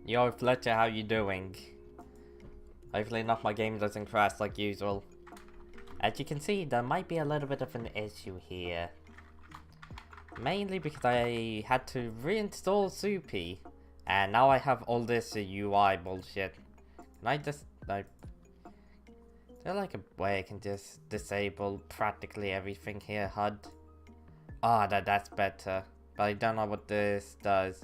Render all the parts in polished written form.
Yo, Fletcher, how you doing? Hopefully enough my game doesn't crash like usual. As you can see, there might be a little bit of an issue here. Mainly because I had to reinstall Soupy. And now I have all this UI bullshit. Can I just, like... Is there like a way I can just disable practically everything here, HUD? Ah, that's better. But I don't know what this does.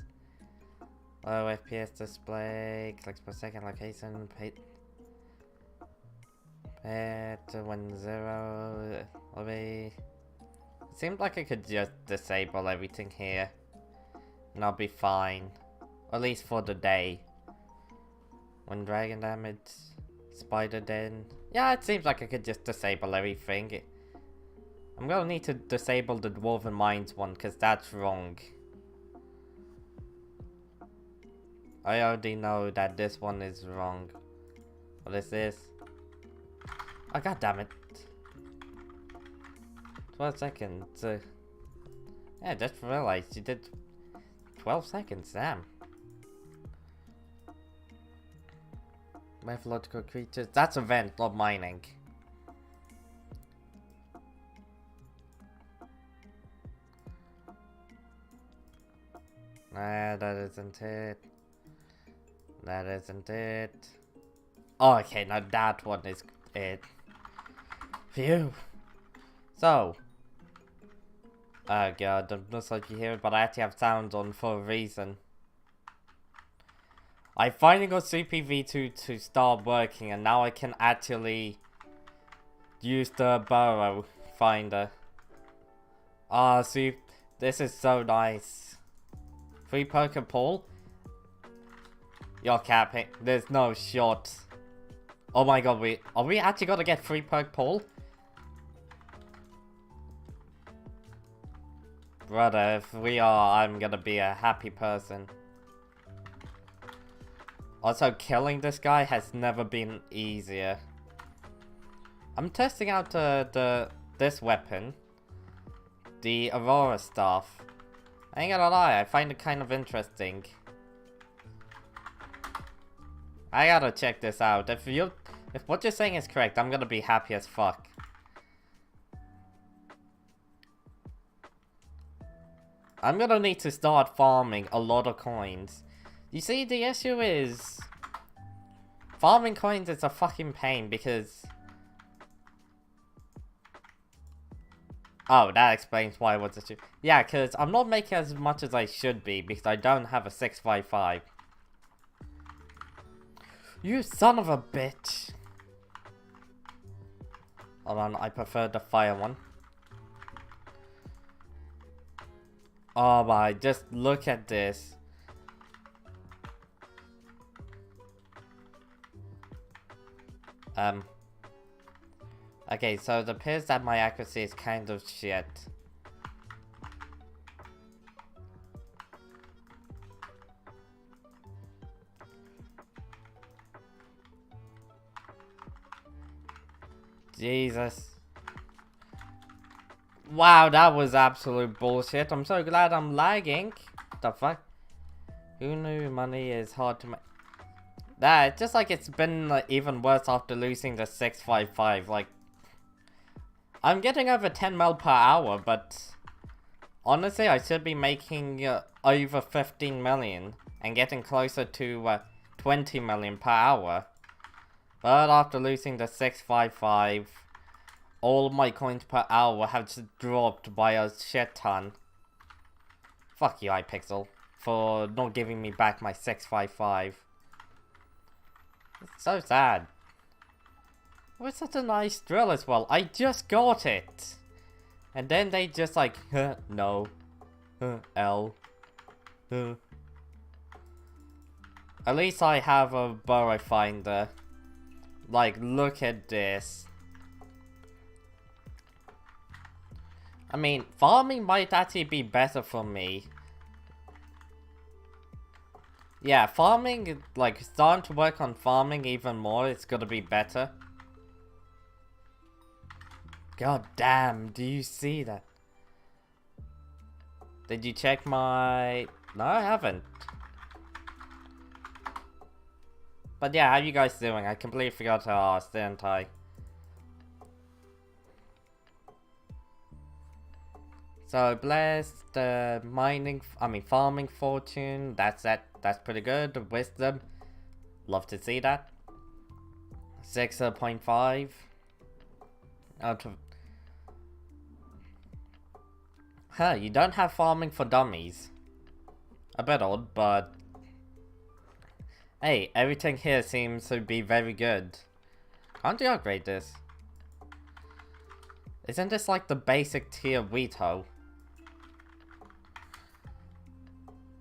Low FPS display, clicks per second, location, pay to 10, lobby. It seems like I could just disable everything here. And I'll be fine. Or at least for the day. When dragon damage, spider den. Yeah, it seems like I could just disable everything. I'm gonna need to disable the Dwarven Mines one, because that's wrong. I already know that this one is wrong. What is this? Oh, god damn it. 12 seconds. Yeah, just realized you did 12 seconds, damn. Mythological creatures. That's event, not mining. Nah, that isn't it. That isn't it. Oh, okay, now that one is it. Phew. So. Oh god, I'm not sure if you hear it, but I actually have sound on for a reason. I finally got CPV2 to start working, and now I can actually use the burrow finder. Ah, see, this is so nice. Free poker pool? You're capping. There's no shot. Oh my god, are we actually gonna get free perk pool? Brother, if we are, I'm gonna be a happy person. Also, killing this guy has never been easier. I'm testing out this weapon. The Aurora Staff. I ain't gonna lie, I find it kind of interesting. I gotta check this out. If what you're saying is correct, I'm gonna be happy as fuck. I'm gonna need to start farming a lot of coins. You see, the issue is... farming coins is a fucking pain because... Oh, that explains why I was issue. Yeah, because I'm not making as much as I should be because I don't have a 655. You son of a bitch! Hold on, I prefer the fire one. Oh my, just look at this. Okay, so it appears that my accuracy is kind of shit. Jesus. Wow, that was absolute bullshit. I'm so glad I'm lagging. What the fuck? Who knew money is hard to make? That, just like it's been like, even worse after losing the 655. Like, I'm getting over 10 mil per hour, but honestly, I should be making over 15 million and getting closer to 20 million per hour. But after losing the 655, all my coins per hour have just dropped by a shit ton. Fuck you, Hypixel, for not giving me back my 655. It's so sad. It was such a nice drill as well. I just got it. And then they just like, no. L. At least I have a burrow finder. Like, look at this. I mean, farming might actually be better for me. Yeah, farming, like, starting to work on farming even more, it's gonna be better. God damn, do you see that? Did you check my... No, I haven't. But yeah, how you guys doing? I completely forgot to ask, didn't I? So blessed, farming fortune. That's pretty good. Wisdom, love to see that. 6.5 out of. Huh? You don't have farming for dummies. A bit odd, but hey, everything here seems to be very good. Can't you upgrade this? Isn't this like the basic tier Vito?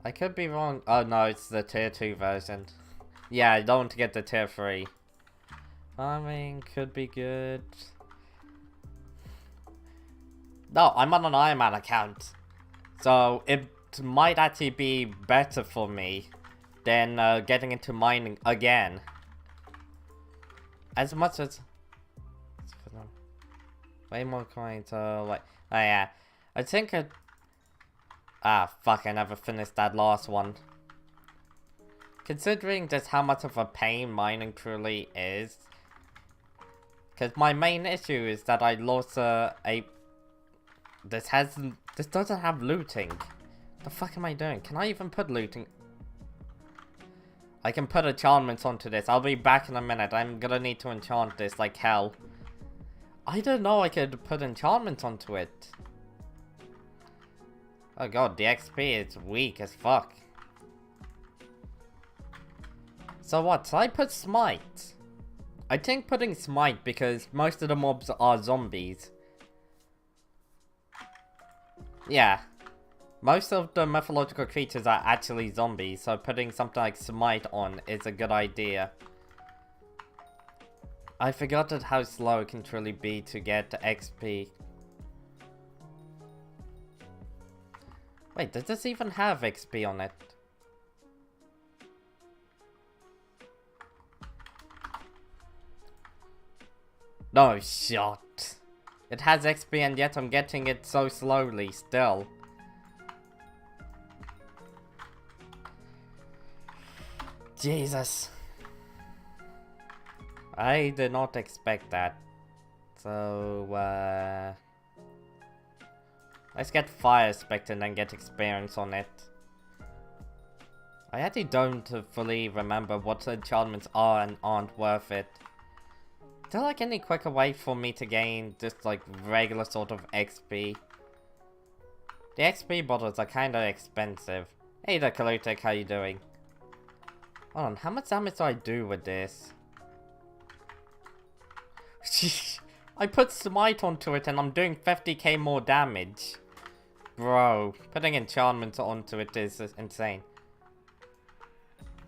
I could be wrong. Oh no, it's the tier 2 version. Yeah, I don't want to get the tier 3. Farming could be good. No, I'm on an Ironman account. So it might actually be better for me than getting into mining again. As much as... Way more coins, like... Oh yeah. I think it... Ah, fuck, I never finished that last one. Considering just how much of a pain mining truly is. Because my main issue is that I lost This doesn't have looting. The fuck am I doing? Can I even put looting? I can put enchantments onto this. I'll be back in a minute. I'm gonna need to enchant this like hell. I don't know I could put enchantments onto it. Oh god, the XP is weak as fuck. So what? So I put smite. I think putting smite because most of the mobs are zombies. Yeah. Most of the mythological creatures are actually zombies, so putting something like smite on is a good idea. I forgot how slow it can truly be to get XP. Wait, does this even have XP on it? No shot. It has XP and yet I'm getting it so slowly still. Jesus. I did not expect that. So, let's get Fire Spectre and then get experience on it. I actually don't fully remember what enchantments are and aren't worth it. Is there like any quicker way for me to gain just like regular sort of XP? The XP bottles are kinda expensive. Hey there, Kalutek, how you doing? Hold on, how much damage do I do with this? I put smite onto it and I'm doing 50k more damage. Bro, putting enchantments onto it is insane.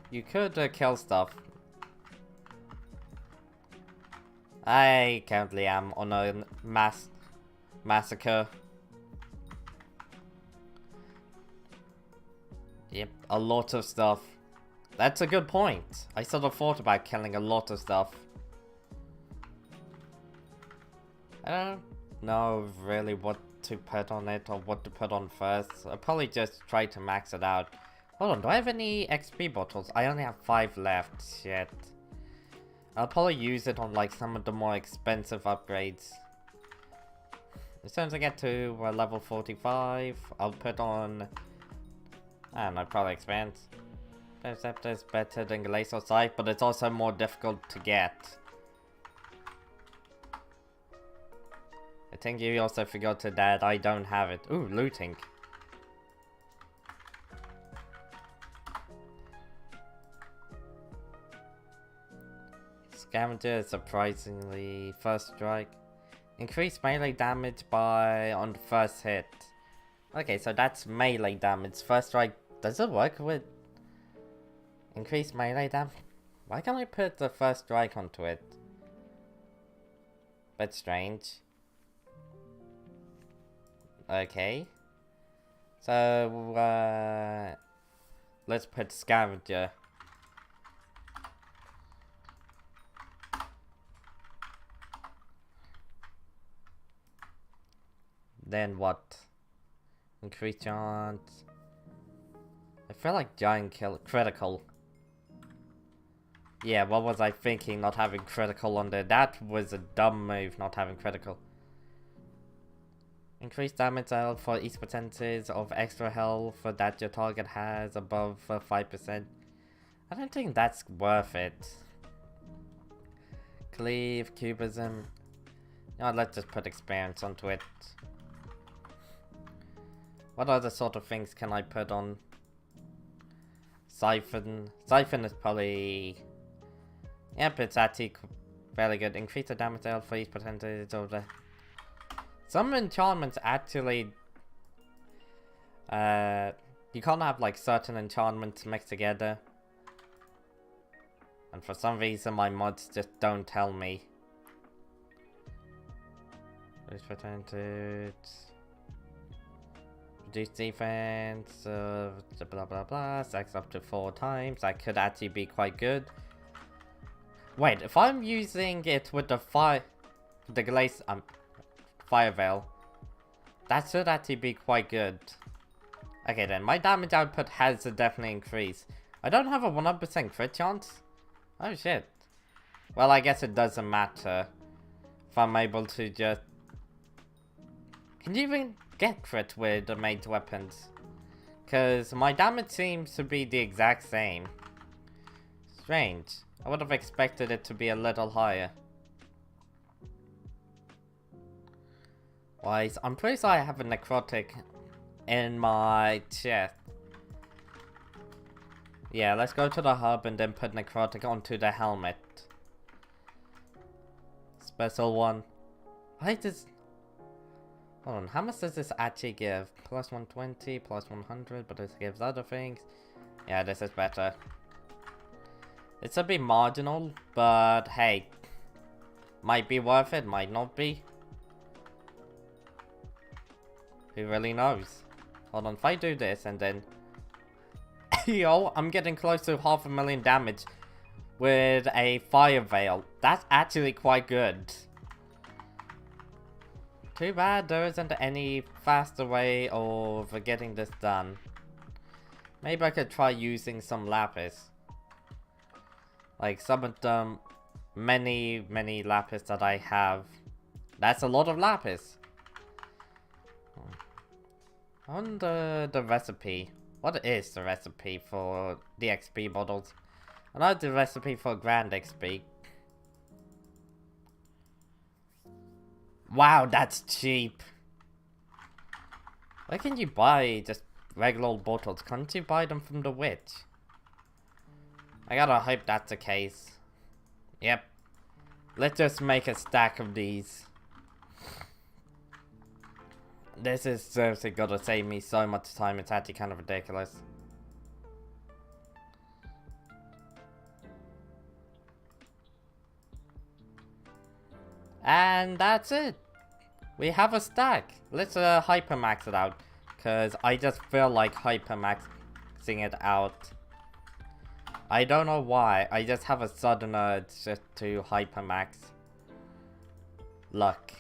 You could kill stuff. I currently am on a massacre. Yep, a lot of stuff. That's a good point. I sort of thought about killing a lot of stuff. I don't know really what to put on it or what to put on first. I'll probably just try to max it out. Hold on, do I have any XP bottles? I only have 5 left. Shit. I'll probably use it on like some of the more expensive upgrades. As soon as I get to level 45, I'll put on... I don't know, probably expands. Perceptor is better than Glacial Sight, but it's also more difficult to get. I think you also forgot that I don't have it. Ooh, looting. Scavenger is surprisingly first strike. Increase melee damage on the first hit. Okay, so that's melee damage. First strike, does it work with increase melee damage? Why can't I put the first strike onto it? Bit strange. Okay. So, let's put Scavenger. Then what? Increase chance. I feel like giant kill critical. Yeah, what was I thinking not having critical on there? That was a dumb move, not having critical. Increase damage dealt for each percentage of extra health that your target has above 5%. I don't think that's worth it. Cleave, cubism. No, let's just put experience onto it. What other sort of things can I put on? Siphon. Siphon is probably... Yep, it's actually fairly good. Increase the damage dealt for each percentage of the... Some enchantments actually... you can't have like certain enchantments mixed together. And for some reason my mods just don't tell me. Reduce percentage... Reduce defense, blah blah blah, stacks up to 4 times. That could actually be quite good. Wait, if I'm using it with the glaze, fire veil, that should actually be quite good. Okay then, my damage output has to definitely increase. I don't have a 100% crit chance. Oh shit. Well, I guess it doesn't matter if I'm able to just... Can you even get crit with the mage weapons? Because my damage seems to be the exact same. Strange. I would have expected it to be a little higher. Wise, I'm pretty sure I have a necrotic in my chest. Yeah, let's go to the hub and then put necrotic onto the helmet. Special one. Why does... Hold on, how much does this actually give? Plus 120, plus 100, but this gives other things. Yeah, this is better. It's a bit marginal, but hey. Might be worth it, might not be. Who really knows? Hold on, if I do this and then... Yo, I'm getting close to 500,000 damage with a fire veil. That's actually quite good. Too bad there isn't any faster way of getting this done. Maybe I could try using some lapis. Like some of the many lapis that I have. That's a lot of lapis. I wonder the recipe. What is the recipe for the XP models? I know the recipe for Grand XP. Wow, that's cheap. Where can you buy just regular old bottles? Can't you buy them from the witch? I gotta hope that's the case. Yep. Let's just make a stack of these. This is seriously gonna save me so much time, it's actually kind of ridiculous. And that's it. We have a stack. Let's hypermax it out. Because I just feel like hypermaxing it out. I don't know why. I just have a sudden urge just to hypermax. Luck.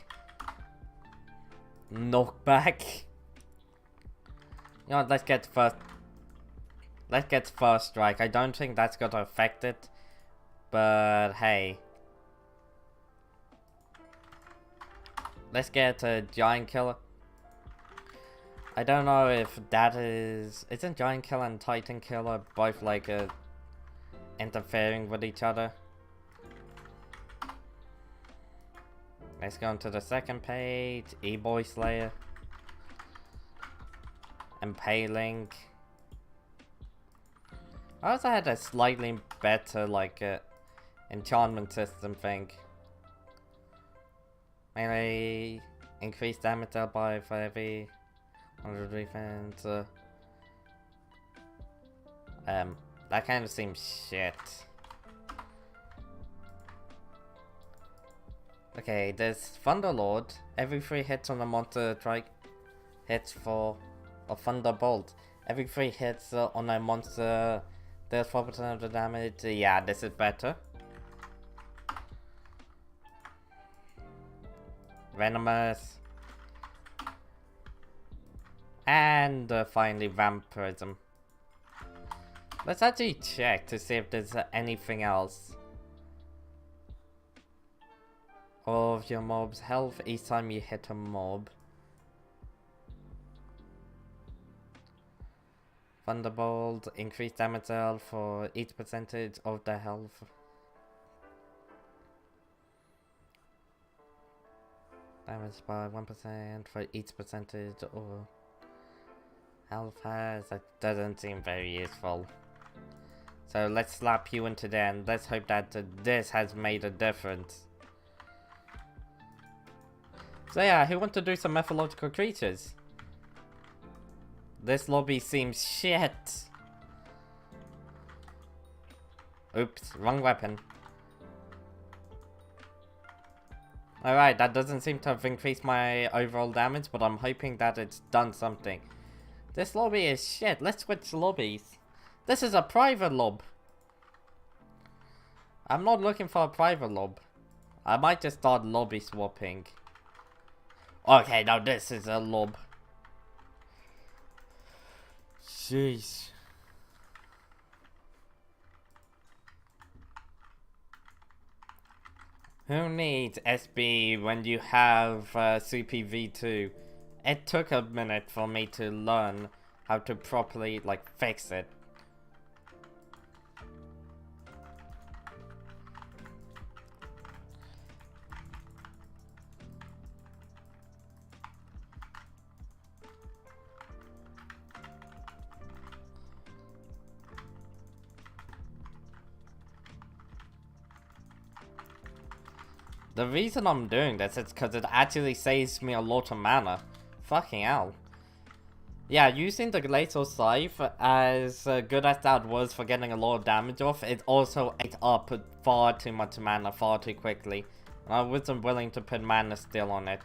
Knockback. You know what, let's get first. Let's get first strike. I don't think that's gonna affect it. But hey. Let's get a giant killer. I don't know if that is... Isn't giant killer and titan killer both like interfering with each other? Let's go into the second page. E-boy slayer. Impaling. I also had a slightly better like enchantment system thing. Melee, increase damage dealt by for every 100 defense. That kind of seems shit. Okay, there's Thunderlord. Every 3 hits on a monster strike hits for a Thunderbolt. Every 3 hits on a monster deals 4% of the damage. Yeah, this is better. Venomous. And finally Vampirism. Let's actually check to see if there's anything else. All of your mob's health each time you hit a mob. Thunderbolt, increased damage dealt for each percentage of their health. Damage by 1% for each percentage or health has. That doesn't seem very useful. So let's slap you into there and let's hope that this has made a difference. So yeah, who wants to do some mythological creatures? This lobby seems shit. Oops, wrong weapon. Alright, that doesn't seem to have increased my overall damage, but I'm hoping that it's done something. This lobby is shit. Let's switch lobbies. This is a private lob. I'm not looking for a private lob. I might just start lobby swapping. Okay, now this is a lob. Jeez. Who needs SB when you have CPV2? It took a minute for me to learn how to properly, like, fix it. The reason I'm doing this is because it actually saves me a lot of mana. Fucking hell. Yeah, using the Glacial Scythe, as good as that was for getting a lot of damage off, it also ate up far too much mana far too quickly. And I wasn't willing to put Mana Steel on it.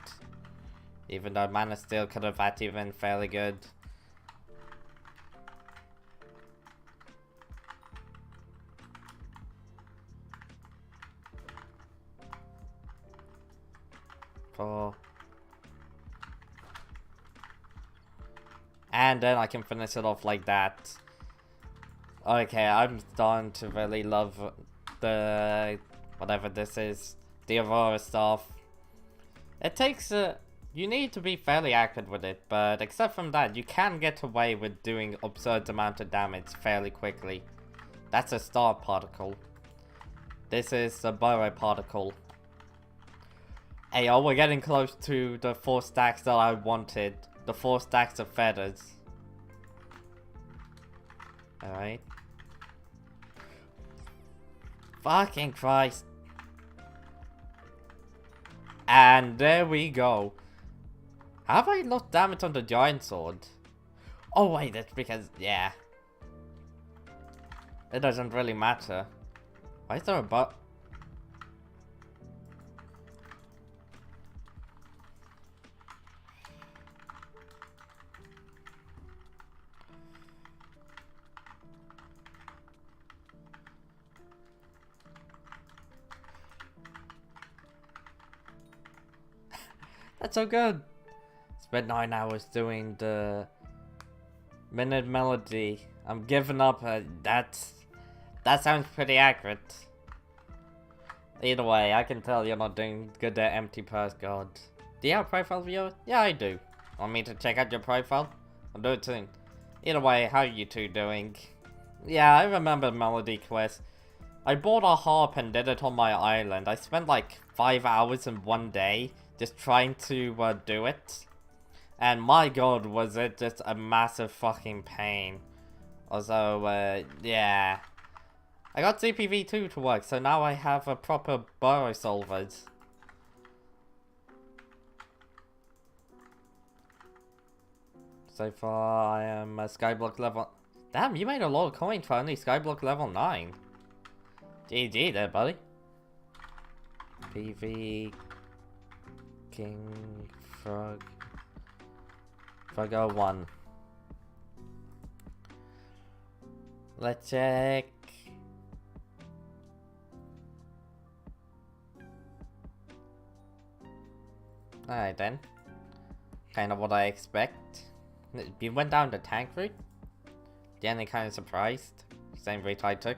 Even though Mana Steel could have actually been fairly good. And then I can finish it off like that. Okay, I'm starting to really love the whatever this is, the Aurora stuff. It takes you need to be fairly accurate with it, but except from that, you can get away with doing absurd amount of damage fairly quickly. That's a star particle. This is a burrow particle. Hey, oh, we're getting close to the 4 stacks that I wanted. The 4 stacks of feathers. Alright. Fucking Christ. And there we go. Have I lost damage on the giant sword? Oh wait, that's because, yeah. It doesn't really matter. Why is there a but? That's so good. Spent 9 hours doing the minute melody. I'm giving up. That sounds pretty accurate. Either way, I can tell you're not doing good at empty purse god. Do you have a profile viewer? Yeah, I do. Want me to check out your profile? I'll do it soon. Either way, how are you two doing? Yeah, I remember Melody Quest. I bought a harp and did it on my island. I spent like 5 hours in one day just trying to do it. And my god, was it just a massive fucking pain. Also, yeah. I got CPV2 to work, so now I have a proper burrow solvers. So far, I am a Skyblock level... Damn, you made a lot of coins for only Skyblock level 9. GG there, buddy. PV... King... Frog... Froggo 1. Let's check... Alright then. Kind of what I expect. You went down the tank route? Getting kind of surprised. Same route I took.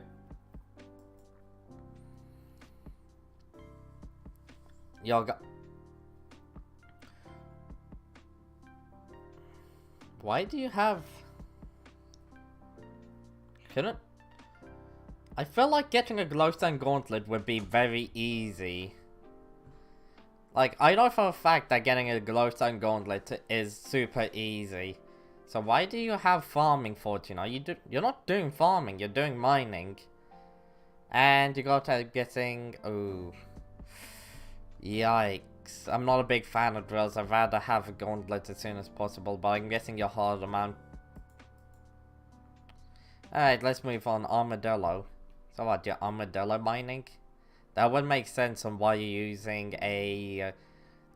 Why do you have... Couldn't... I feel like getting a glowstone gauntlet would be very easy. Like, I know for a fact that getting a glowstone gauntlet is super easy. So why do you have farming fortune? You're not doing farming, you're doing mining. And you got getting... Oh. Yikes. I'm not a big fan of drills. I'd rather have a gauntlet as soon as possible, but I'm guessing you're hard amount. Alright, let's move on. Armadillo. So what, you're armadillo mining? That would make sense on why you're using a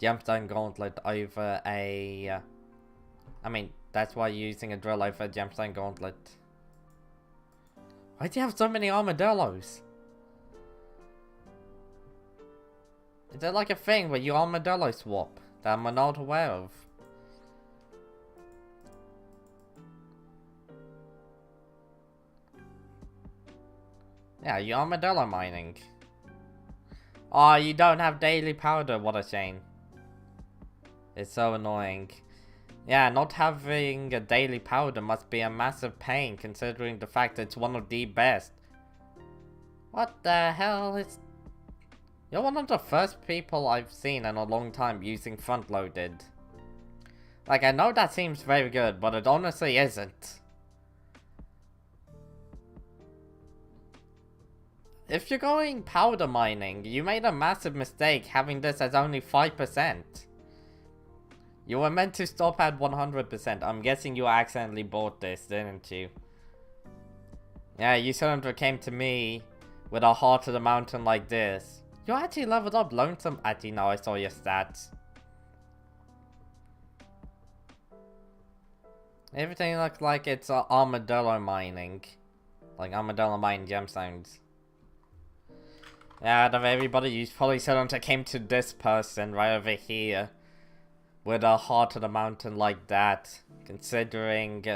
gemstone gauntlet over a... I mean, that's why you're using a drill over a gemstone gauntlet. Why do you have so many armadillos? Is there like a thing where you armadillo swap that I'm not aware of? Yeah, you armadillo mining. Oh, you don't have daily powder, what a shame. It's so annoying. Yeah, not having a daily powder must be a massive pain considering the fact that it's one of the best. What the hell is... You're one of the first people I've seen in a long time using front-loaded. Like, I know that seems very good, but it honestly isn't. If you're going powder mining, you made a massive mistake having this as only 5%. You were meant to stop at 100%. I'm guessing you accidentally bought this, didn't you? Yeah, you shouldn't have came to me with a heart of the mountain like this. You actually leveled up Lonesome. Actually, no, I saw your stats. Everything looks like it's armadillo mining. Like armadillo mining gemstones. Yeah, out of everybody, you probably shouldn't have came to this person right over here. With a heart of the mountain like that. Considering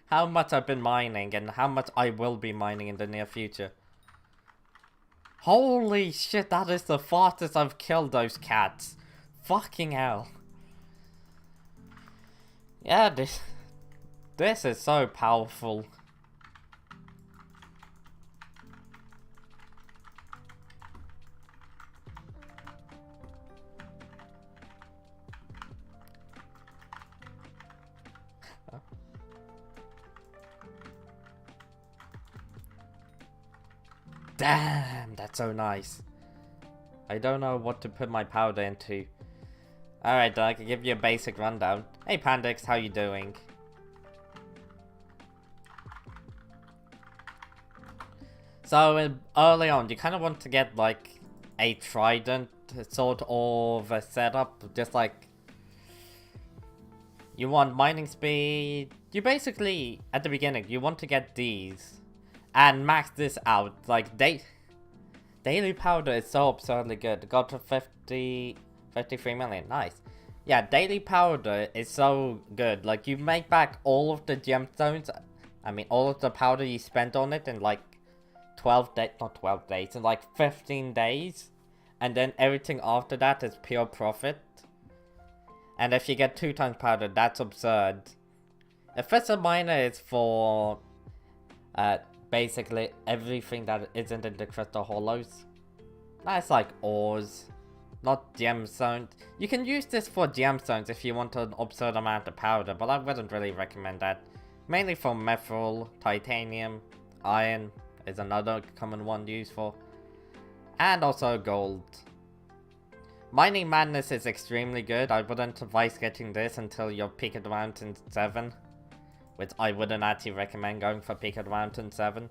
how much I've been mining and how much I will be mining in the near future. Holy shit, that is the fastest I've killed those cats. Fucking hell. Yeah, this is so powerful. Damn, that's so nice. I don't know what to put my powder into. Alright, I can give you a basic rundown. Hey Pandix, how you doing? So, early on, you kind of want to get like a trident sort of a setup. Just like... You want mining speed. You basically, at the beginning, you want to get these. And max this out. Like, daily powder is so absurdly good. Got to 53 million. Nice. Yeah, daily powder is so good. Like, you make back all of the gemstones. I mean, all of the powder you spent on it in like 12 days. Not 12 days. In like 15 days. And then everything after that is pure profit. And if you get 2 times powder, that's absurd. Efficient miner is for... basically everything that isn't in the crystal hollows. That's like ores, not gemstones. You can use this for gemstones if you want an absurd amount of powder, but I wouldn't really recommend that. Mainly for mithril, titanium, iron is another common one used for. And also gold. Mining Madness is extremely good. I wouldn't advise getting this until you're Peak of the Mountain 7. Which I wouldn't actually recommend going for Peak of the Mountain 7.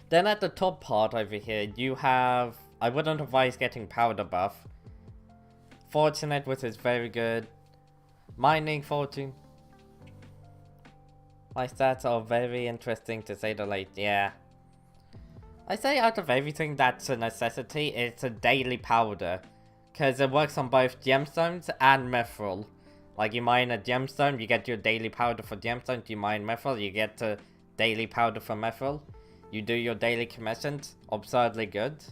Then at the top part over here, you have... I wouldn't advise getting Powder Buff. Fortunate, which is very good. Mining Fortune. My stats are very interesting to say the least, yeah. I say out of everything that's a necessity, it's a daily powder. Because it works on both gemstones and mithril. Like, you mine a gemstone, you get your daily powder for gemstones. You mine mithril, you get daily powder for mithril, you do your daily commissions, absurdly good.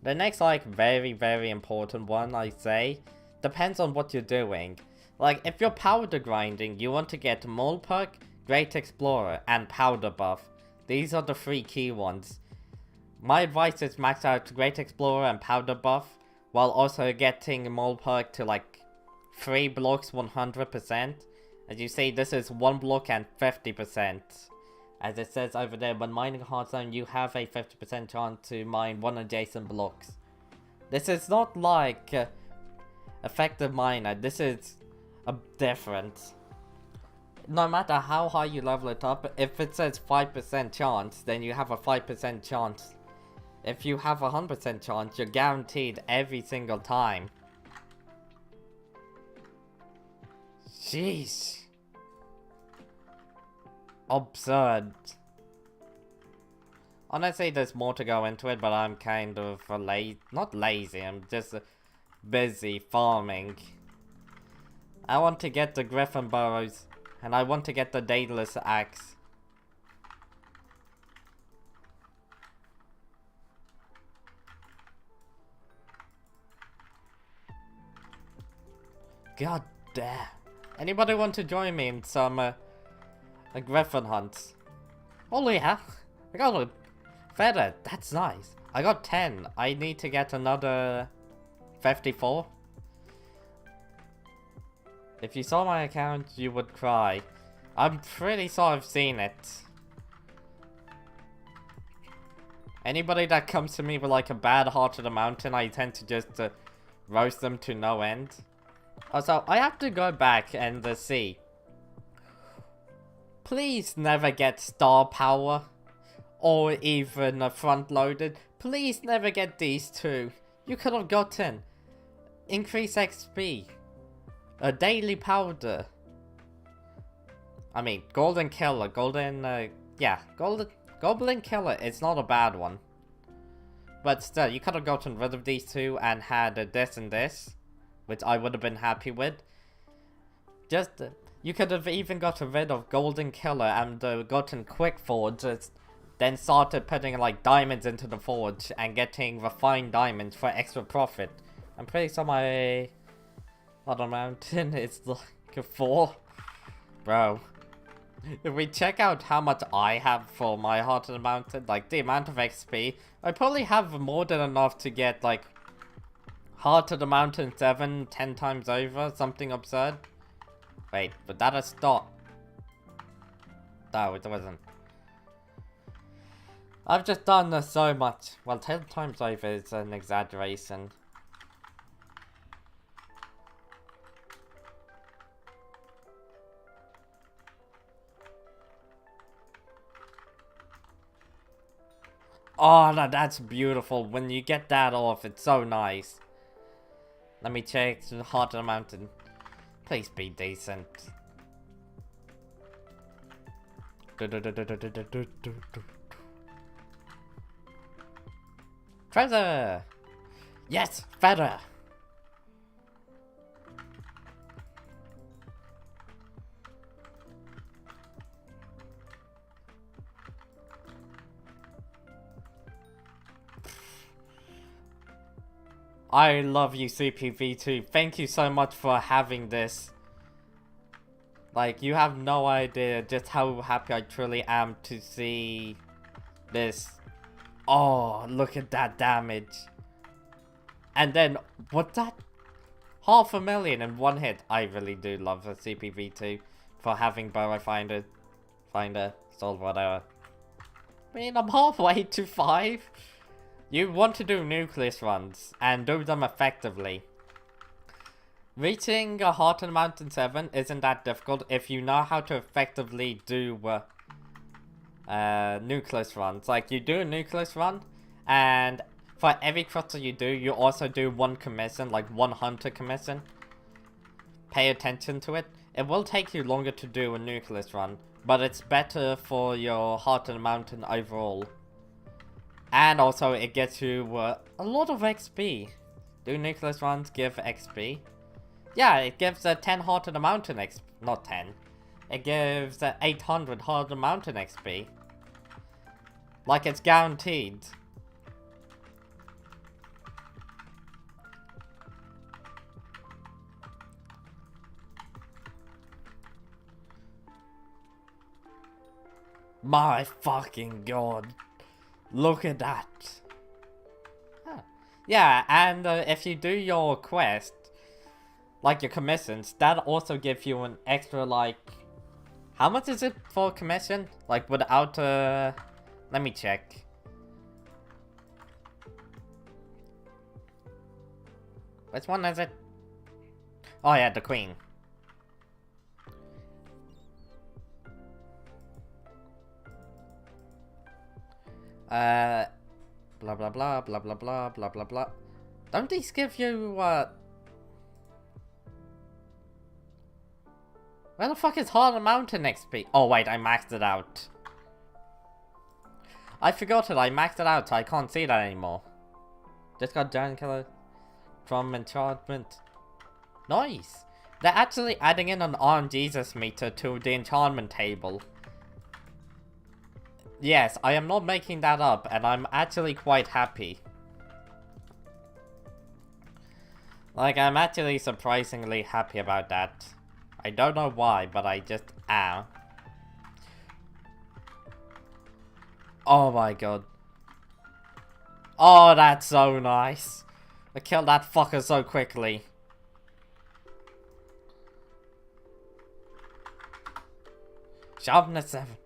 The next, like, very, very important one, I say, depends on what you're doing. Like, if you're powder grinding, you want to get Mole Perk, Great Explorer, and Powder Buff. These are the 3 key ones. My advice is max out Great Explorer and Powder Buff, while also getting Mole Perk to like 3 blocks 100%. As you see, this is 1 block and 50%. As it says over there, when mining hard zone, you have a 50% chance to mine 1 adjacent blocks. This is not like effective miner, this is a different. No matter how high you level it up, if it says 5% chance, then you have a 5% chance. If you have a 100% chance, you're guaranteed every single time. Jeez. Absurd. Honestly, there's more to go into it, but I'm kind of not lazy, I'm just busy farming. I want to get the Griffin Burrows, and I want to get the Daedalus Axe. God damn. Anybody want to join me in some a Griffin hunt? Oh yeah, I got a feather, that's nice. I got 10, I need to get another 54. If you saw my account, you would cry. I'm pretty sure I've seen it. Anybody that comes to me with like a bad heart of the mountain, I tend to just roast them to no end. Also, I have to go back and see. Please never get star power. Or even front loaded. Please never get these two. You could have gotten increased XP. A daily powder. I mean, golden killer. Goblin killer is not a bad one. But still, you could have gotten rid of these two and had this and this. Which I would have been happy with. Just, you could have even gotten rid of Golden Killer and gotten Quick Forge, then started putting like diamonds into the forge and getting refined diamonds for extra profit. I'm pretty sure my other mountain is like a 4. Bro. If we check out how much I have for my Heart of the Mountain, like the amount of XP, I probably have more than enough to get like Heart of the Mountain 7 10 times over, something absurd. Wait, but that a stop. No, it wasn't. I've just done this so much. Well, 10 times over is an exaggeration. Oh, no, that's beautiful. When you get that off, it's so nice. Let me check the Heart of the Mountain. Please be decent. Treasure! Yes, feather! I love you, CPV2. Thank you so much for having this. Like, you have no idea just how happy I truly am to see this. Oh, look at that damage. And then, what's that? 500,000 in one hit. I really do love the CPV2 for having Burrow Finder, Soul, whatever. I mean, I'm halfway to 5. You want to do nucleus runs, and do them effectively. Reaching a Heart of the Mountain 7 isn't that difficult if you know how to effectively do nucleus runs. Like, you do a nucleus run, and for every crystal you do, you also do one commission, like one hunter commission. Pay attention to it. It will take you longer to do a nucleus run, but it's better for your Heart of the Mountain overall. And also, it gets you a lot of XP. Do nucleus runs give XP? Yeah, it gives 10 Heart of the Mountain XP. Not 10. it gives 800 Hard Mountain XP. Like it's guaranteed. My fucking god. Look at that. Huh. Yeah, and if you do your quest, like your commissions, that also gives you an extra, like... How much is it for commission? Like without, let me check. Which one is it? Oh yeah, the queen. Blah blah blah blah blah blah blah blah blah. Don't these give you where the fuck is Hard Mountain XP? Oh wait, I maxed it out. I forgot it, I maxed it out so I can't see that anymore. Just got giant killer from enchantment. Nice! They're actually adding in an RNGesus meter to the enchantment table. Yes, I am not making that up, and I'm actually quite happy. Like, I'm actually surprisingly happy about that. I don't know why, but I just am. Oh my god. Oh, that's so nice. I killed that fucker so quickly. Sharpness 7.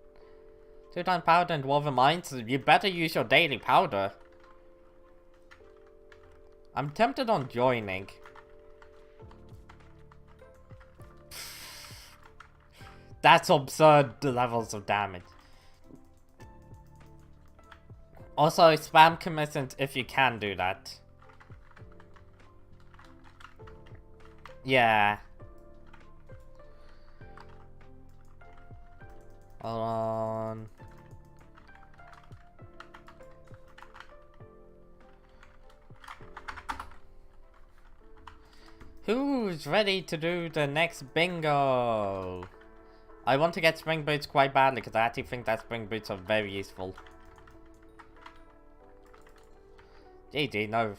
2 times powder and dwarven mines. You better use your daily powder. I'm tempted on joining. That's absurd levels of damage. Also, spam commissions if you can do that. Yeah. Hold on. Who's ready to do the next bingo? I want to get spring boots quite badly because I actually think that spring boots are very useful. GG, no.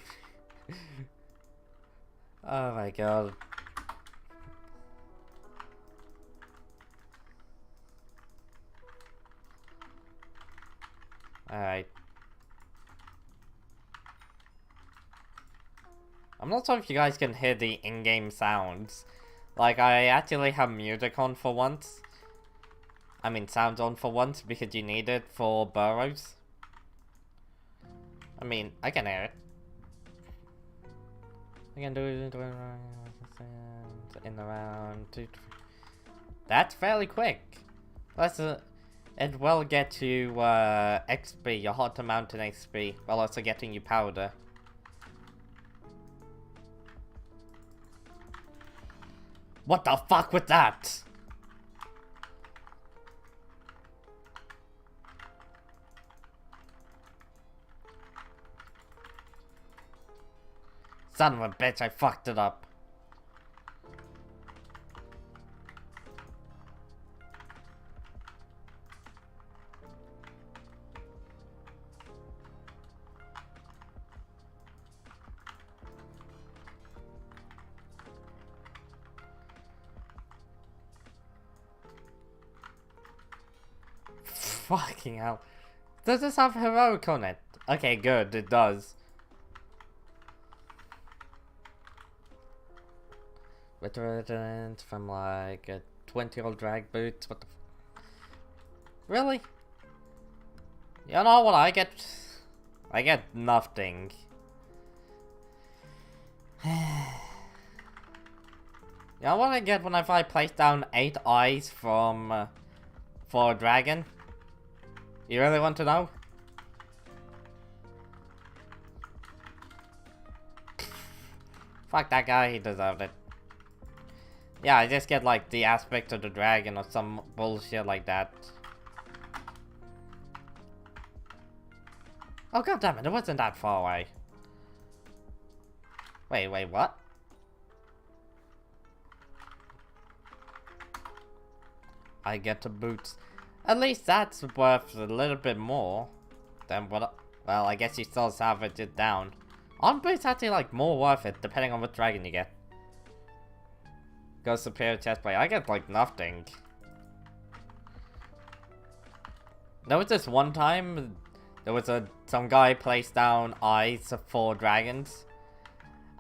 Oh my god. Alright. I'm not sure if you guys can hear the in-game sounds. Like, I actually have music on for once. I mean, sounds on for once because you need it for burrows. I mean, I can hear it. I can do it in around 2 to 3. That's fairly quick. That's it will get you XP, your Hot Mountain XP, while also getting you powder. What the fuck with that? Son of a bitch, I fucked it up. Fucking hell. Does this have heroic on it? Okay, good, it does. Veteran from like a 20-year-old drag boot. What the really? You know what I get? I get nothing. You know what I get when I place down 8 eyes from for a dragon? You really want to know? Fuck that guy, he deserved it. Yeah, I just get like the aspect of the dragon or some bullshit like that. Oh god damn it, it wasn't that far away. Wait, what? I get the boots. At least that's worth a little bit more than what... Well, I guess you still salvage it down. Aren't boots actually like more worth it depending on what dragon you get? Go superior chestplate. I get like nothing. There was this one time, there was some guy placed down eyes for dragons.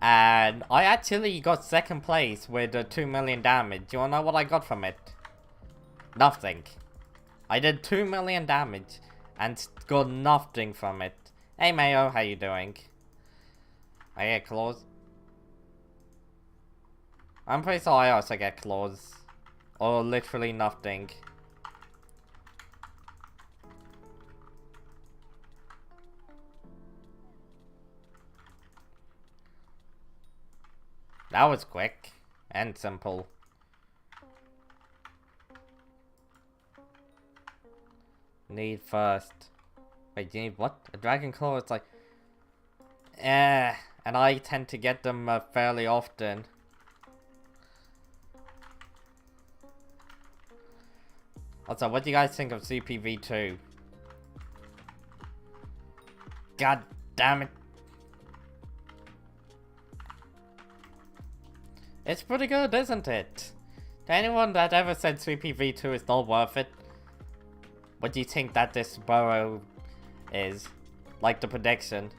And I actually got second place with 2 million damage. Do you wanna know what I got from it? Nothing. I did 2 million damage and got nothing from it. Hey Mayo, how you doing? I get claws. I'm pretty sure I also get claws. Or literally nothing. That was quick and simple. Need first. Wait, you need what? A dragon claw? It's like... and I tend to get them fairly often. Also, what do you guys think of CPV2? God damn it. It's pretty good, isn't it? To anyone that ever said CPV2 is not worth it, what do you think that this burrow is? Like the prediction.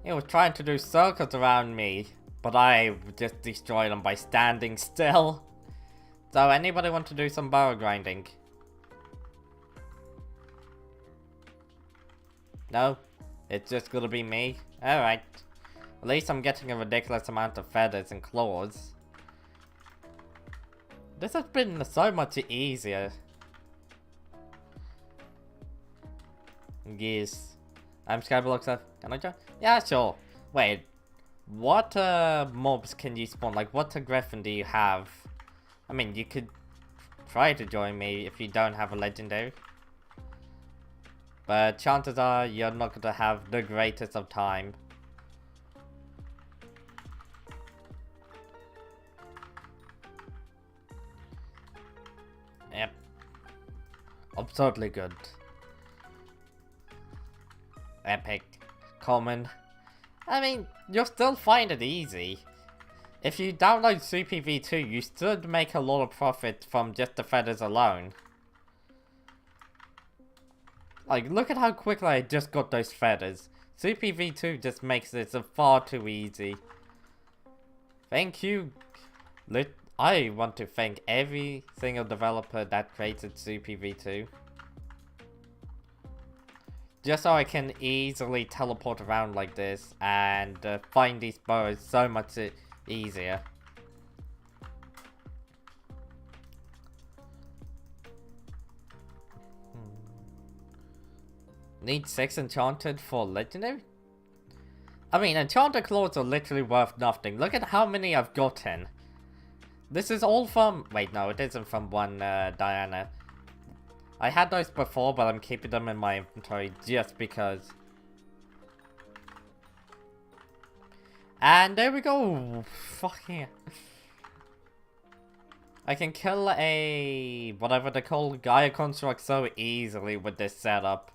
He was trying to do circles around me, but I just destroyed him by standing still. So anybody want to do some burrow grinding? No? It's just gonna be me? Alright. At least I'm getting a ridiculous amount of feathers and claws. This has been so much easier. Yes. I'm Skyblock. Can I join? Yeah, sure. Wait. What mobs can you spawn? Like, what griffin do you have? I mean, you could try to join me if you don't have a legendary. But chances are you're not going to have the greatest of time. Yep. Absurdly good. Epic. Common. I mean, you'll still find it easy. If you download CPV2, you should make a lot of profit from just the feathers alone. Like, look at how quickly I just got those feathers. CPV2 just makes it far too easy. Thank you. I want to thank every single developer that created CPV2. Just so I can easily teleport around like this and find these burrows so much easier. Need 6 enchanted for legendary? I mean, enchanted claws are literally worth nothing. Look at how many I've gotten. This is all from... Wait, no, it isn't from one Diana. I had those before, but I'm keeping them in my inventory just because. And there we go. Fuck yeah. I can kill a... whatever they call Gaia construct so easily with this setup.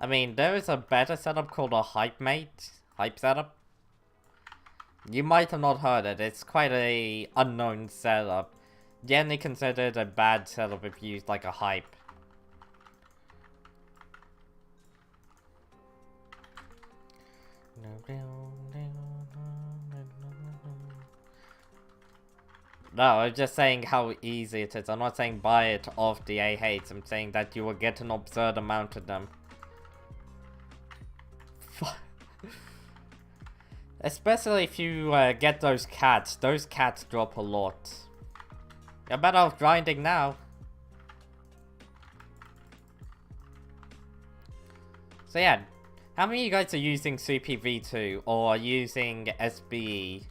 I mean, there is a better setup called a Hype setup. You might have not heard it. It's quite a unknown setup. Generally considered a bad setup if you use like a hype. No, I'm just saying how easy it is. I'm not saying buy it off the A-Hates. I'm saying that you will get an absurd amount of them. Especially if you get those cats. Those cats drop a lot. You're better off grinding now. So yeah, how many of you guys are using CPV2 or are using SBE?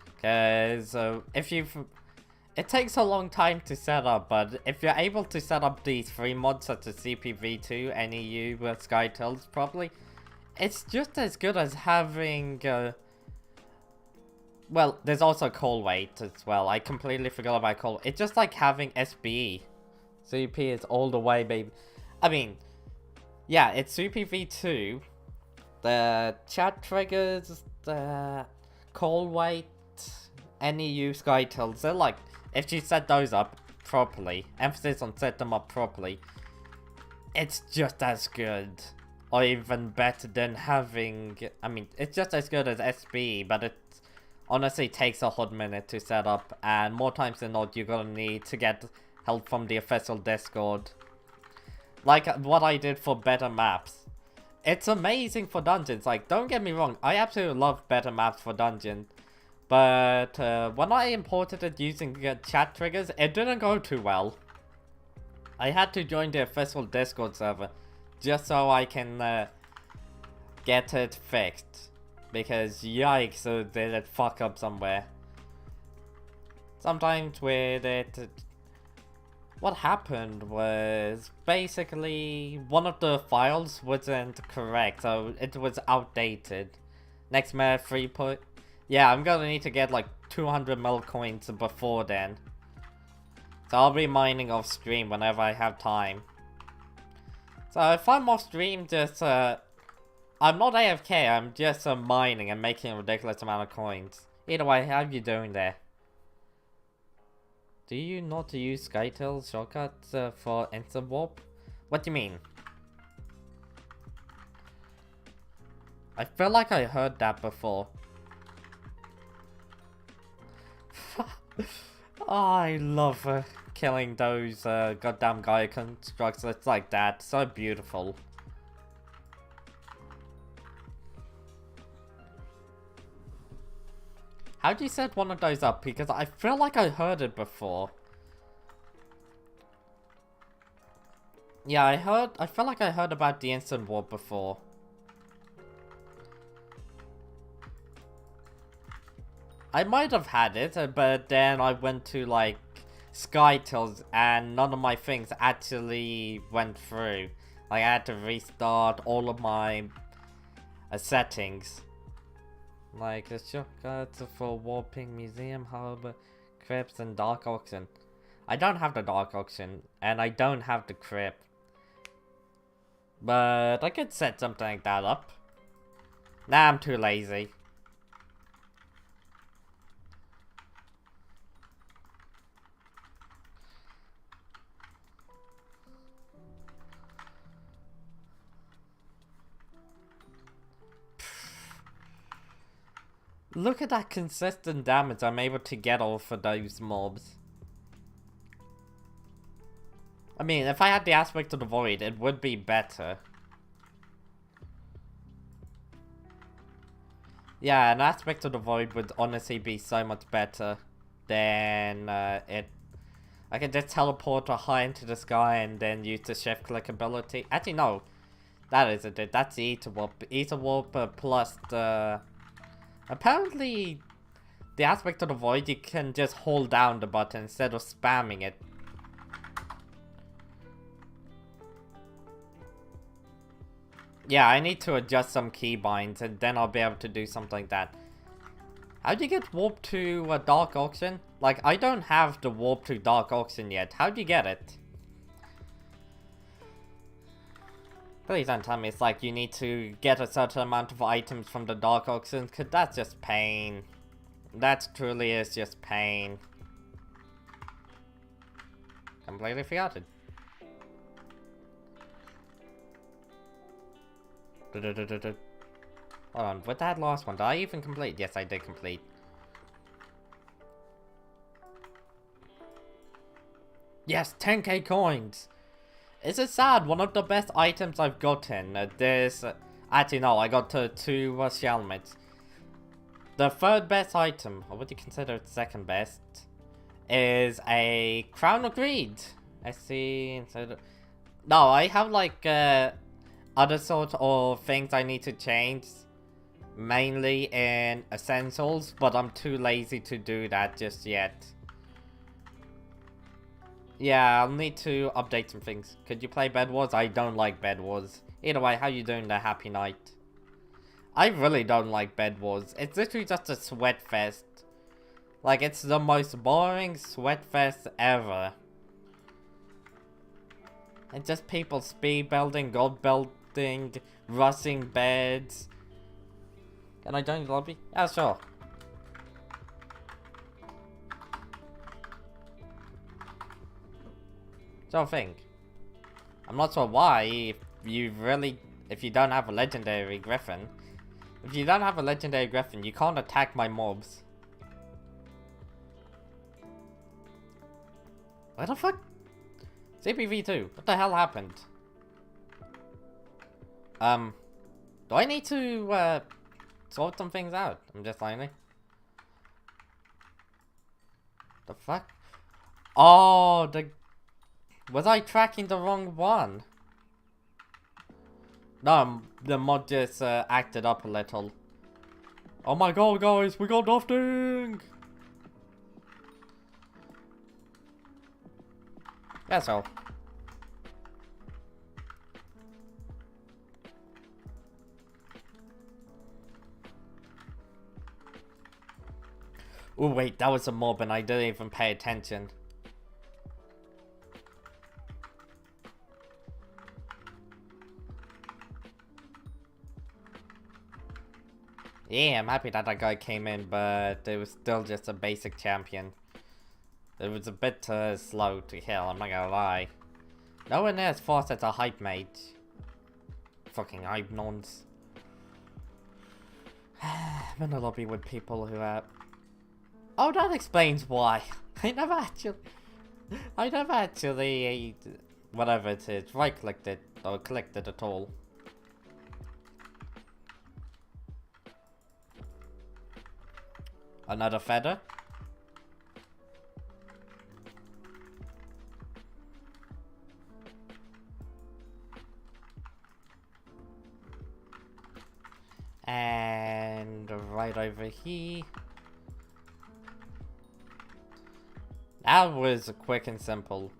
Because if It takes a long time to set up, but if you're able to set up these 3 mods such as CPV2, NEU, SkyTels probably, it's just as good as having, well, there's also call weight as well. I completely forgot about call. It's just like having SBE. CP is all the way, baby. I mean, yeah, it's CPV2. The chat triggers, the call weight, NEU, SkyTels, they're like, if you set those up properly, emphasis on set them up properly, it's just as good. Or even better than having, I mean, it's just as good as SBE, but it honestly takes a hot minute to set up, and more times than not, you're gonna need to get help from the official Discord. Like what I did for better maps. It's amazing for dungeons, like, don't get me wrong, I absolutely love better maps for dungeons. But when I imported it using chat triggers, it didn't go too well. I had to join the official Discord server just so I can get it fixed. Because yikes, so did it fuck up somewhere. Sometimes with it, what happened was basically one of the files wasn't correct, so it was outdated. Next map 3. Yeah, I'm gonna need to get like 200 mil coins before then. So I'll be mining off stream whenever I have time. So if I'm off stream, just I'm not AFK, I'm just mining and making a ridiculous amount of coins. Either way, how are you doing there? Do you not use SkyTels shortcuts for instant warp? What do you mean? I feel like I heard that before. I love killing those goddamn Gaia constructs. It's like that. So beautiful. How do you set one of those up? Because I feel like I heard it before. Yeah, I feel like I heard about the instant warp before. I might have had it, but then I went to like SkyTels and none of my things actually went through. Like I had to restart all of my settings. Like the shortcuts for warping, museum hub, crypts, and dark auction. I don't have the dark auction, and I don't have the crypt. But I could set something like that up. Nah, I'm too lazy. Look at that consistent damage I'm able to get off of those mobs. I mean, if I had the aspect of the void, it would be better. Yeah, an aspect of the void would honestly be so much better than it. I could just teleport high into the sky and then use the shift click ability. Actually, no. That isn't it. That's the Ether Warp. Ether Warp plus the... Apparently, the aspect of the void, you can just hold down the button instead of spamming it. Yeah, I need to adjust some keybinds and then I'll be able to do something like that. How do you get warp to a dark auction? Like, I don't have the warp to dark auction yet. How do you get it? Please don't tell me it's like you need to get a certain amount of items from the dark auction, cause that's just pain. That truly is just pain. Completely forgot it. Hold on, with that last one, did I even complete? Yes, I did complete. Yes, 10k coins! Is it sad? One of the best items I've gotten. Actually, no, I got 2 helmets. The third best item, or what you consider it second best, is a Crown of Greed. I see. No, I have like other sort of things I need to change. Mainly in essentials, but I'm too lazy to do that just yet. Yeah, I'll need to update some things. Could you play Bed Wars? I don't like Bed Wars. Either way, how you doing there, Happy Night? I really don't like Bed Wars. It's literally just a sweat fest. Like, it's the most boring sweat fest ever. It's just people speed building, gold building, rushing beds. Can I join the lobby? Yeah, sure. Sure thing. I'm not sure why, if you don't have a legendary griffin. If you don't have a legendary griffin, you can't attack my mobs. What the fuck? CPV2, what the hell happened? Do I need to, sort some things out? I'm just lonely. The fuck? Oh, was I tracking the wrong one? No, the mod just acted up a little. Oh my god, guys, we got nothing! Yeah, so. Oh wait, that was a mob and I didn't even pay attention. Yeah, I'm happy that guy came in, but it was still just a basic champion. It was a bit slow to kill, I'm not gonna lie. Nowhere near as fast as a hype mage. Fucking hype nons. I'm in a lobby with people who oh, that explains why. I never actually, whatever it is, right-clicked it, or clicked it at all. Another feather? And right over here. That was quick and simple.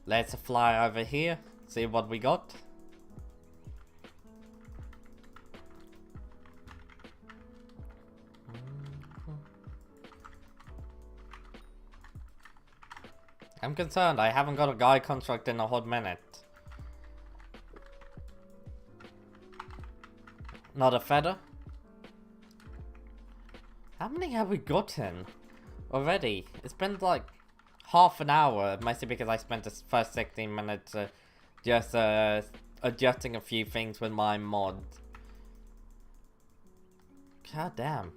Let's fly over here, see what we got. I'm concerned, I haven't got a guy construct in a hot minute. Not a feather? How many have we gotten already? It's been like half an hour, mostly because I spent the first 16 minutes just adjusting a few things with my mod. God damn.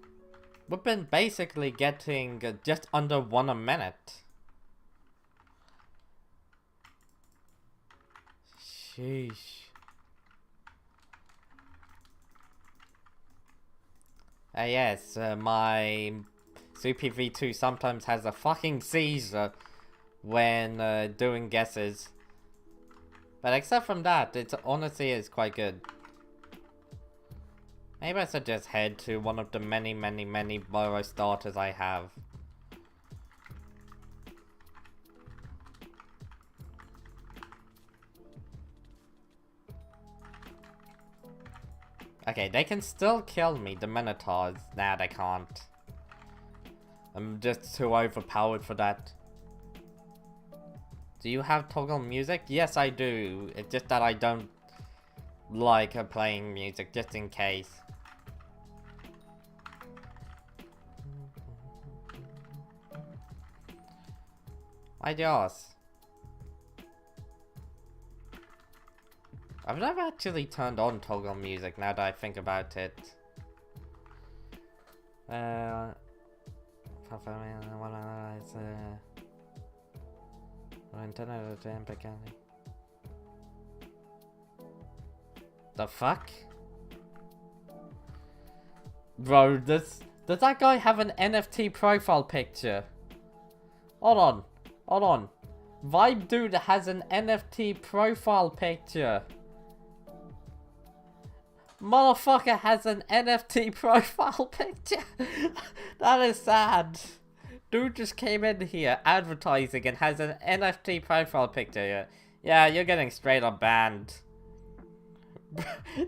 We've been basically getting just under 1 a minute. Sheesh. Yes, my Super V2 sometimes has a fucking seizure when doing guesses. But except from that, it honestly is quite good. Maybe I should just head to one of the many burrow starters I have. Okay, they can still kill me, the Minotaurs. Nah, they can't. I'm just too overpowered for that. Do you have toggle music? Yes, I do. It's just that I don't like playing music, just in case. My Dios. I've never actually turned on toggle music now that I think about it. The fuck? Bro, does that guy have an NFT profile picture? Hold on. Vibe Dude has an NFT profile picture. Motherfucker has an NFT profile picture. That is sad. Dude just came in here advertising and has an NFT profile picture here. Yeah, you're getting straight up banned.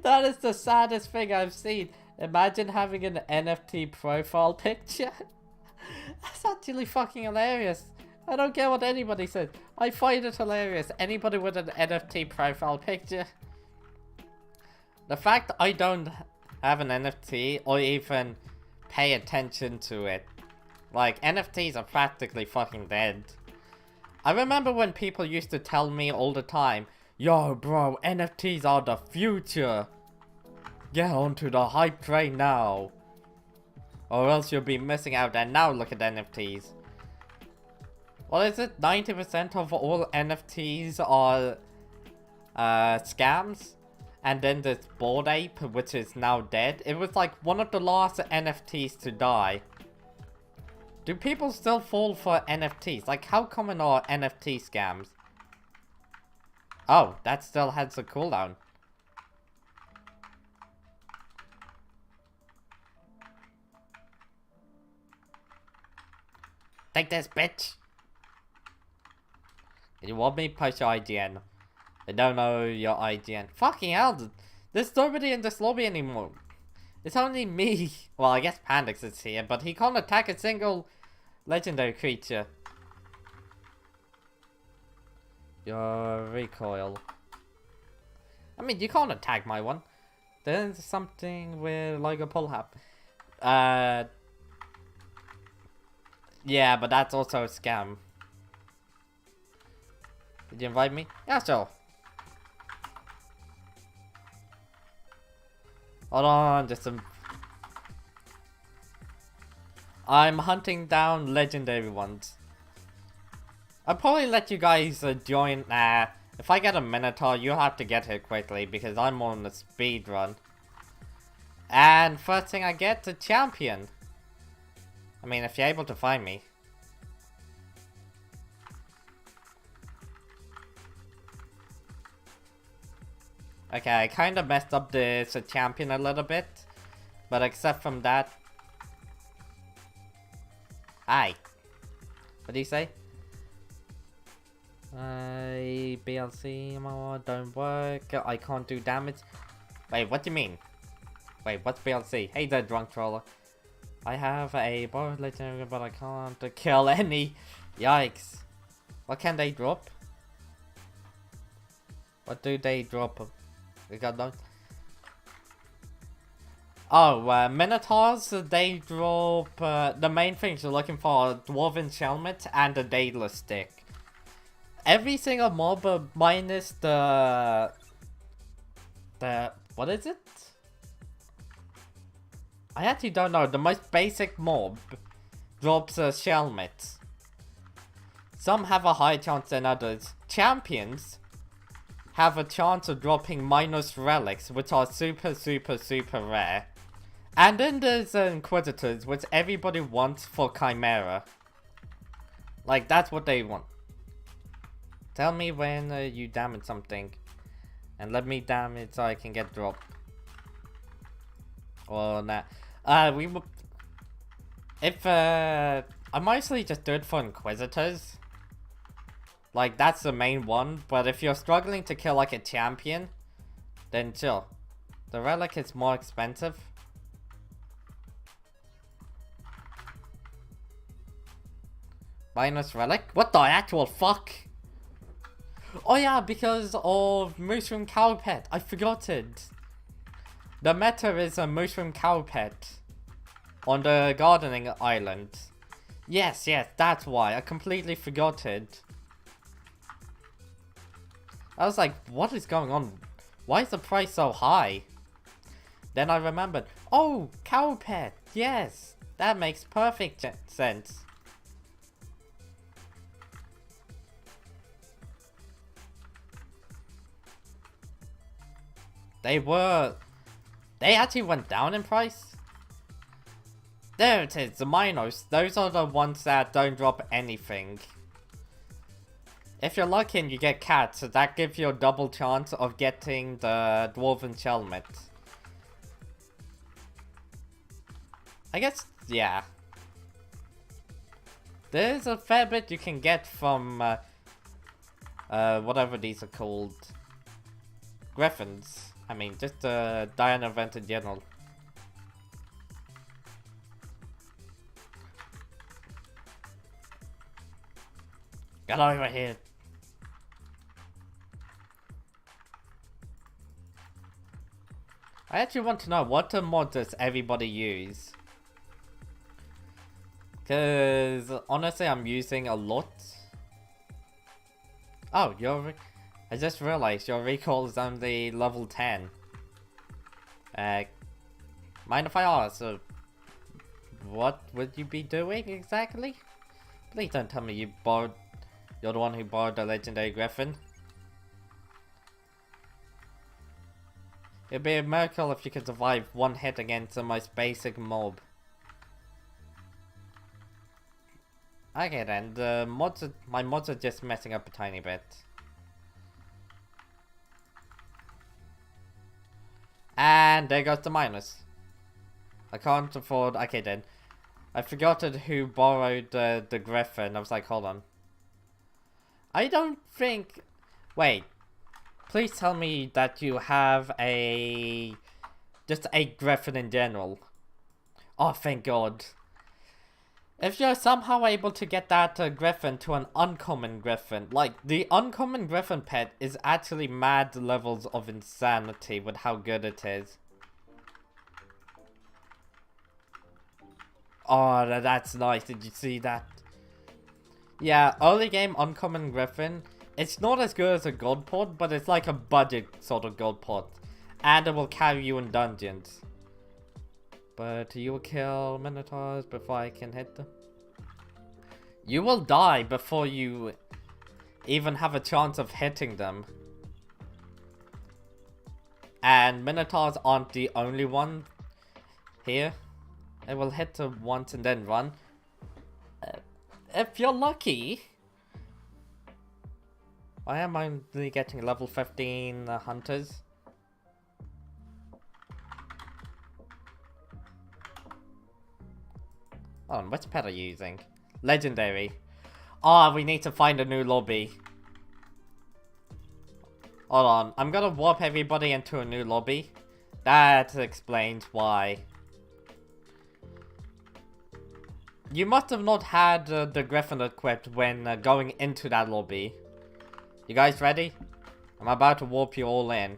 That is the saddest thing I've seen. Imagine having an NFT profile picture. That's actually fucking hilarious. I don't care what anybody says. I find it hilarious. Anybody with an NFT profile picture. The fact I don't have an NFT or even pay attention to it. Like, NFTs are practically fucking dead. I remember when people used to tell me all the time, yo bro, NFTs are the future. Get onto the hype train now. Or else you'll be missing out, and now look at NFTs. What is it? 90% of all NFTs are scams? And then this Bored Ape, which is now dead. It was like one of the last NFTs to die. Do people still fall for NFTs? Like, how common are NFT scams? Oh, that still has a cooldown. Take this, bitch! You want me to post your IGN? I don't know your IGN. Fucking hell, there's nobody in this lobby anymore. It's only me. Well, I guess Pandix is here, but he can't attack a single legendary creature. Your recoil. I mean, you can't attack my one. There's something with like a pull up. Yeah, but that's also a scam. Did you invite me? Yeah, sure. Hold on, just some... I'm hunting down legendary ones. I'll probably let you guys join. Nah, if I get a Minotaur, you'll have to get here quickly because I'm on the speed run. And first thing I get, a champion. I mean, if you're able to find me. Okay, I kind of messed up this champion a little bit. But except from that... Aye. What do you say? BLC mod don't work. I can't do damage. Wait, what do you mean? Wait, what's BLC? Hey there, drunk troller. I have a borrowed legendary, but I can't kill any. Yikes. What can they drop? What do they drop? We got no... Oh, Minotaurs, they drop... the main things you're looking for are Dwarven Helmet and a Daedalus Stick. Every single mob minus the... What is it? I actually don't know. The most basic mob drops a helmet. Some have a higher chance than others. Champions have a chance of dropping minus relics, which are super, super, super rare. And then there's Inquisitors, which everybody wants for Chimera. Like, that's what they want. Tell me when you damage something. And let me damage so I can get dropped. Or not. I mostly just do it for Inquisitors. Like, that's the main one. But if you're struggling to kill, like, a champion, then chill. The relic is more expensive. Minus relic? What the actual fuck? Oh yeah, because of Mushroom Cowpet. I forgot it. The meta is a Mushroom Cowpet. On the gardening island. Yes, that's why. I completely forgot it. I was like, what is going on? Why is the price so high? Then I remembered. Oh, Cowpet. Yes. That makes perfect sense. They actually went down in price? There it is, the Minos. Those are the ones that don't drop anything. If you're lucky and you get cats, so that gives you a double chance of getting the Dwarven Helmet. I guess, yeah. there's a fair bit you can get from, whatever these are called. Griffins. I mean, just the Diana event in general. Get over here. I actually want to know, what mod does everybody use? Because, honestly, I'm using a lot. Oh, I just realized your recall is only level 10. Mind if I ask, what would you be doing exactly? Please don't tell me you're the one who borrowed the legendary griffin. It'd be a miracle if you could survive one hit against the most basic mob. Okay then, my mods are just messing up a tiny bit. And there goes the minus. I can't afford. Okay then, I forgot who borrowed the griffin. I was like, hold on. I don't think. Wait. Please tell me that you have just a griffin in general. Oh, thank God. If you're somehow able to get that griffin to an uncommon griffin, like, the uncommon griffin pet is actually mad levels of insanity with how good it is. Oh, that's nice. Did you see that? Yeah, early game uncommon griffin. It's not as good as a gold pot, but it's like a budget sort of gold pot. And it will carry you in dungeons. But you will kill Minotaurs before I can hit them. You will die before you even have a chance of hitting them. And Minotaurs aren't the only one here. It will hit them once and then run. If you're lucky... Why am I only getting level 15 hunters? Oh, which pet are you using? Legendary. Oh, we need to find a new lobby. Hold on, I'm gonna warp everybody into a new lobby. That explains why. You must have not had the griffin equipped when going into that lobby. You guys ready? I'm about to warp you all in.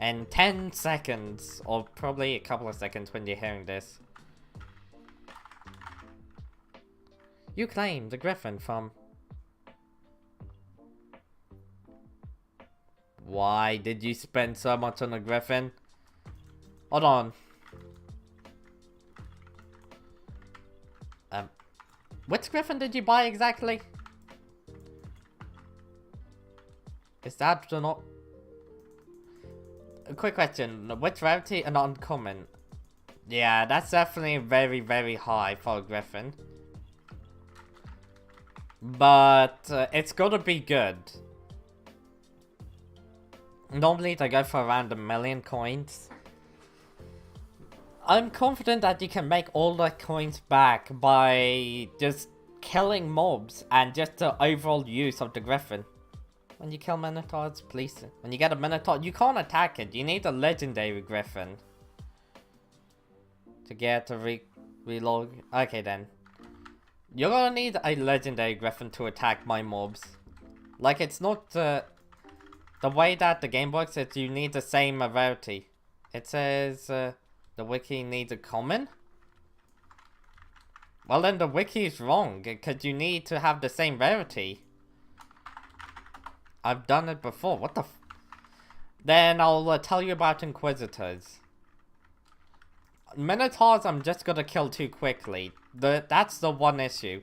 In 10 seconds, or probably a couple of seconds when you're hearing this. You claim the griffin from... Why did you spend so much on a griffin? Hold on. Which griffin did you buy exactly? Is that not... A quick question. Which rarity and uncommon? Yeah, that's definitely very, very high for a griffin. But it's gotta be good. Normally they go for around 1 million coins. I'm confident that you can make all the coins back by just killing mobs and just the overall use of the griffin. When you kill Minotaurs, please. When you get a Minotaur, you can't attack it. You need a legendary griffin to get a reload. Okay then. You're gonna need a legendary griffin to attack my mobs. Like, it's not the way that the game works, is you need the same rarity. It says the wiki needs a common. Well then the wiki is wrong, because you need to have the same rarity. I've done it before. What the f... Then I'll tell you about Inquisitors. Minotaurs I'm just gonna kill too quickly. That's the one issue.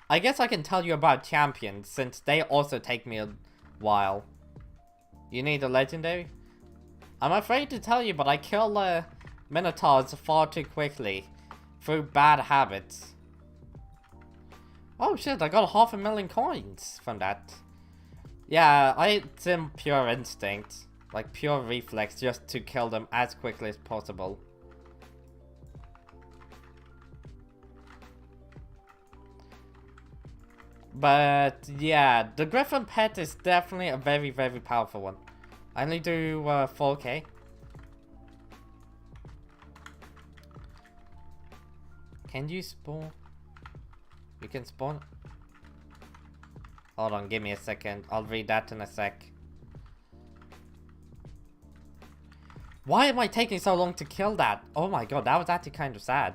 I guess I can tell you about champions, since they also take me a while. You need a legendary? I'm afraid to tell you, but I kill Minotaurs far too quickly. Through bad habits. Oh shit, I got 500,000 coins from that. Yeah, it's in pure instinct. Like pure reflex, just to kill them as quickly as possible. But yeah, the Griffin pet is definitely a very, very powerful one. I only do 4K. Can you spawn? You can spawn? Hold on, give me a second. I'll read that in a sec. Why am I taking so long to kill that? Oh my god, that was actually kind of sad.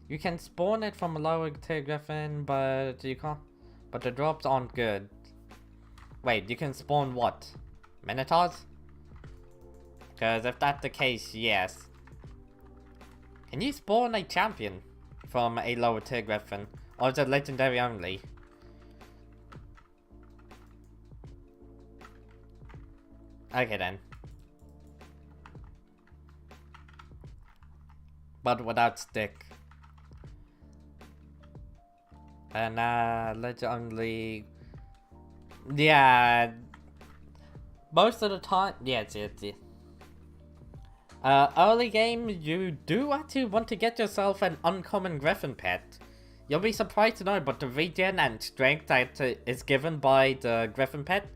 You can spawn it from a lower tier griffin, but you can't. But the drops aren't good. Wait, you can spawn what? Minotaurs? Because if that's the case, yes. Can you spawn a champion from a lower tier griffin? Or is it legendary only? Okay then. But without stick. And legend only. Yeah. Most of the time, yes. Early game, you do actually want to get yourself an uncommon griffin pet. You'll be surprised to know, but the regen and strength that is given by the griffin pet,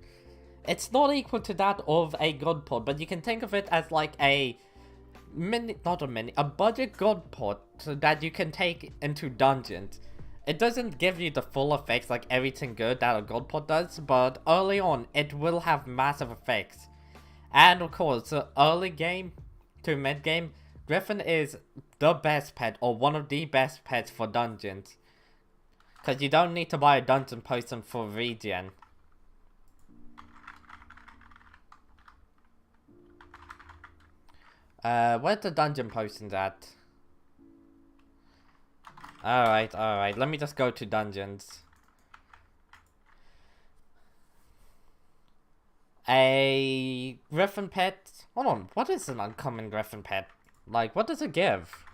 it's not equal to that of a god pod, but you can think of it as like a a budget god pod that you can take into dungeons. It doesn't give you the full effects like everything good that a god pod does, but early on it will have massive effects. And of course, early game to mid game, Griffin is the best pet or one of the best pets for dungeons. Because you don't need to buy a dungeon potion for regen. Where's the dungeon potions at? Alright, let me just go to dungeons. A griffin pet? Hold on, what is an uncommon griffin pet? Like, what does it give?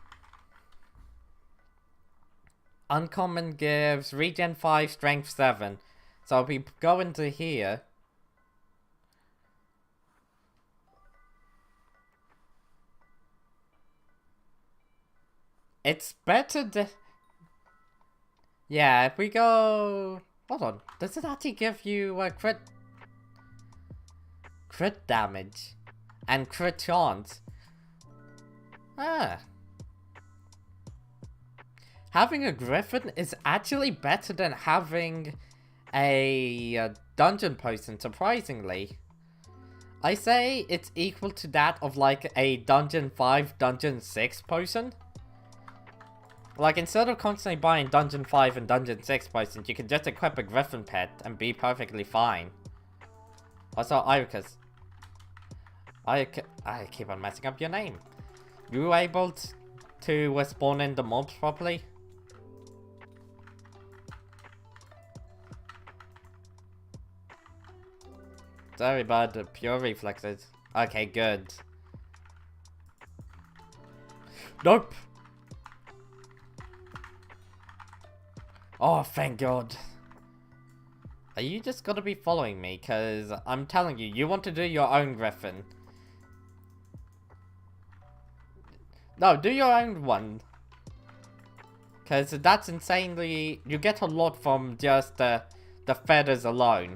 Uncommon gives regen 5, strength 7. So if we go into here. It's better than... Yeah, if we go... Hold on, does it actually give you a crit damage? And crit chance? Ah. Having a griffin is actually better than having a dungeon potion, surprisingly. I say it's equal to that of like a dungeon 5, dungeon 6 potion. Like, instead of constantly buying dungeon 5 and dungeon 6 potions, you can just equip a griffin pet and be perfectly fine. Also, Iricus. I keep on messing up your name. You were able to spawn in the mobs properly? Sorry about the pure reflexes. Okay, good. Nope! Oh, thank God. Are you just gonna be following me? Because I'm telling you, you want to do your own griffin. No, do your own one. Because that's insanely... You get a lot from just the feathers alone.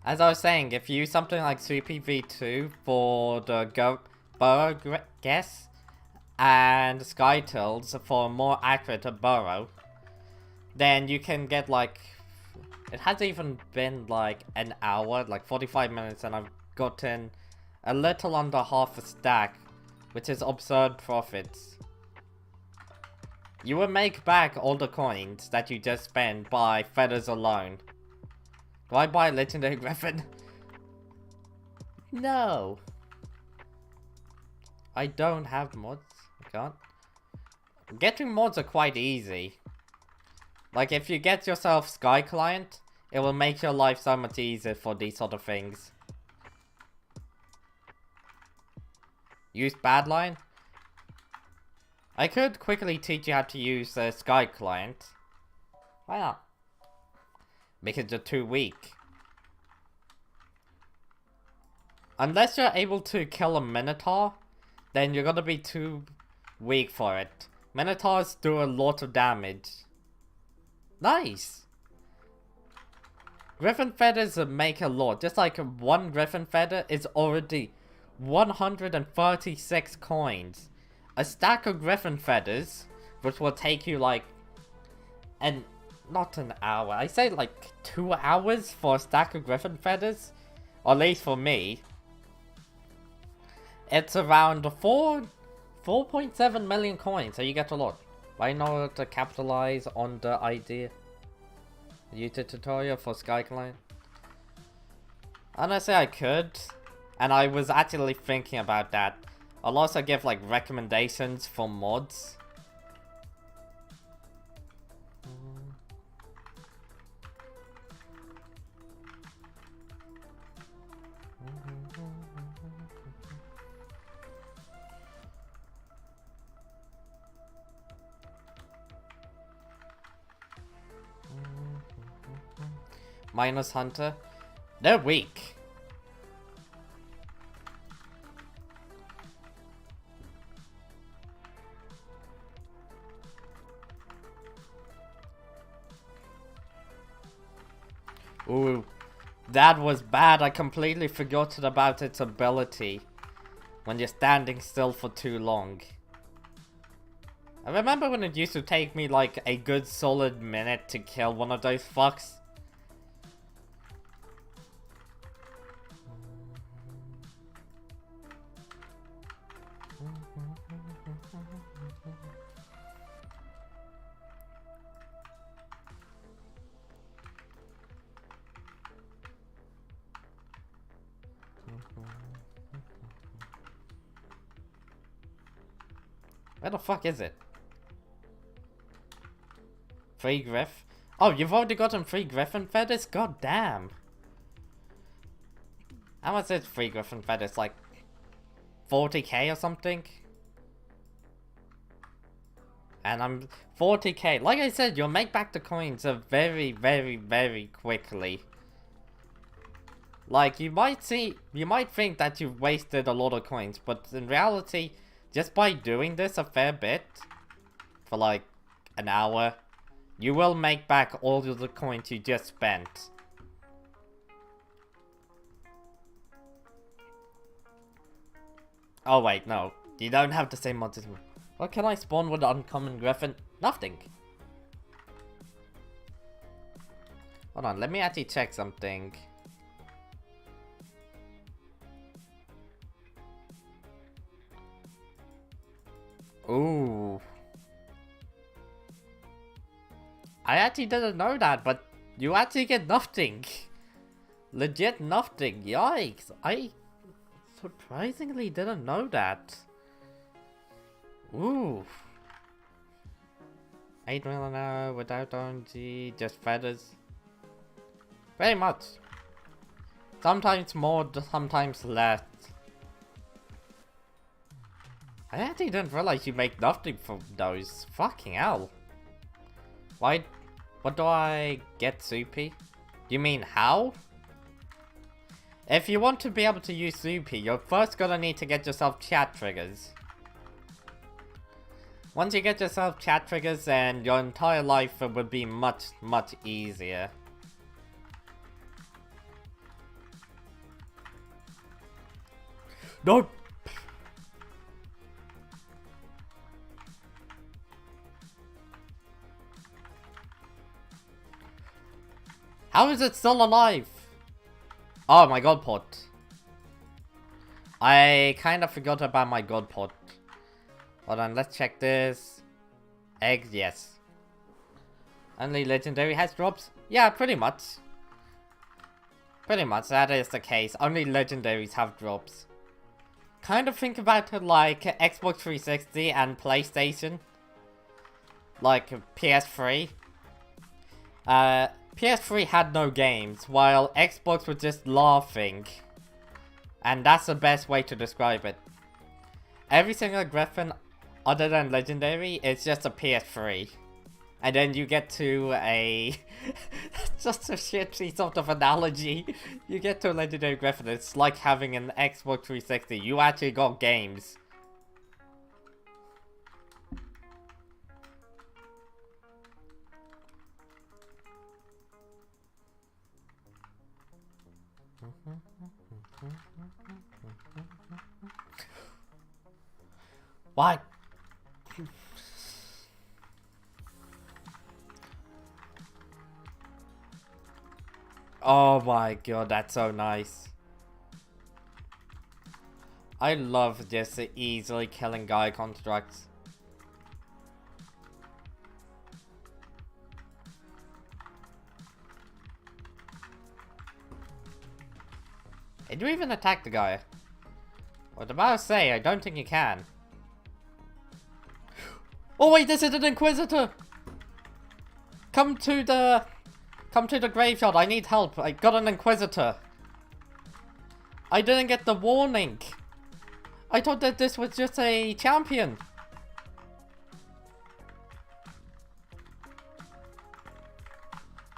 As I was saying, if you use something like Super V2 for the burrow guess, and Skytills for a more accurate burrow, then you can get like... It has even been like an hour, like 45 minutes, and I've gotten a little under half a stack, which is absurd profits. You will make back all the coins that you just spent by feathers alone. Do I buy a legendary griffin? No. I don't have mods. I can't. Getting mods are quite easy. Like, if you get yourself Sky Client, it will make your life so much easier for these sort of things. Use Badline? I could quickly teach you how to use Sky Client. Why not? Because you're too weak. Unless you're able to kill a Minotaur, then you're gonna be too weak for it. Minotaurs do a lot of damage. Nice! Griffin feathers make a lot. Just like one griffin feather is already 136 coins. A stack of griffin feathers, which will take you like not an hour. I say like 2 hours for a stack of griffin feathers. Or at least for me. It's around 4.7 million coins, so you get a lot. Why not to capitalize on the idea? YouTube tutorial for Skyblock. Honestly, I could. And I was actually thinking about that. I'll also give like recommendations for mods. Minus Hunter. They're weak. Ooh, that was bad. I completely forgot about its ability when you're standing still for too long. I remember when it used to take me like a good solid minute to kill one of those fucks. Where the fuck is it? 3 Griff? Oh, you've already gotten 3 Griffin feathers? God damn. How much is 3 Griffin feathers? Like 40k or something? And I'm 40k. Like I said, you'll make back the coins very, very, very quickly. Like, you might think that you've wasted a lot of coins, but in reality, just by doing this a fair bit, for like an hour, you will make back all of the coins you just spent. Oh wait, no. You don't have the same mods as me. What can I spawn with uncommon griffin? Nothing. Hold on, let me actually check something. Ooh. I actually didn't know that, but you actually get nothing. Legit nothing. Yikes. I surprisingly didn't know that. Ooh. 8 million an hour without RNG, just feathers. Very much. Sometimes more, sometimes less. I actually didn't realize you make nothing from those. Fucking hell. Why? What do I get, Soupy? You mean how? If you want to be able to use Soupy, you're first gonna need to get yourself chat triggers. Once you get yourself chat triggers, then your entire life would be much, much easier. No! How is it still alive? Oh, my god pot. I kind of forgot about my god pot. Hold on, let's check this. Eggs, yes. Only legendary has drops? Yeah, pretty much. Pretty much, that is the case. Only legendaries have drops. Kind of think about it like Xbox 360 and PlayStation. Like PS3. PS3 had no games, while Xbox was just laughing. And that's the best way to describe it. Every single Griffin, other than Legendary, is just a PS3. And then you get to a... just a shitty sort of analogy. You get to a Legendary Griffin, it's like having an Xbox 360. You actually got games. Why? Oh my god, that's so nice. I love just easily killing guy constructs. Did you even attack the guy? I was about to say, I don't think you can. Oh wait, this is an Inquisitor! Come to the graveyard, I need help. I got an Inquisitor. I didn't get the warning. I thought that this was just a champion.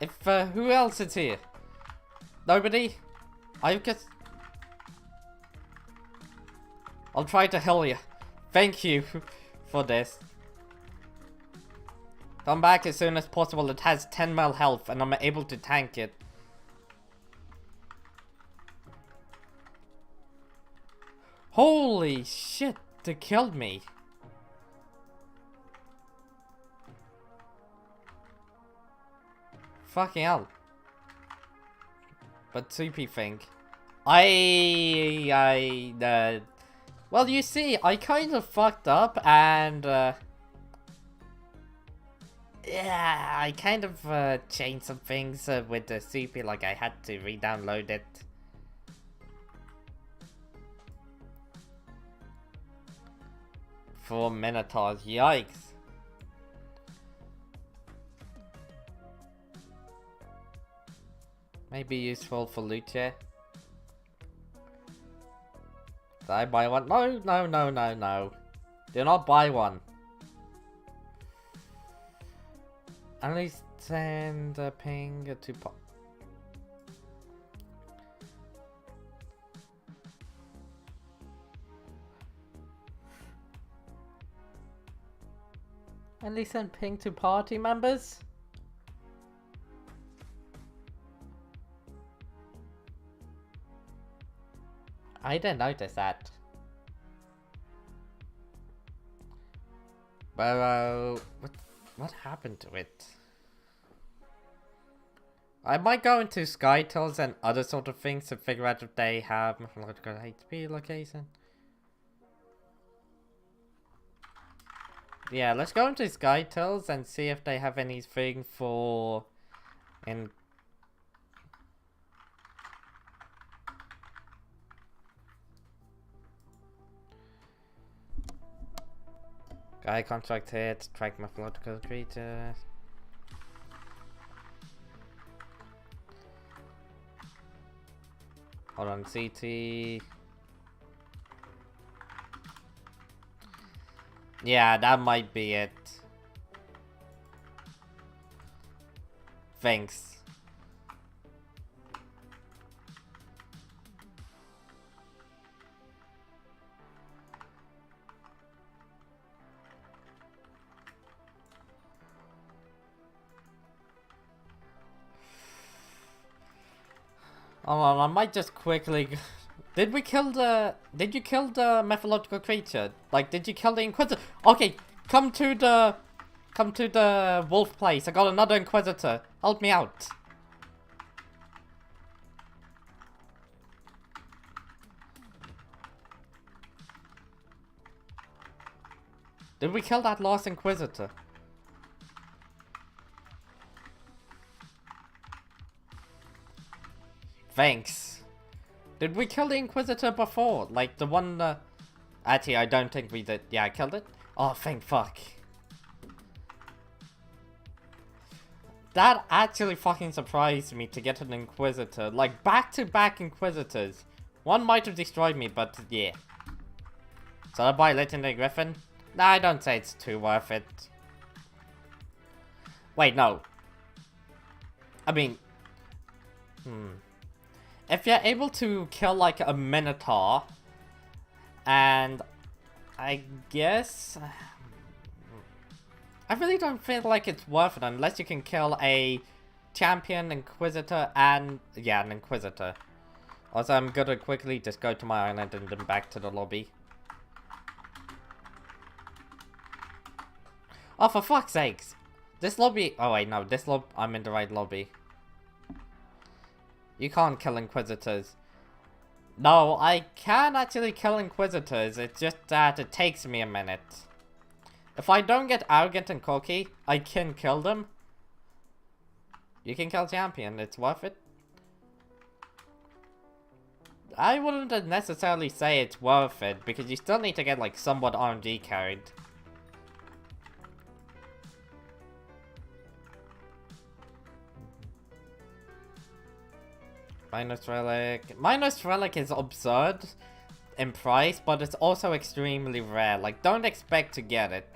If, who else is here? Nobody? I guess... I'll try to heal you. Thank you for this. Come back as soon as possible. It has 10 mil health and I'm able to tank it. Holy shit, they killed me. Fucking hell. But Soupy think. Well, you see, I kind of fucked up and, yeah, I kind of, changed some things with the Soupy, like I had to re-download it. For Minotaurs, yikes. Maybe useful for loot here. Did I buy one? No, no, no, no, no. Do not buy one. At least send a ping to pop. At least send ping to party members. I didn't notice that. But what happened to it? I might go into SkyTools and other sort of things to figure out if they have mythological HP location. Yeah, let's go into SkyTools and see if they have anything for Guy contract hit, track mythological creatures. Hold on, CT. Yeah, that might be it. Thanks. Hold on, I might just quickly... Did you kill the mythological creature? Like, did you kill the Inquisitor? Okay, come to the wolf place. I got another Inquisitor. Help me out. Did we kill that last Inquisitor? Thanks. Did we kill the Inquisitor before? Like the one, actually, I don't think we did. Yeah, I killed it. Oh, thank fuck. That actually fucking surprised me to get an Inquisitor. Like, back-to-back Inquisitors. One might have destroyed me, but yeah. So I buy Legendary Griffin? Nah, I don't say it's too worth it. Wait, no. I mean... If you're able to kill, like, a Minotaur, and I guess... I really don't feel like it's worth it unless you can kill a champion, Inquisitor, and... yeah, an Inquisitor. Also, I'm gonna quickly just go to my island and then back to the lobby. Oh, for fuck's sakes. This lobby... Oh, wait, no. This lobby... I'm in the right lobby. You can't kill Inquisitors. No, I can actually kill Inquisitors. It's just that it takes me a minute. If I don't get arrogant and cocky, I can kill them. You can kill Champion. It's worth it. I wouldn't necessarily say it's worth it, because you still need to get, like, somewhat RNG carried. Minus Relic. Minus Relic is absurd in price, but it's also extremely rare. Like, don't expect to get it.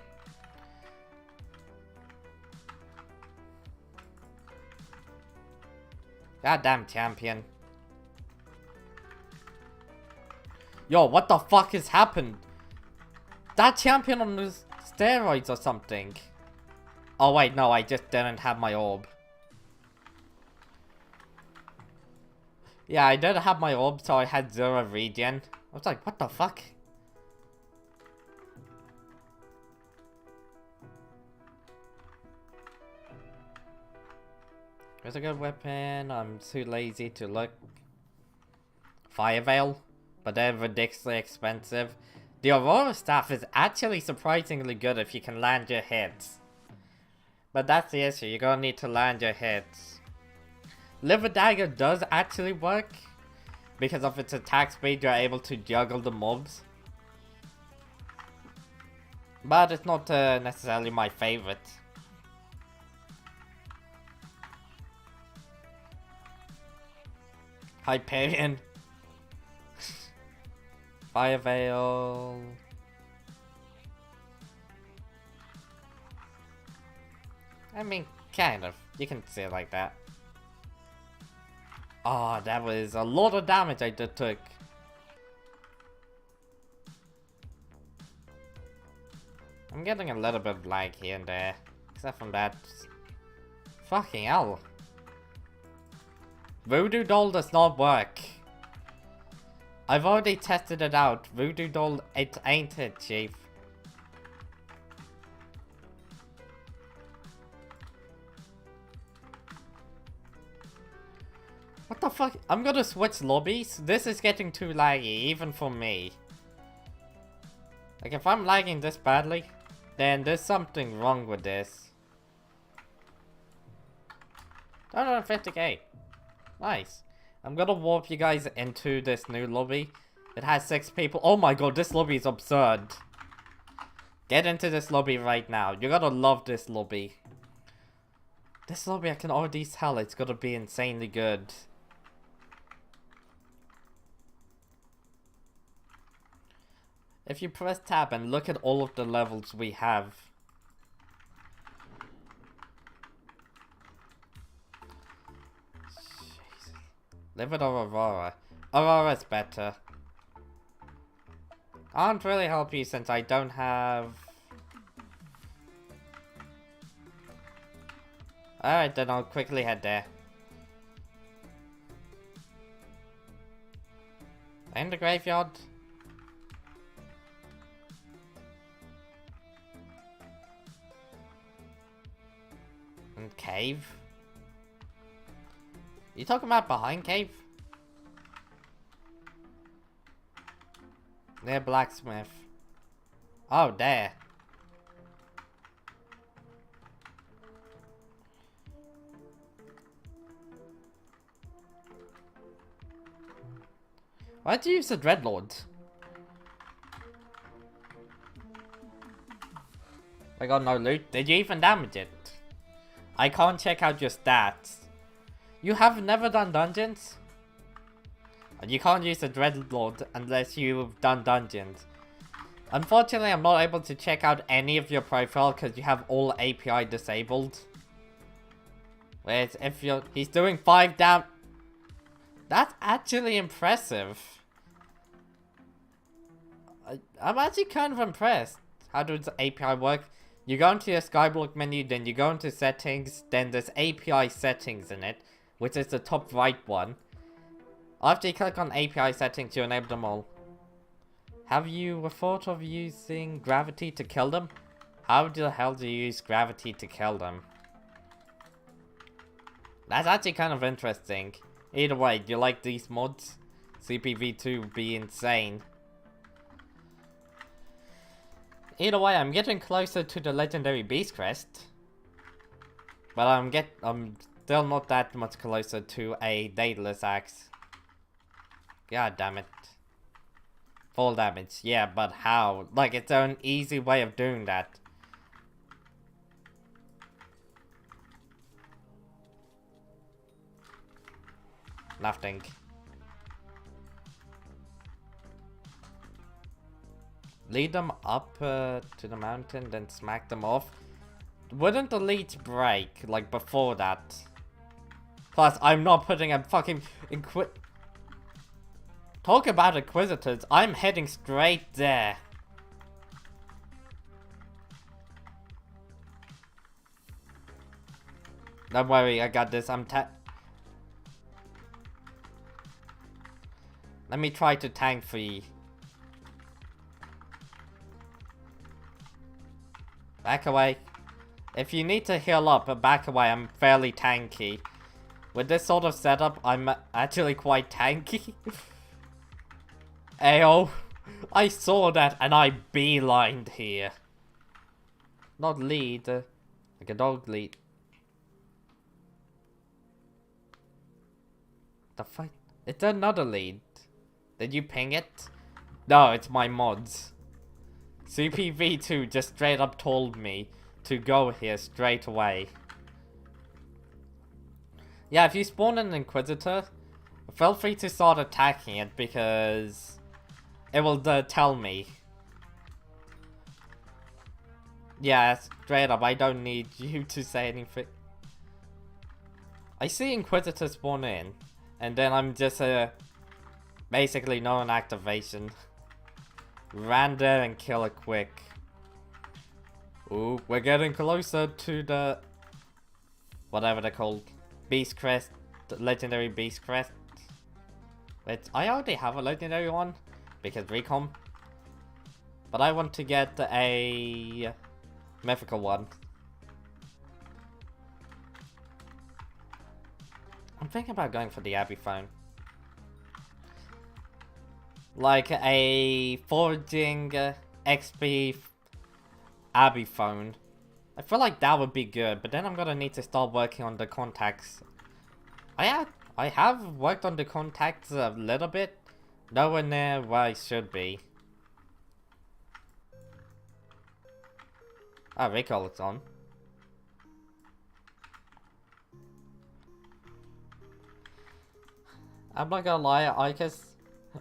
Goddamn Champion. Yo, what the fuck has happened? That Champion on the steroids or something. Oh wait, no, I just didn't have my orb. Yeah, I didn't have my orb, so I had 0 regen. I was like, what the fuck? There's a good weapon. I'm too lazy to look. Fire Veil, but they're ridiculously expensive. The Aurora Staff is actually surprisingly good if you can land your hits. But that's the issue, you're gonna need to land your hits. Liver Dagger does actually work. Because of its attack speed, you're able to juggle the mobs. But it's not necessarily my favorite. Hyperion. Fire Veil. I mean, kind of. You can say it like that. Oh, that was a lot of damage I just took. I'm getting a little bit of lag here and there. Except from that. Fucking hell. Voodoo Doll does not work. I've already tested it out. Voodoo Doll, it ain't it, chief. What the fuck? I'm gonna switch lobbies? This is getting too laggy, even for me. Like, if I'm lagging this badly, then there's something wrong with this. 250k. Nice. I'm gonna warp you guys into this new lobby. It has 6 people. Oh my god, this lobby is absurd. Get into this lobby right now. You're gonna love this lobby. This lobby, I can already tell it's gonna be insanely good. If you press tab and look at all of the levels we have. Jesus. Live it or Aurora. Aurora's better. I can't really help you since I don't have... Alright, then I'll quickly head there. In the graveyard. And cave. You talking about behind cave? Near blacksmith. Oh, there. Why'd you use the Dreadlord? I got no loot. Did you even damage it? I can't check out your stats. You have never done dungeons? You can't use the Dreadlord unless you've done dungeons. Unfortunately, I'm not able to check out any of your profile because you have all API disabled. Whereas if you're... He's doing 5 damage... That's actually impressive. I'm actually kind of impressed. How does API work? You go into your Skyblock menu, then you go into settings, then there's API settings in it, which is the top right one. After you click on API settings, you enable them all. Have you thought of using gravity to kill them? How the hell do you use gravity to kill them? That's actually kind of interesting. Either way, do you like these mods? CPV2 would be insane. Either way, I'm getting closer to the legendary Beast Crest. But I'm still not that much closer to a Daedalus Axe. God damn it. Full damage, yeah, but how? Like, it's an easy way of doing that. Nothing. Lead them up to the mountain, then smack them off. Wouldn't the leads break, like, before that? Plus, I'm not putting a fucking Talk about Inquisitors, I'm heading straight there. Don't worry, I got this, Let me try to tank for you. Back away. If you need to heal up, back away, I'm fairly tanky. With this sort of setup, I'm actually quite tanky. Ayo, I saw that and I beelined here. Not lead, like a dog lead. The fuck? It's another lead. Did you ping it? No, it's my mods. CPV2 just straight up told me to go here straight away. Yeah, if you spawn an Inquisitor, feel free to start attacking it because it will tell me. Yeah, straight up, I don't need you to say anything. I see Inquisitor spawn in, and then I'm just basically no activation. Ran there and kill it quick. Ooh, we're getting closer to the whatever they're called. Beast Crest, legendary Beast Crest. Wait, I already have a legendary one because recon. But I want to get a mythical one. I'm thinking about going for the Abbey phone. Like a foraging XP Abbey phone. I feel like that would be good, but then I'm gonna need to start working on the contacts. I have worked on the contacts a little bit. Nowhere near where I should be. Ah, recall it's on. I'm not gonna lie, I guess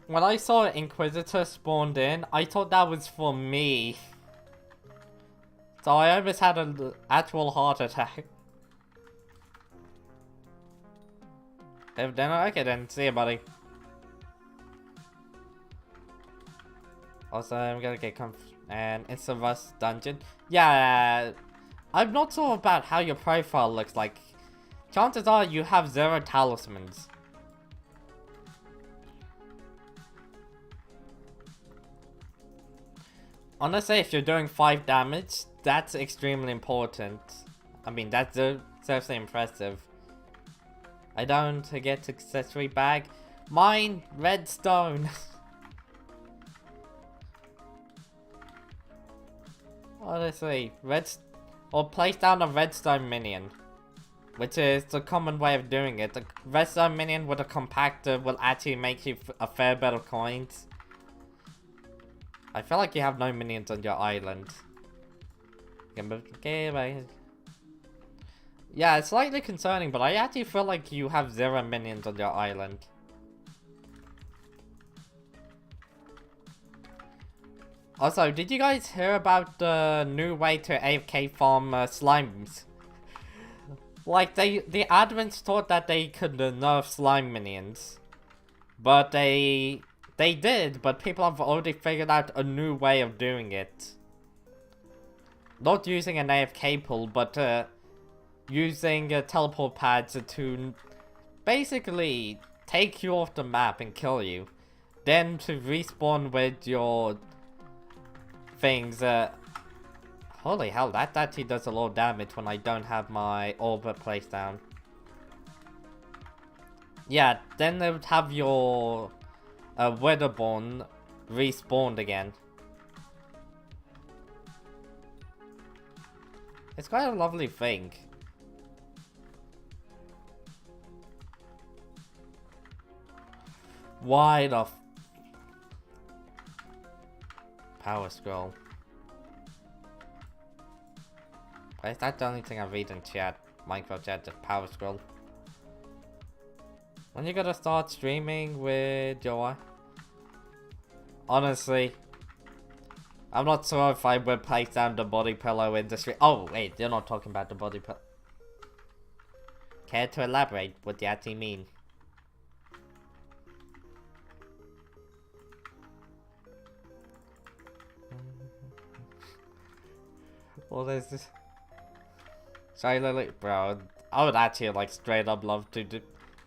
when I saw Inquisitor spawned in, I thought that was for me. So I almost had an actual heart attack. Okay then, see you buddy. Also, I'm gonna get and it's a Rust dungeon. Yeah, I'm not sure about how your profile looks like. Chances are you have 0 talismans. Honestly, if you're doing 5 damage, that's extremely important. I mean, that's seriously impressive. I don't get accessory bag. Mine, redstone. Honestly, or place down a redstone minion. Which is the common way of doing it. The redstone minion with a compactor will actually make you a fair bit of coins. I feel like you have no minions on your island. Yeah, it's slightly concerning, but I actually feel like you have 0 minions on your island. Also, did you guys hear about the new way to AFK farm slimes? Like, the admins thought that they could nerf slime minions. But they did, but people have already figured out a new way of doing it. Not using an AFK pool, but using teleport pads to basically take you off the map and kill you. Then to respawn with your things, Holy hell, that actually does a lot of damage when I don't have my orbit placed down. Yeah, then they would have your Weatherborn respawned again. It's quite a lovely thing. Why the Power Scroll? Why is that the only thing I read in chat? Minecraft chat, just Power Scroll. When you gonna start streaming with Joy? Honestly, I'm not sure if I would place down the body pillow industry. Oh wait, you're not talking about the body pillow. Care to elaborate what you actually mean? What is this? Sorry Lily? Bro, I would actually like straight up love to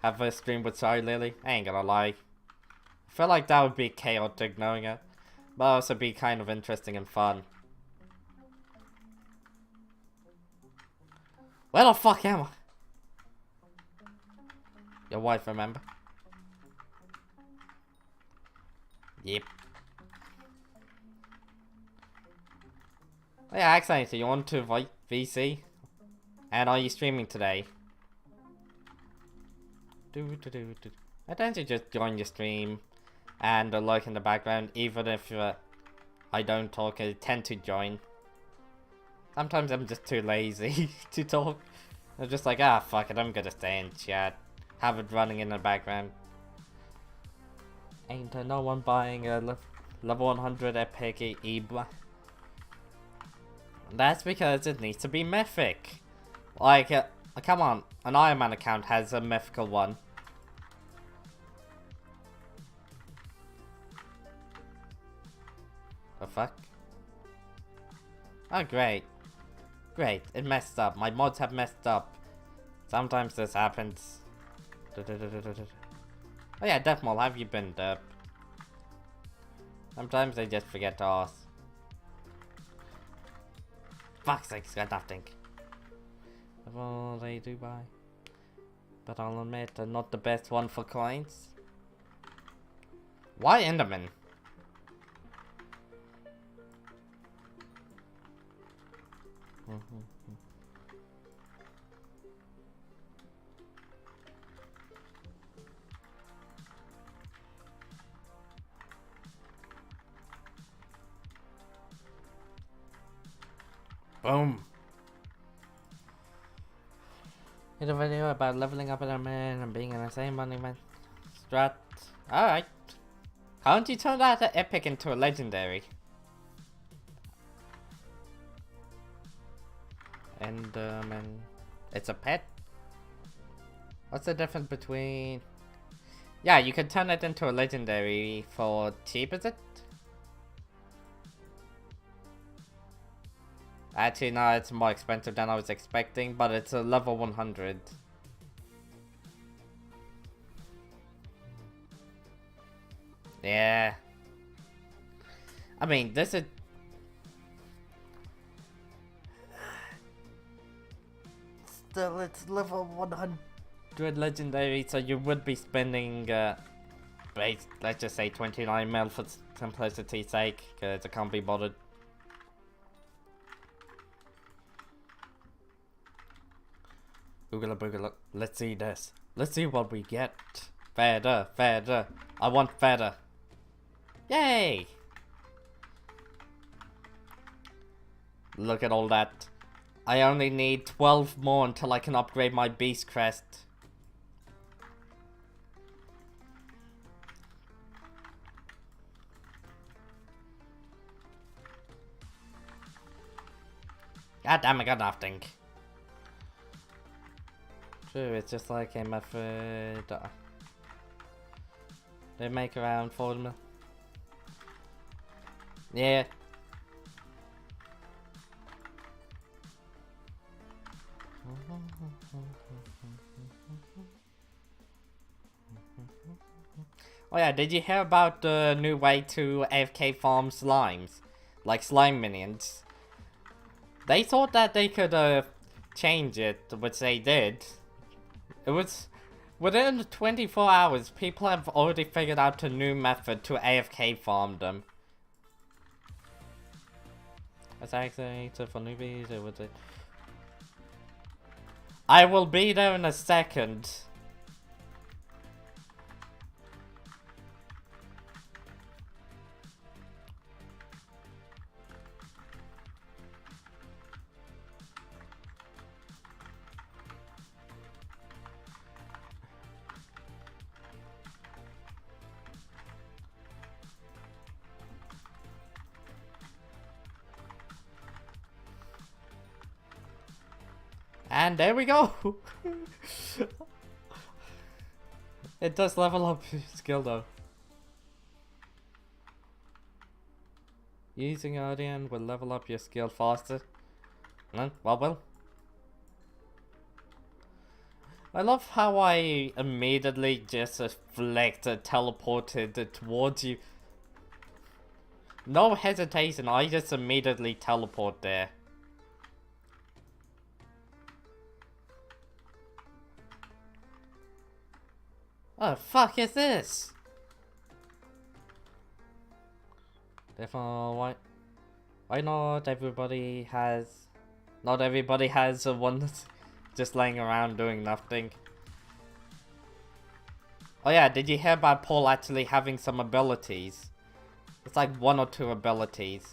have a stream with Sorry Lily. I ain't gonna lie. I feel like that would be chaotic knowing it. But also be kind of interesting and fun. Where the fuck am I? Your wife, remember? Yep. Oh, yeah, actually, so you want to VC? And are you streaming today? I tend to just join your stream and lurk in the background, even if I don't talk, I tend to join. Sometimes I'm just too lazy to talk. I'm just like, ah, fuck it, I'm gonna stay in chat. Have it running in the background. Ain't no one buying a level 100 epic E-Black. That's because it needs to be mythic. Like, come on, an Ironman account has a mythical one. The fuck? Oh, great. Great, it messed up. My mods have messed up. Sometimes this happens. Oh yeah, Deathmall, have you been derp? Sometimes they just forget to ask. Fuck's sake, it's got nothing. Well, they do buy. But I'll admit, they're not the best one for coins. Why Enderman? Boom. Made a video about leveling up Ironman and being an insane money man. Strat. Alright. How don't you turn that epic into a legendary? Enderman. It's a pet? What's the difference between... Yeah, you can turn it into a legendary for cheap, is it? Actually, no, it's more expensive than I was expecting, but it's a level 100. Yeah. I mean, this is... Still, it's level 100 legendary, so you would be spending, let's just say 29 mil for simplicity's sake, because I can't be bothered. Oogala boogala, let's see this. Let's see what we get. Feather, feather. I want feather. Yay! Look at all that. I only need 12 more until I can upgrade my beast crest. God damn, I got nothing. True, it's just like a method. They make around 40 mil. Yeah. Oh yeah, did you hear about the new way to AFK farm slimes? Like slime minions. They thought that they could change it, which they did. It was within 24 hours, people have already figured out a new method to AFK farm them. That's actually for newbies, or was it? I will be there in a second. And there we go! It does level up your skill though. Using Guardian will level up your skill faster. Well. I love how I immediately just teleported towards you. No hesitation, I just immediately teleport there. What the fuck is this? Therefore, why not everybody has... Not everybody has one that's just laying around doing nothing. Oh yeah, did you hear about Paul actually having some abilities? It's like 1 or 2 abilities.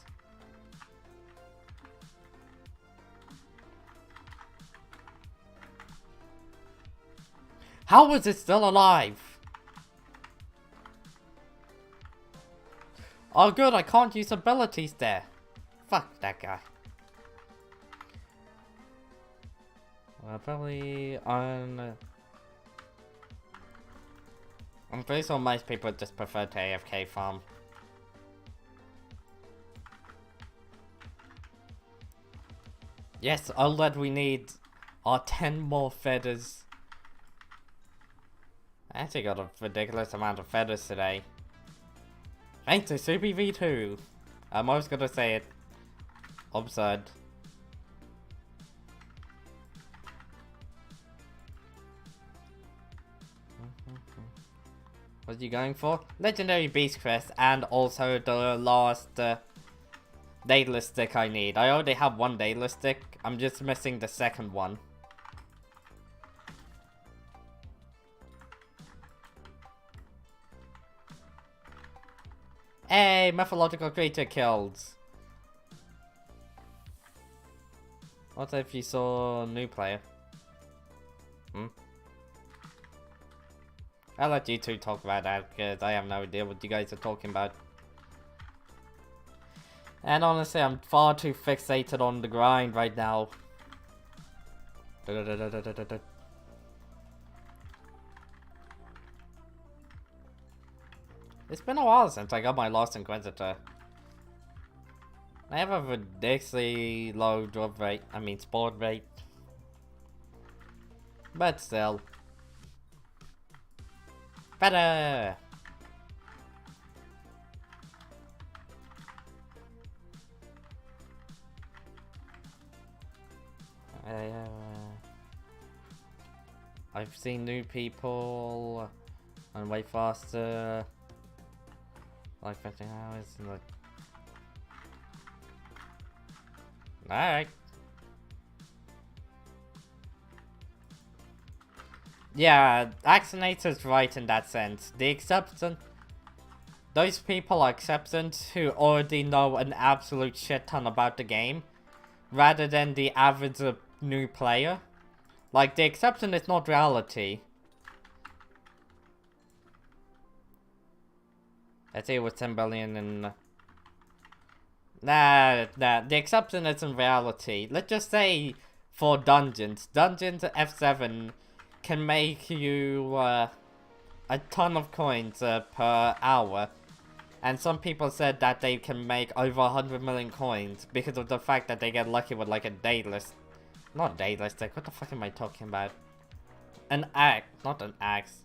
How is it still alive? Oh good, I can't use abilities there. Fuck that guy. Well, probably on... I'm pretty sure most people just prefer to AFK farm. Yes, all that we need are 10 more feathers. I actually got a ridiculous amount of feathers today. Thanks to Super V2. I'm always gonna say it. Absurd. What are you going for? Legendary Beast Crest and also the last Daedalus stick I need. I already have 1 Daedalus stick. I'm just missing the second one. Hey, mythological creature killed. What if you saw a new player? I'll let you two talk about that because I have no idea what you guys are talking about. And honestly, I'm far too fixated on the grind right now. It's been a while since I got my Lost Inquisitor. I have a ridiculously low drop rate, spawn rate. But still. Better! I've seen new people and way faster. Like 15 hours and like... Alright. Yeah, Axonator's right in that sense. The acceptance... Those people are acceptance who already know an absolute shit ton about the game, rather than the average new player. Like, the exception is not reality. Let's say it was 10 billion and... Nah, the exception isn't reality. Let's just say for dungeons. Dungeons F7 can make you a ton of coins per hour. And some people said that they can make over 100 million coins because of the fact that they get lucky with like a Daedalus. Not Daedalus stick, what the fuck am I talking about? An axe, not an axe.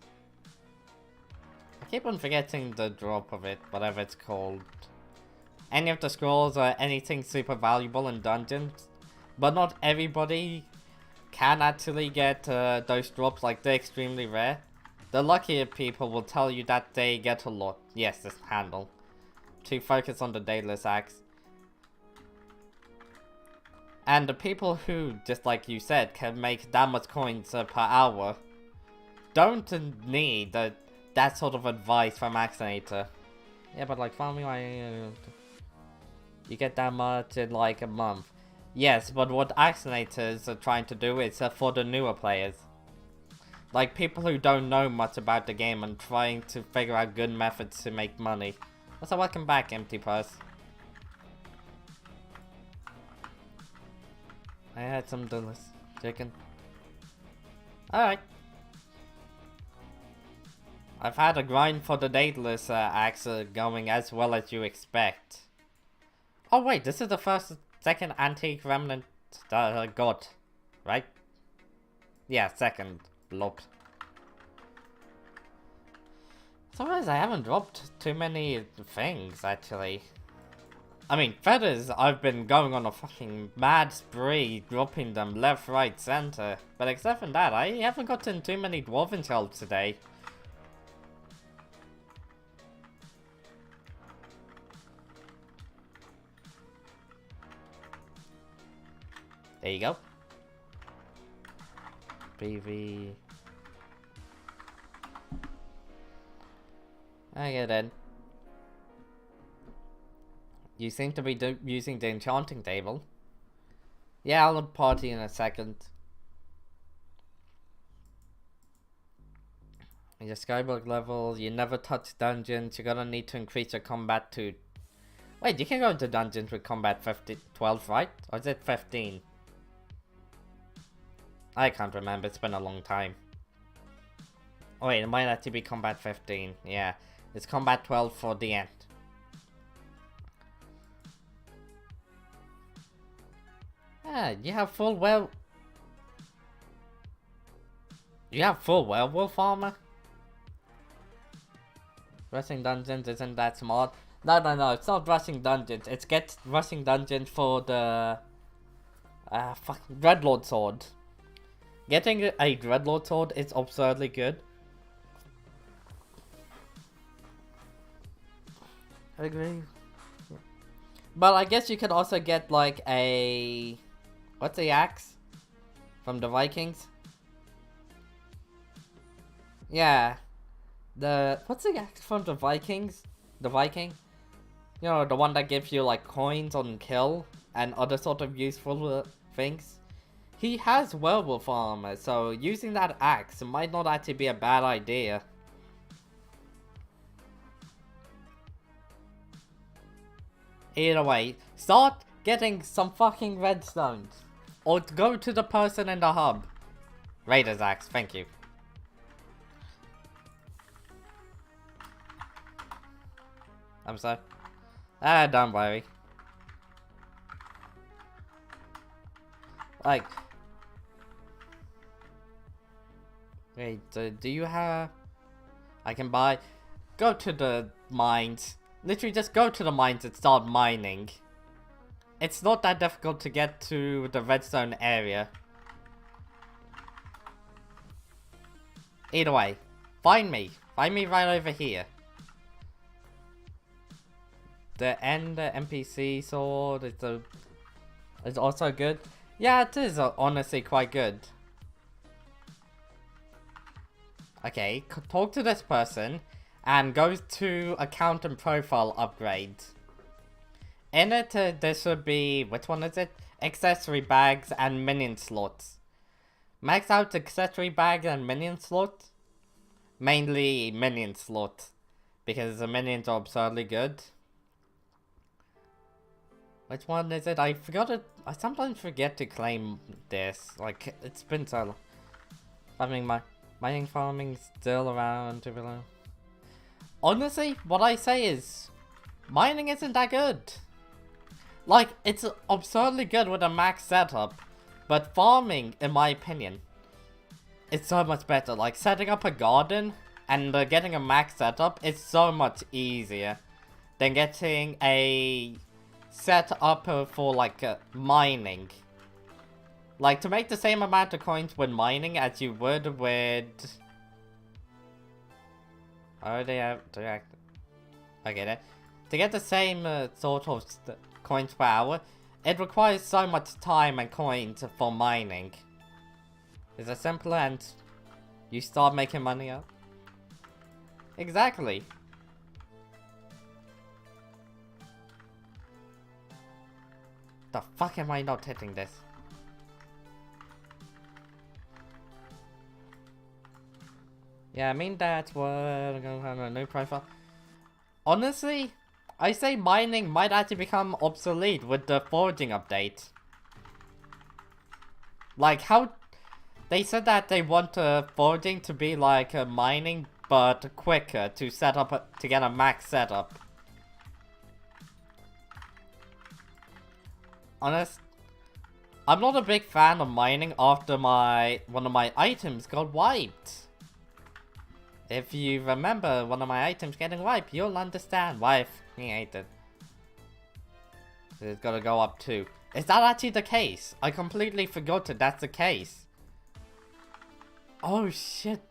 I keep on forgetting the drop of it, whatever it's called. Any of the scrolls or anything super valuable in dungeons But not everybody can actually get those drops, like they're extremely rare. The luckier people will tell you that they get a lot. Yes, this handle. To focus on the Daedalus Axe. And the people who, just like you said, can make that much coins per hour don't need that sort of advice from Axinator. Yeah, but like farming, you get that much in like a month. Yes, but what Axinators are trying to do is for the newer players. Like people who don't know much about the game and trying to figure out good methods to make money. So welcome back, Empty Purse. I had some delicious chicken. Alright. I've had a grind for the Daedalus Axe going as well as you expect. Oh wait, this is the second antique remnant god, right? Yeah, second. Looked. Sometimes I haven't dropped too many things, actually. I mean, feathers, I've been going on a fucking mad spree, dropping them left, right, center. But except for that, I haven't gotten too many dwarven shells today. There you go. PV. Okay then. You seem to be using the enchanting table. Yeah, I'll party in a second. Your Skyblock level, you never touch dungeons, you're gonna need to increase your combat to... Wait, you can go into dungeons with combat 12, right? Or is it 15? I can't remember, it's been a long time. Oh wait, it might actually be combat 15, yeah. It's combat 12 for the end. Yeah, you have full You have full werewolf armor? Rushing dungeons isn't that smart. No, it's not rushing dungeons. It's rushing dungeons for the... fucking Dreadlord sword. Getting a Dreadlord sword is absurdly good. I agree. But I guess you could also get like a... What's the axe? From the Vikings? Yeah. What's the axe from the Vikings? The Viking? You know, the one that gives you like coins on kill and other sort of useful things. He has werewolf armor, so using that axe might not actually be a bad idea. Either way, start getting some fucking redstones. Or go to the person in the hub. Raider's axe, thank you. I'm sorry. Don't worry. Like... Wait, do you have... I can buy... Go to the mines. Literally just go to the mines and start mining. It's not that difficult to get to the redstone area. Either way, find me. Find me right over here. The NPC sword is also good. Yeah, it is honestly quite good. Okay, talk to this person and go to account and profile upgrade. In it, there should be, which one is it? Accessory bags and minion slots. Max out accessory bags and minion slots. Mainly minion slots, because the minions are absurdly good. Which one is it? I forgot it. I sometimes forget to claim this. Like, it's been so long. I mean, mining farming still around to below. Honestly, what I say is, mining isn't that good. Like, it's absurdly good with a max setup, but farming, in my opinion, is so much better. Like, setting up a garden and getting a max setup is so much easier than getting a setup for, like, mining. Like, to make the same amount of coins with mining as you would with... Oh, they have... I get it. To get the same sort of coins per hour, it requires so much time and coins for mining. It's as simple and you start making money up. Exactly. The fuck am I not hitting this? Yeah, I mean that's what I'm gonna have a new profile. Honestly, I say mining might actually become obsolete with the forging update. Like how they said that they want forging to be like mining but quicker to set up to get a max setup. Honest, I'm not a big fan of mining after one of my items got wiped. If you remember one of my items getting wiped, you'll understand why I fucking hate it. It's gotta go up too. Is that actually the case? I completely forgot that that's the case. Oh shit.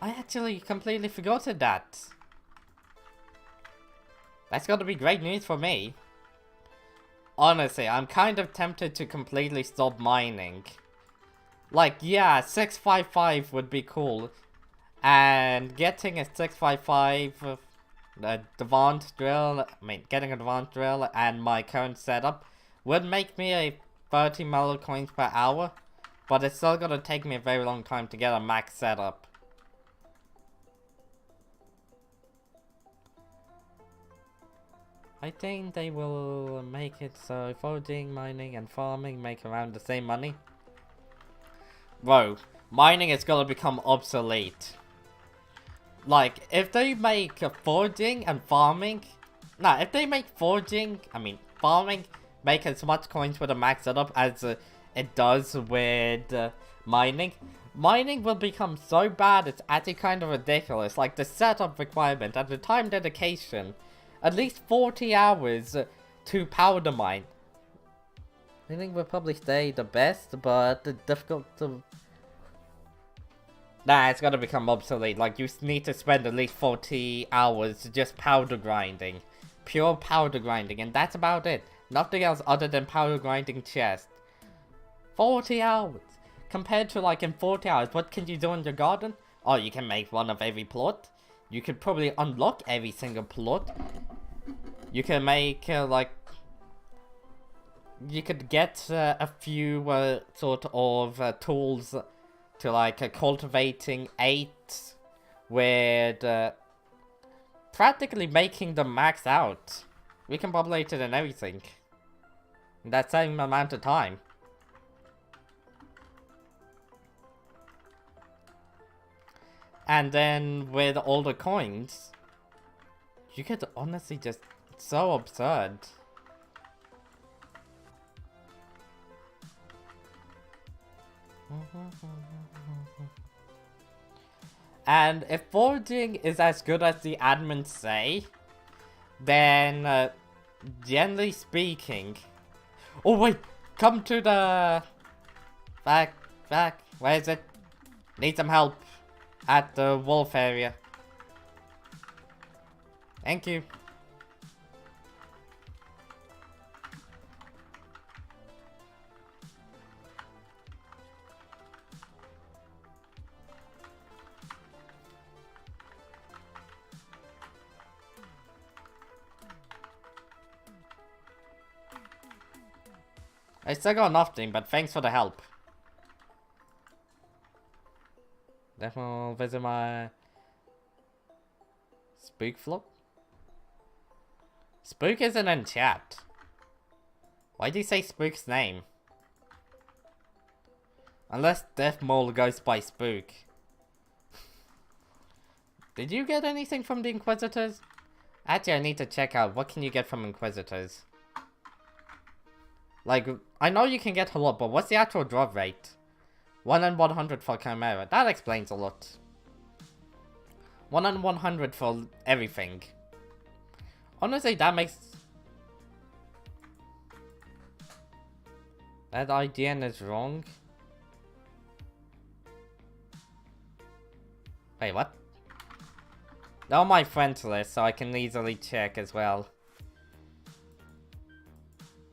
I actually completely forgot that. That's gotta be great news for me. Honestly, I'm kind of tempted to completely stop mining. Like, yeah, 655 would be cool. And getting a 655 advanced drill, getting an advanced drill and my current setup would make me a 30 mellow coins per hour. But it's still gonna take me a very long time to get a max setup. I think they will make it so foraging, mining, and farming make around the same money. Bro, mining is gonna become obsolete. Like, if they make foraging and farming... Nah, if they make farming make as much coins with a max setup as it does with mining. Mining will become so bad it's actually kind of ridiculous. Like, the setup requirement and the time dedication... At least 40 hours to powder mine. I think we'll probably stay the best, but the difficult to... Nah, it's gonna become obsolete. Like, you need to spend at least 40 hours just powder grinding. Pure powder grinding, and that's about it. Nothing else other than powder grinding chest. 40 hours. Compared to, like, in 40 hours, what can you do in your garden? Oh, you can make one of every plot. You could probably unlock every single plot. You can make, like... You could get a few sort of tools to, like, cultivating 8 with practically making them max out. We can populate it and everything in that same amount of time. And then with all the coins, you could honestly just... It's so absurd. And if foraging is as good as the admins say, then generally speaking... Oh wait! Come to the... Back. Where is it? Need some help. At the wolf area. Thank you. I still got nothing, but thanks for the help. Definitely visit my Spook vlog. Spook isn't in chat. Why do you say Spook's name? Unless Death Mole goes by Spook. Did you get anything from the Inquisitors? Actually, I need to check out what can you get from Inquisitors. Like, I know you can get a lot, but what's the actual drop rate? 1 in 100 for Chimera. That explains a lot. 1 in 100 for everything. Honestly, that That IGN is wrong. Wait, what? They're on my friends list, so I can easily check as well.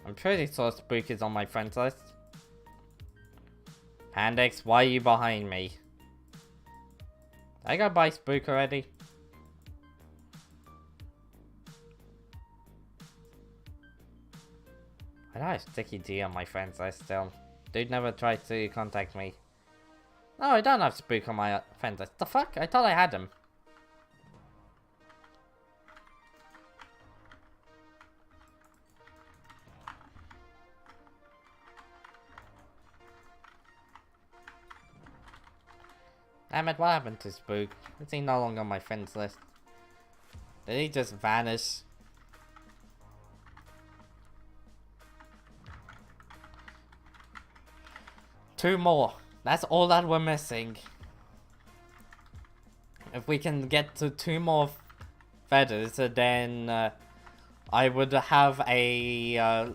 I'm pretty sure Spook is on my friends list. Pandix, why are you behind me? I got by Spook already. I don't have Sticky D on my friends list still. Dude never tried to contact me. No, I don't have Spook on my friends list. The fuck? I thought I had him. Damn it, what happened to Spook? Is he no longer on my friends list? Did he just vanish? Two more. That's all that we're missing. If we can get to 2 more feathers, then I would have a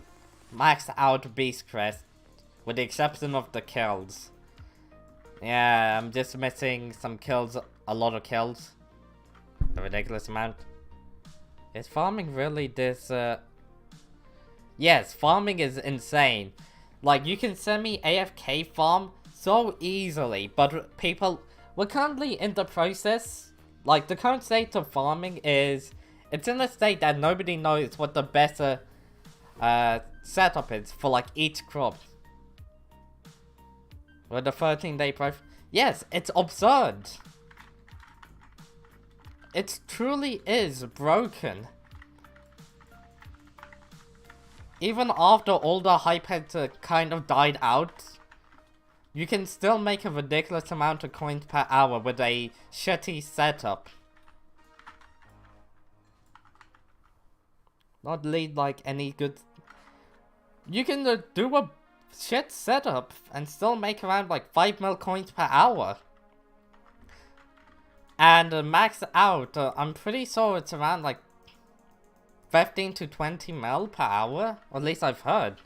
maxed out beast crest, with the exception of the kills. Yeah, I'm just missing some kills, a lot of kills. A ridiculous amount. Is farming really this, Yes, farming is insane. Like, you can send me AFK farm so easily, but people... We're currently in the process. Like, the current state of farming is... It's in a state that nobody knows what the better setup is for, like, each crop. With the 13-day profile. Yes, it's absurd. It truly is broken. Even after all the hype had kind of died out, you can still make a ridiculous amount of coins per hour with a shitty setup. Not lead like any good... You can do a shit setup and still make around like 5 mil coins per hour. And max out, I'm pretty sure it's around like 15 to 20 mil per hour. Or at least I've heard.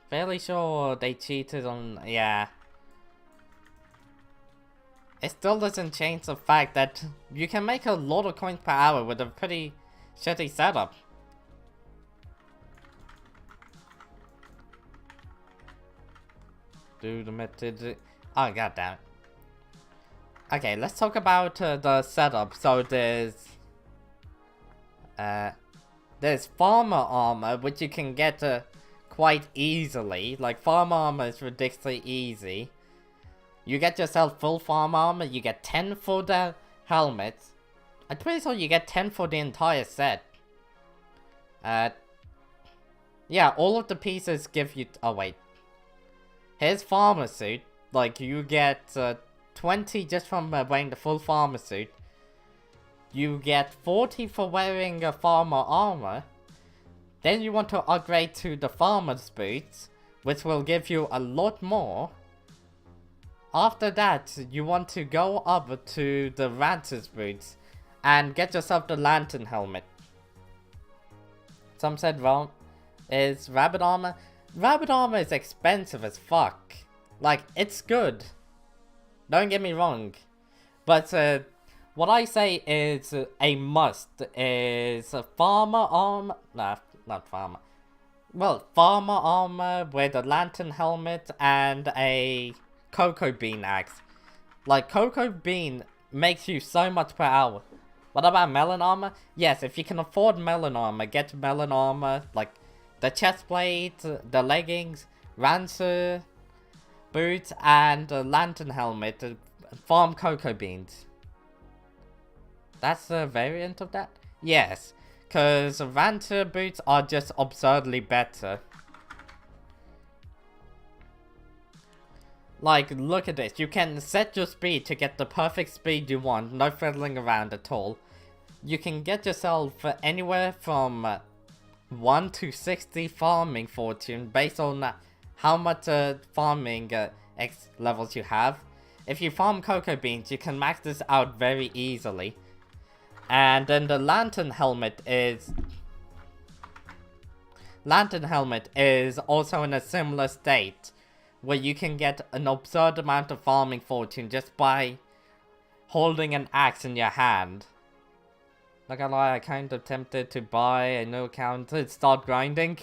Fairly sure they cheated on... yeah. It still doesn't change the fact that you can make a lot of coins per hour with a pretty shitty setup. Do the method... Oh, goddammit. Okay, let's talk about the setup. So there's farmer armor, which you can get quite easily. Like, farmer armor is ridiculously easy. You get yourself full farmer armor, you get 10 for the helmet. I'm pretty sure you get 10 for the entire set. Yeah, all of the pieces give you... oh, wait. Here's farmer suit. Like, you get 20 just from wearing the full farmer suit. You get 40 for wearing a farmer armor. Then you want to upgrade to the farmer's boots, which will give you a lot more. After that, you want to go up to the rancher's boots and get yourself the lantern helmet. Some said wrong. Is rabbit armor? Rabbit armor is expensive as fuck. Like, it's good. Don't get me wrong. But what I say is a must is a farmer armor. Nah, not farmer. Well, farmer armor with a lantern helmet and a cocoa bean axe. Like, cocoa bean makes you so much per hour. What about melon armor? Yes, if you can afford melon armor, get melon armor. Like, the chest plate, the leggings, rancher, boots, and a lantern helmet. Farm cocoa beans. That's a variant of that? Yes, because rancher boots are just absurdly better. Like, look at this. You can set your speed to get the perfect speed you want. No fiddling around at all. You can get yourself anywhere from 1 to 60 farming fortune based on how much farming X levels you have. If you farm cocoa beans, you can max this out very easily. And then the lantern helmet is... Lantern Helmet is also in a similar state, where you can get an absurd amount of farming fortune just by holding an axe in your hand. Not gonna lie, I kind of tempted to buy a new account to start grinding.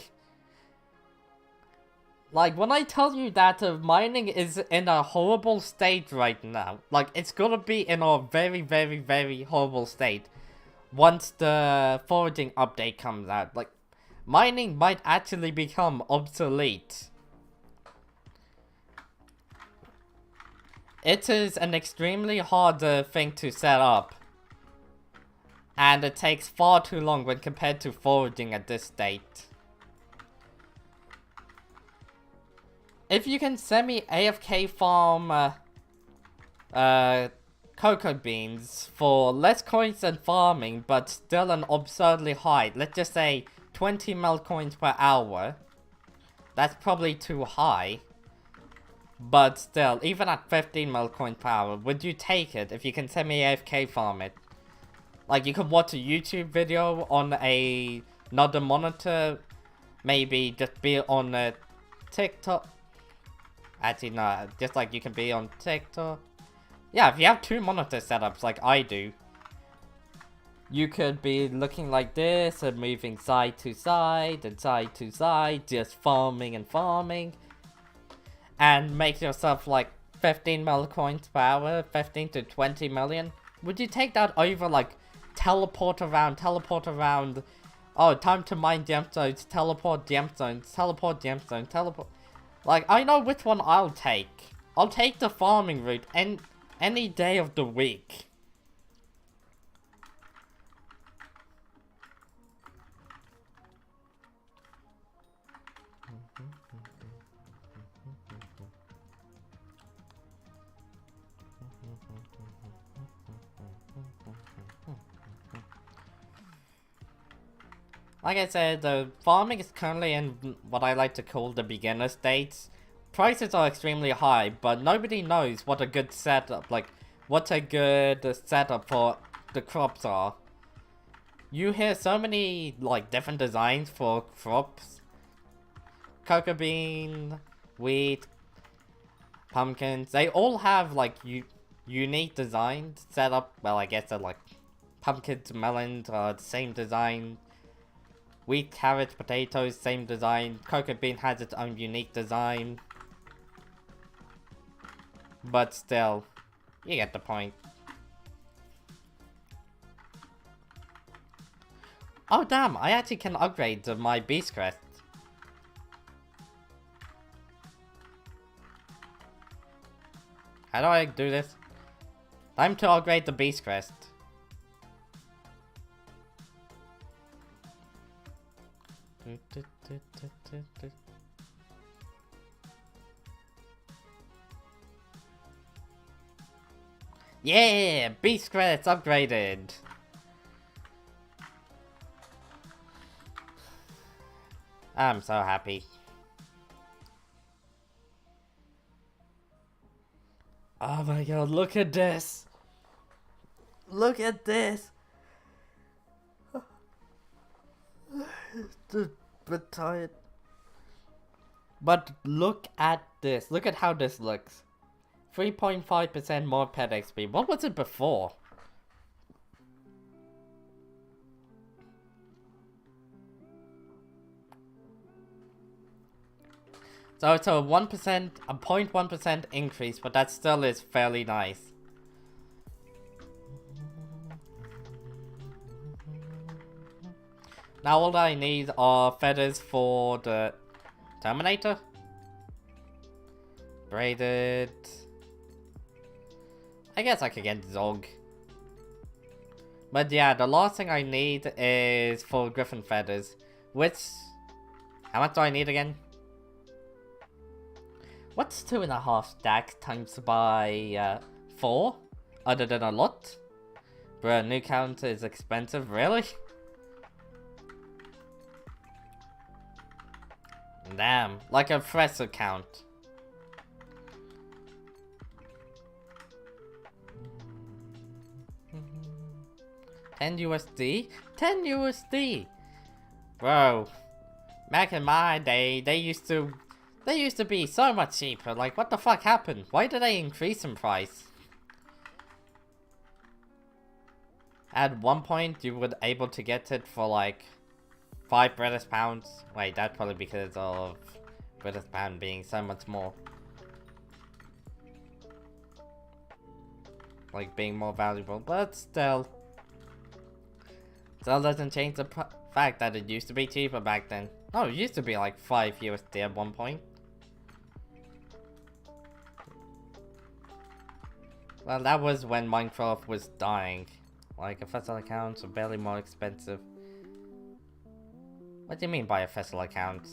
Like, when I tell you that mining is in a horrible state right now, like, it's gonna be in a very, very, very horrible state once the foraging update comes out. Like, mining might actually become obsolete. It is an extremely hard thing to set up. And it takes far too long when compared to foraging at this state. If you can semi-AFK farm cocoa beans for less coins than farming, but still an absurdly high, let's just say 20 mil coins per hour, that's probably too high. But still, even at 15 mil coins per hour, would you take it if you can semi-AFK farm it? Like, you could watch a YouTube video on another monitor, maybe just be on a TikTok. Actually, no, just like you can be on TikTok. Yeah, if you have 2 monitor setups like I do, you could be looking like this and moving side to side and side to side, just farming and farming. And make yourself like 15 mil coins per hour, 15 to 20 million. Would you take that over like teleport around, oh, time to mine gemstones, teleport gemstones, teleport. Like, I know which one I'll take. I'll take the farming route any day of the week. Like I said, the farming is currently in what I like to call the beginner states. Prices are extremely high, but nobody knows what a good setup, like, what a good setup for the crops are. You hear so many, like, different designs for crops. Cocoa bean, wheat, pumpkins, they all have, like, unique designs set up. Well, I guess they're, like, pumpkins, melons are the same design. Wheat, carrots, potatoes, same design. Cocoa bean has its own unique design. But still, you get the point. Oh damn, I actually can upgrade my beast crest. How do I do this? Time to upgrade the beast crest. Yeah! Beast credits upgraded! I'm so happy. Oh my god, look at this! Look at this! But tired. But look at this. Look at how this looks. 3.5% more pet XP. What was it before? So it's a 1%, a 0.1% increase, but that still is fairly nice. Now all I need are feathers for the Terminator. Braided. I guess I could get Zog. But yeah, the last thing I need is for Griffin feathers. Which... how much do I need again? What's 2.5 stacks times by 4? Other than a lot? Bruh, new count is expensive, really? Damn, like a fresh account. $10 USD? 10 USD! Bro. back in my day, they used to be so much cheaper. Like, what the fuck happened? Why did they increase in price? At one point, you were able to get it for like 5 British pounds. Wait, that's probably because of British pound being so much more. Like, being more valuable, but still. Still doesn't change the fact that it used to be cheaper back then. No, it used to be like 5 USD at one point. Well, that was when Minecraft was dying. Like, official accounts are barely more expensive. What do you mean by official accounts?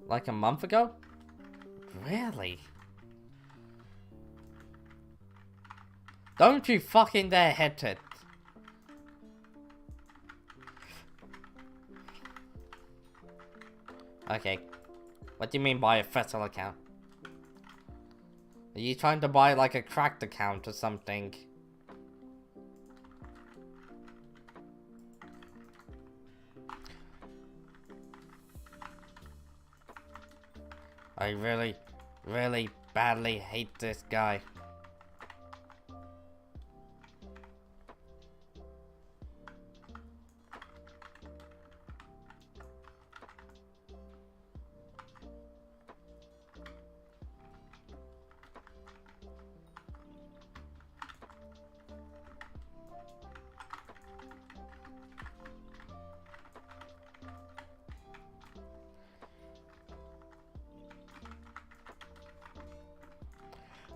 Like a month ago? Really? Don't you fucking dare hit it. Okay. What do you mean by official account? Are you trying to buy like a cracked account or something? I really, really badly hate this guy.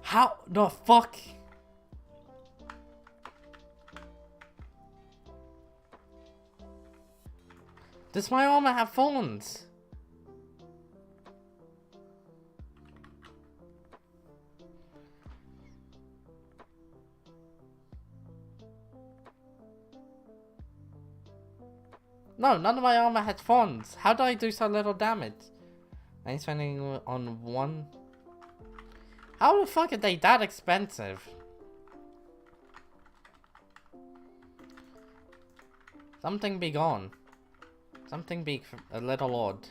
How the fuck? Does my armor have thorns? No, none of my armor has thorns. How do I do so little damage? I'm spending on one. How the fuck are they that expensive? Something be gone. Something be a little odd.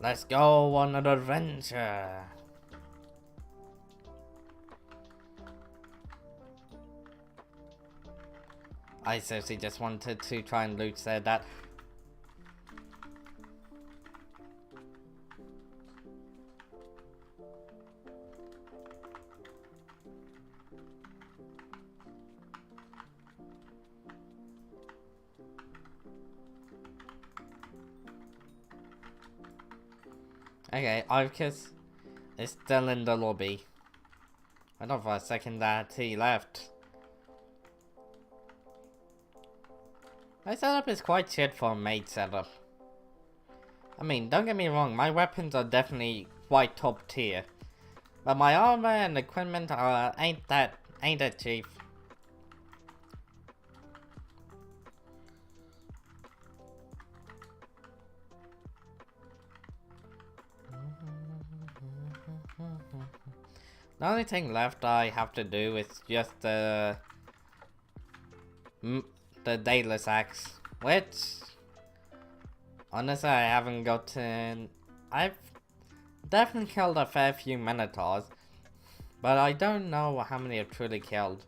Let's go on an adventure. I seriously just wanted to try and loot that. Okay, Ivkus is still in the lobby. I thought for a second that he left. My setup is quite shit for a maid setup. I mean, don't get me wrong, my weapons are definitely quite top tier. But my armor and equipment ain't that cheap. The only thing left I have to do is just the Daedalus axe, which honestly I haven't gotten. I've definitely killed a fair few Minotaurs, but I don't know how many I've truly killed.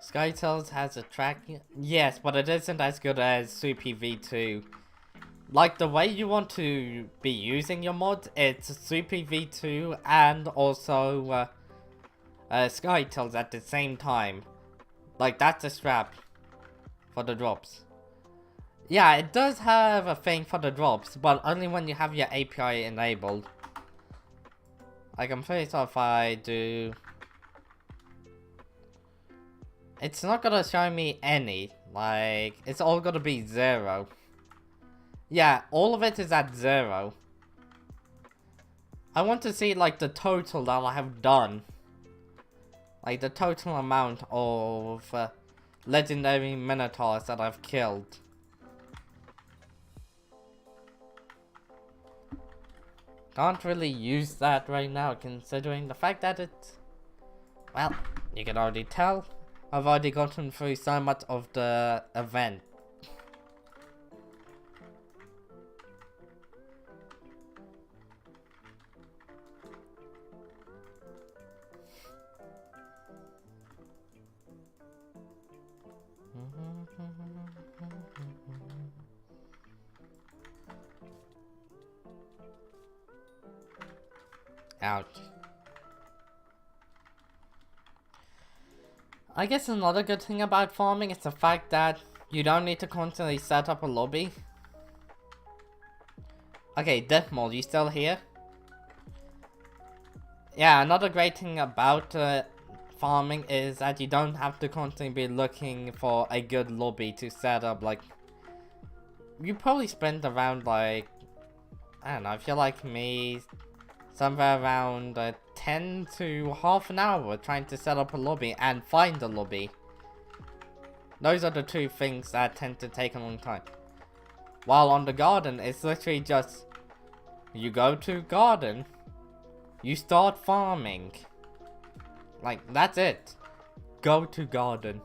Skytels has a tracking. Yes, but it isn't as good as Super V2. Like, the way you want to be using your mod, it's Super V2 and also Skytels at the same time. Like, that's a strap for the drops. Yeah, it does have a thing for the drops, but only when you have your API enabled. Like, I'm pretty sure if I do... It's not gonna show me any. Like, it's all gonna be 0. Yeah, all of it is at 0. I want to see, like, the total that I have done. Like, the total amount of legendary minotaurs that I've killed. Can't really use that right now, considering the fact that it's... Well, you can already tell. I've already gotten through so much of the event. Ouch. I guess another good thing about farming is the fact that you don't need to constantly set up a lobby. Okay, Deathmole, you still here? Yeah, another great thing about farming is that you don't have to constantly be looking for a good lobby to set up. Like, you probably spend around, like, I don't know, if you're like me, somewhere around 10 to half an hour trying to set up a lobby and find a lobby. Those are the two things that tend to take a long time. While on the garden, it's literally just, you go to garden, you start farming. Like, that's it. Go to garden.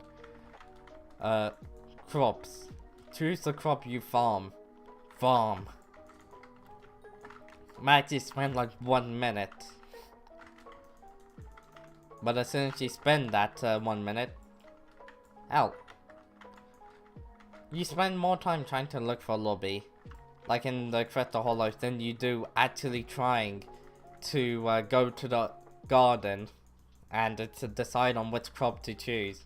Crops. Choose the crop you farm. Farm. Might just spend like 1 minute. But as soon as you spend that 1 minute, hell, you spend more time trying to look for a lobby, like in the Crystal Hollows, than you do actually trying to go to the garden and to decide on which crop to choose.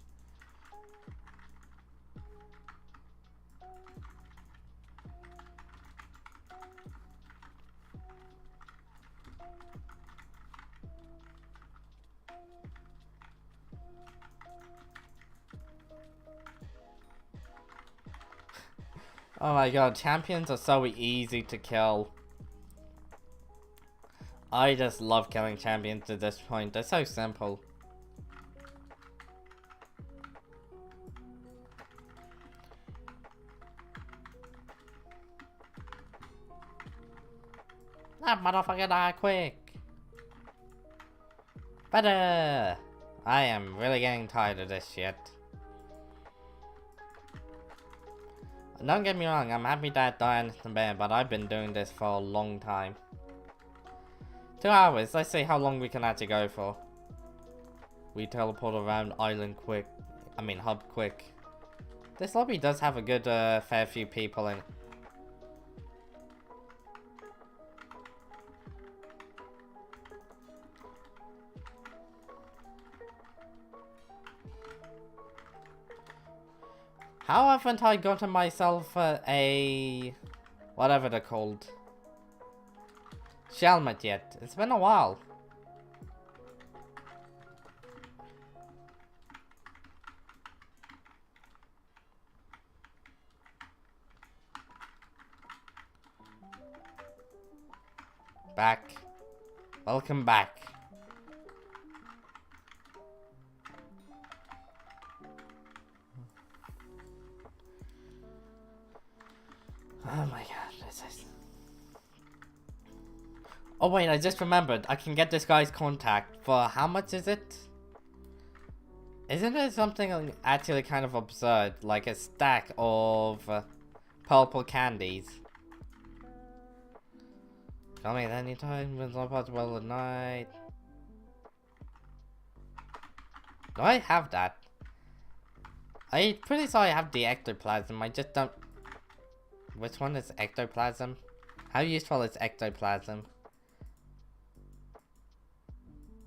Oh my god, champions are so easy to kill. I just love killing champions at this point. They're so simple. That motherfucker die quick. Better. I am really getting tired of this shit. Don't get me wrong, I'm happy that Diane is the bear, but I've been doing this for a long time. 2 hours, let's see how long we can actually go for. We teleport around island quick. I mean hub quick. This lobby does have a good fair few people in it. How haven't I gotten myself a... whatever they're called? Helmet yet? It's been a while. Back. Welcome back. Oh my god, this is... Oh wait, I just remembered. I can get this guy's contact for how much is it? Isn't it something actually kind of absurd? Like a stack of purple candies. Call me at any time when it's not possible at night. Do I have that? I'm pretty sure I have the ectoplasm. I just don't... Which one is ectoplasm? How useful is ectoplasm?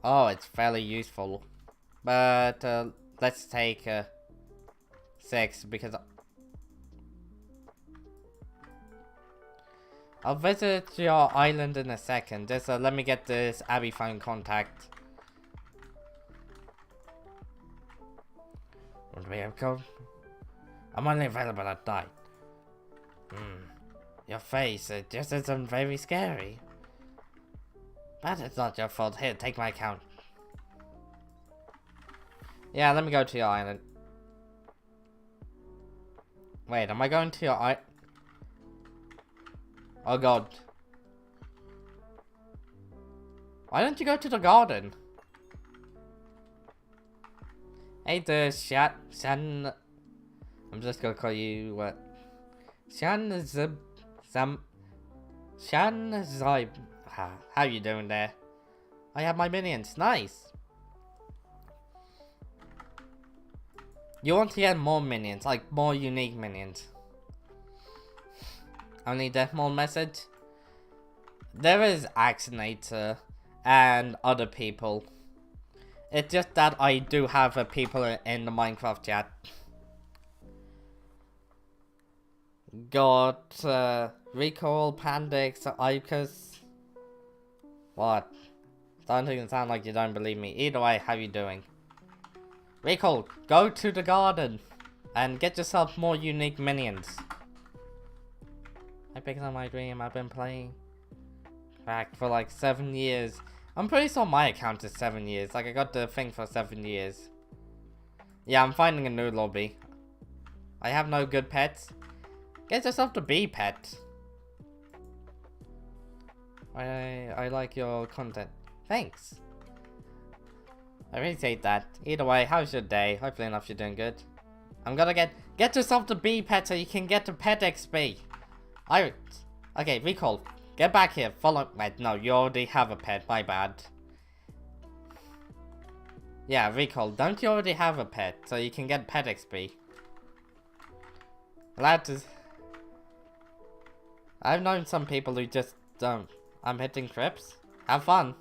Oh, it's fairly useful. But, let's take, 6 because I'll visit your island in a second. Just let me get this Abby phone contact. Would we have called? I'm only available at night. Your face, it just isn't very scary. But it's not your fault. Here, take my account. Yeah, let me go to your island. Wait, am I going to your island? Oh god. Why don't you go to the garden? Hey there, Shan. I'm just gonna call you what? Shan Zib. How you doing there? I have my minions. Nice. You want to get more minions, like more unique minions. Only Deathmall message. There is Axinator and other people. It's just that I do have people in the Minecraft chat. Got Recall, Pandix, Icus. What? Starting to sound like you don't believe me. Either way, how you doing? Recall, go to the garden and get yourself more unique minions. Hypixel my dream. I've been playing cracked for like 7 years. I'm pretty sure my account is 7 years. Like I got the thing for 7 years. Yeah, I'm finding a new lobby. I have no good pets. Get yourself the bee pet. I like your content. Thanks. I appreciate that. Either way, how's your day? Hopefully enough you're doing good. I'm gonna get yourself the bee pet so you can get the pet XP. Okay, Recall. Get back here. Follow. Wait, no, you already have a pet. My bad. Yeah, Recall. Don't you already have a pet so you can get pet XP? Glad to. I've known some people who just don't. I'm hitting trips. Have fun.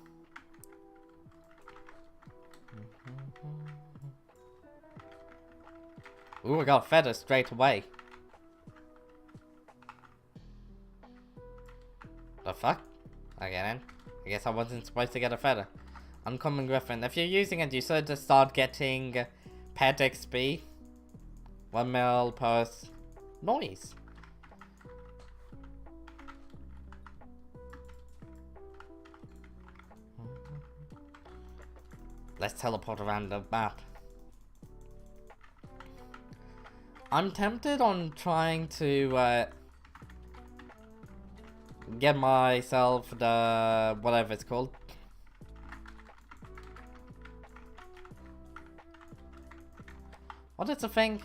Ooh, I got feathers straight away. The fuck? Okay then. I guess I wasn't supposed to get a feather. Uncommon Griffin. If you're using it, you should just start getting pet XP. 1 mil per noise. Let's teleport around the map. I'm tempted on trying to get myself the whatever it's called. What is the thing?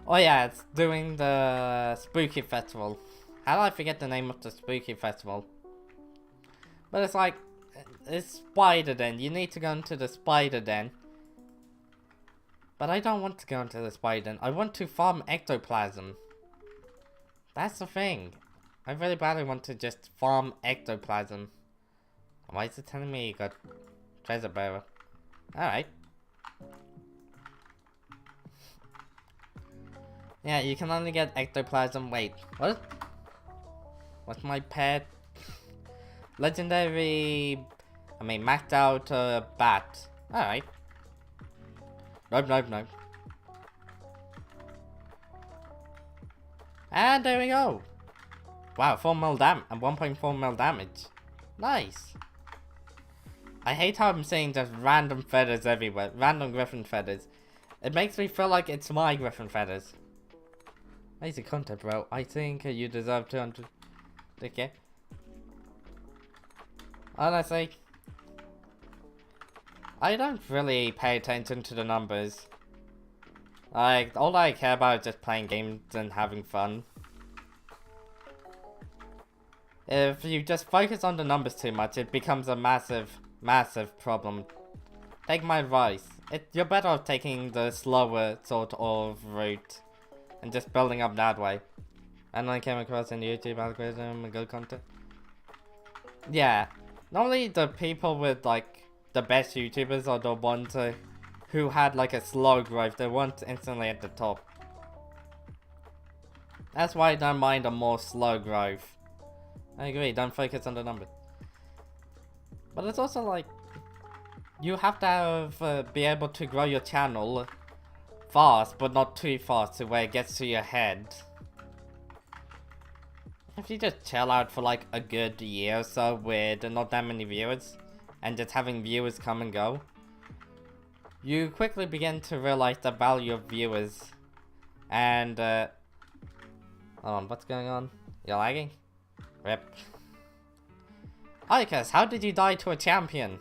Oh yeah, it's doing the spooky festival. How do I forget the name of the spooky festival? But it's like, it's spider den. You need to go into the spider den. But I don't want to go into the spider den. I want to farm ectoplasm. That's the thing. I really badly want to just farm ectoplasm. Why is it telling me you got treasure bearer? Alright. Yeah, you can only get ectoplasm. Wait, what? What's my pet? Legendary. I mean, maxed out bat. Alright. Nope. And there we go. Wow, 4 mil damage and 1.4 mil damage. Nice. I hate how I'm seeing just random feathers everywhere. Random griffin feathers. It makes me feel like it's my griffin feathers. Amazing content, bro. I think you deserve 200. Okay. Honestly, I don't really pay attention to the numbers. Like, all I care about is just playing games and having fun. If you just focus on the numbers too much, it becomes a massive problem. Take my advice. You're better off taking the slower sort of route and just building up that way. And I came across in YouTube algorithm and good content. Yeah, normally the people with like the best YouTubers are the ones who had like a slow growth, they weren't instantly at the top. That's why I don't mind a more slow growth. I agree, don't focus on the numbers. But it's also like, you have to have, be able to grow your channel fast, but not too fast to where it gets to your head. If you just chill out for like a good year or so with not that many viewers, and just having viewers come and go, you quickly begin to realize the value of viewers. And, hold on, what's going on? You're lagging? Rip. Icus, how did you die to a champion?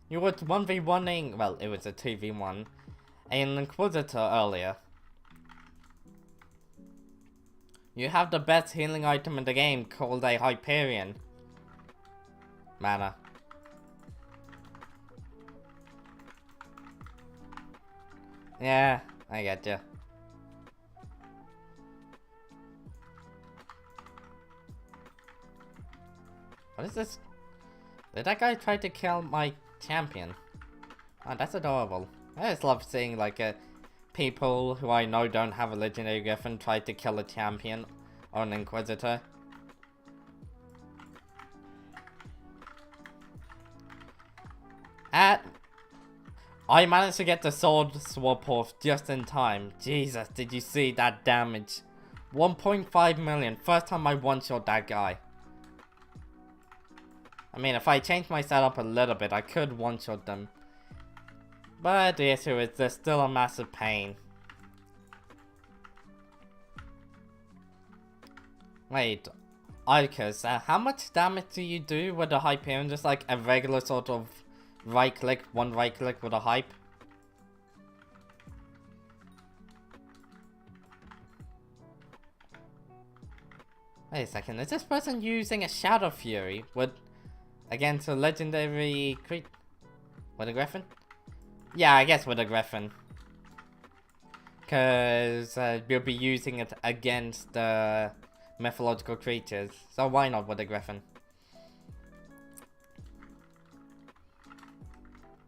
You were 1v1ing, well, it was a 2v1, an Inquisitor earlier. You have the best healing item in the game called a Hyperion. Mana. Yeah, I get you. What is this? Did that guy try to kill my champion? Oh, that's adorable. I just love seeing like people who I know don't have a legendary griffin try to kill a champion or an inquisitor. I managed to get the sword swap off just in time. Jesus, did you see that damage? 1.5 million. First time I one-shot that guy. I mean, if I change my setup a little bit, I could one-shot them. But the issue is there's still a massive pain. Wait, Icus, how much damage do you do with a Hyperion? Just like a regular sort of right click, one right click with a hype? Wait a second, is this person using a Shadow Fury with against a legendary creature? With a griffin? Yeah, I guess with a griffin. Because you'll be using it against mythological creatures. So why not with a griffin?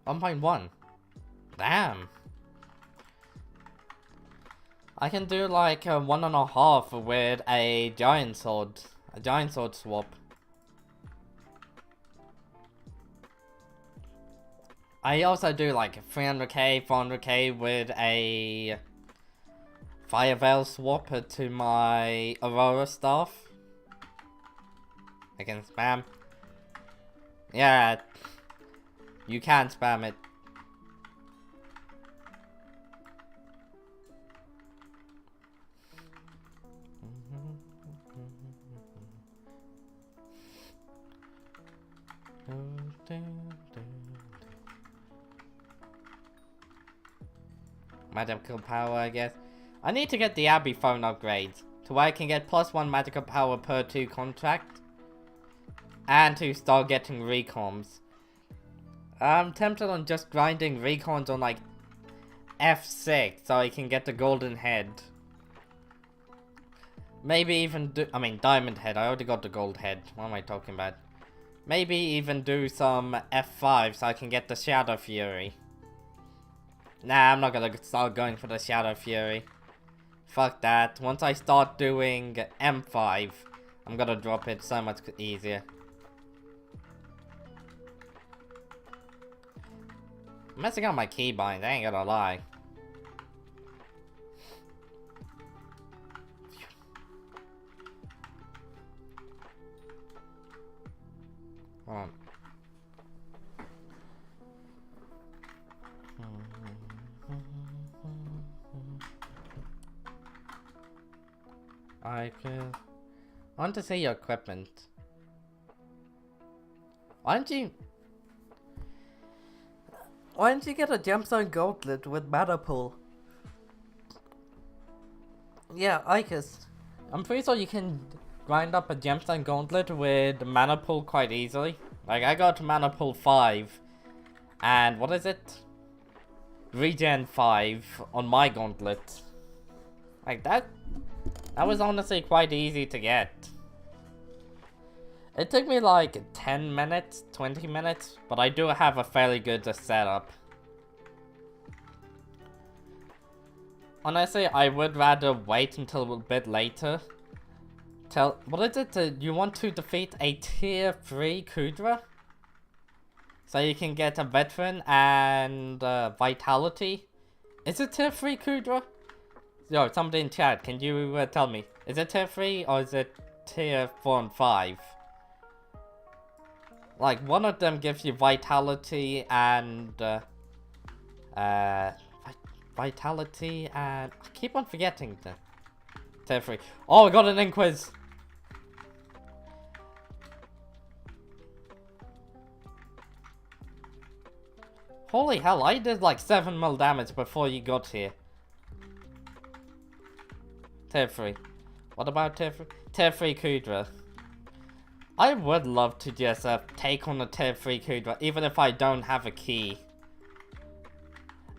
1.1. Damn. I can do like a 1.5 with a giant sword. A giant sword swap. I also do like 300k, 400k with a Fire Veil swap to my Aurora staff. I can spam. Yeah, you can spam it. Magical power, I guess. I need to get the Abbey phone upgrades to where I can get +1 magical power per 2 contract. And to start getting recoms. I'm tempted on just grinding recons on like F6 so I can get the golden head. Maybe even do, I mean diamond head, I already got the gold head. What am I talking about? Maybe even do some F5 so I can get the Shadow Fury. Nah, I'm not gonna start going for the Shadow Fury. Fuck that. Once I start doing M5, I'm gonna drop it so much easier. I'm messing up my keybind, I ain't gonna lie. Hold on. I want to see your equipment. Why don't you get a gemstone gauntlet with mana pool? Yeah, Icus. I'm pretty sure you can grind up a gemstone gauntlet with mana pool quite easily. Like I got mana pool 5 and what is it? Regen 5 on my gauntlet. Like that was honestly quite easy to get. It took me like 10 minutes, 20 minutes, but I do have a fairly good setup. Honestly, I would rather wait until a bit later. What is it? You want to defeat a tier 3 Kudra? So you can get a veteran and vitality. Is it tier 3 Kudra? Yo, somebody in chat, can you tell me? Is it tier 3 or is it tier 4 and 5? Like, one of them gives you vitality and... vitality and... I keep on forgetting the... Tier 3. Oh, I got an Inquis! Holy hell, I did like 7 mil damage before you got here. Tier 3. What about Tier 3? Tier 3 Kudra. I would love to just take on a Tier 3 Kudra, even if I don't have a key.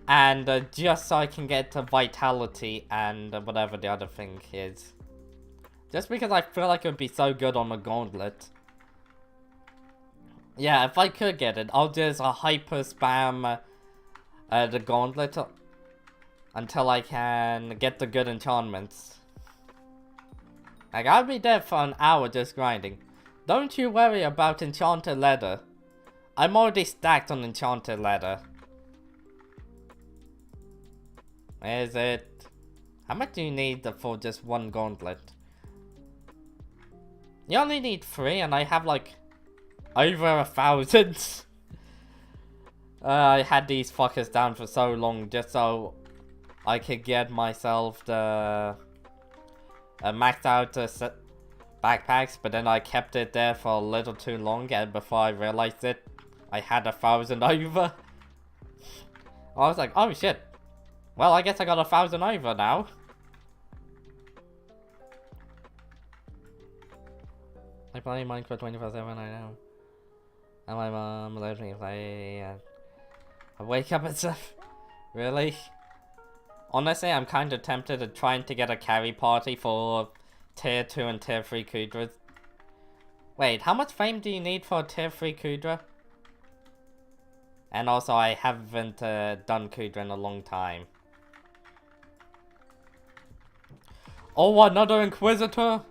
And just so I can get to Vitality and whatever the other thing is. Just because I feel like it would be so good on a Gauntlet. Yeah, if I could get it, I'll just hyper spam the Gauntlet until I can get the good enchantments. Like, I'll be there for an hour just grinding. Don't you worry about Enchanted Leather. I'm already stacked on Enchanted Leather. Where is it? How much do you need for just one Gauntlet? You only need 3 and I have like over 1,000. I had these fuckers down for so long just so I could get myself the maxed out backpacks, but then I kept it there for a little too long, and before I realized it, I had 1,000 over. I was like, oh shit. Well, I guess I got 1,000 over now. I play Minecraft 24/7, I know. And my mom let me play. I wake up and stuff. Really? Honestly, I'm kind of tempted at trying to get a carry party for tier 2 and tier 3 Kudras. Wait, how much fame do you need for a tier 3 Kudra? And also, I haven't done Kudra in a long time. Oh, another Inquisitor!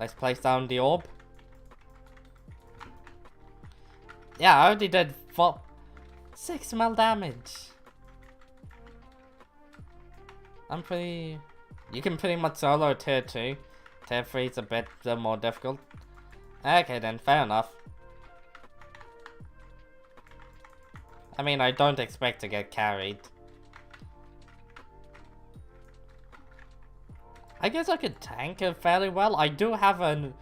Let's place down the orb. Yeah, I already did 6 mil damage. I'm pretty... You can pretty much solo tier 2. Tier 3 is a bit more difficult. Okay then, fair enough. I mean, I don't expect to get carried. I guess I could tank it fairly well. I do have a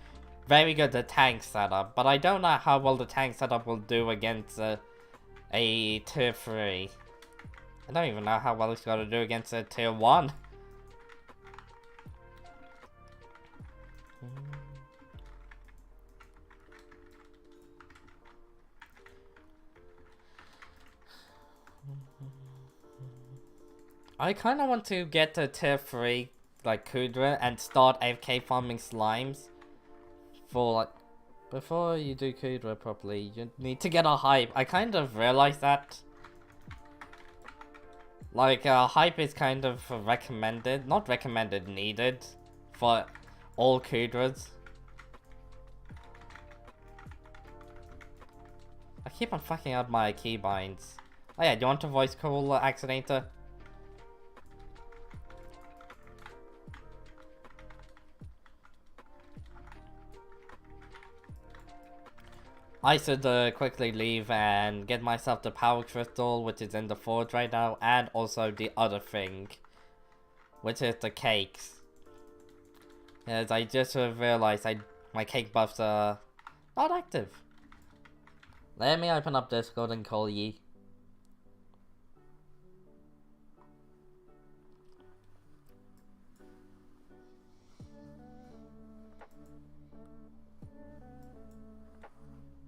very good tank setup, but I don't know how well the tank setup will do against a tier 3. I don't even know how well it's going to do against a tier 1. I kind of want to get to tier 3 like Kudra and start AFK farming slimes for like, before you do Kudra properly, you need to get a hype. I kind of realized that. Like, hype is kind of recommended, not recommended, needed for all Kudras. I keep on fucking up my keybinds. Oh yeah, do you want to voice call Accidentor? I should quickly leave and get myself the power crystal, which is in the forge right now, and also the other thing, which is the cakes. As I just realized my cake buffs are not active. Let me open up Discord and call ye.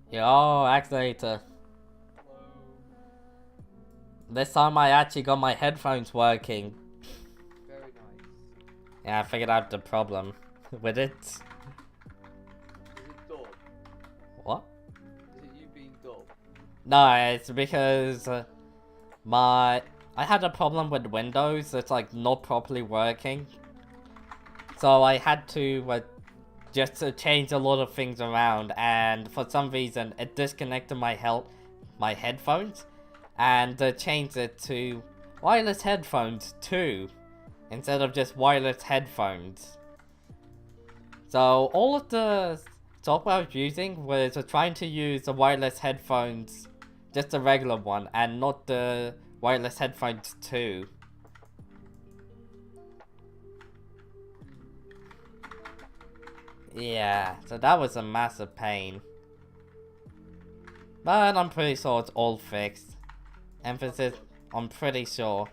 Yo, Accelerator. Hello. This time I actually got my headphones working. Very nice. Yeah, I figured out the problem with it. Is it dull? What? Is it you being dull? No, it's because I had a problem with Windows. It's like not properly working. So I had to just change a lot of things around, and for some reason it disconnected my headphones, and changed it to wireless headphones too, instead of just wireless headphones. So all of the software I was using was trying to use the wireless headphones, just the regular one, and not the wireless headphones too. Yeah, so that was a massive pain. But I'm pretty sure it's all fixed. Emphasis, I'm pretty sure.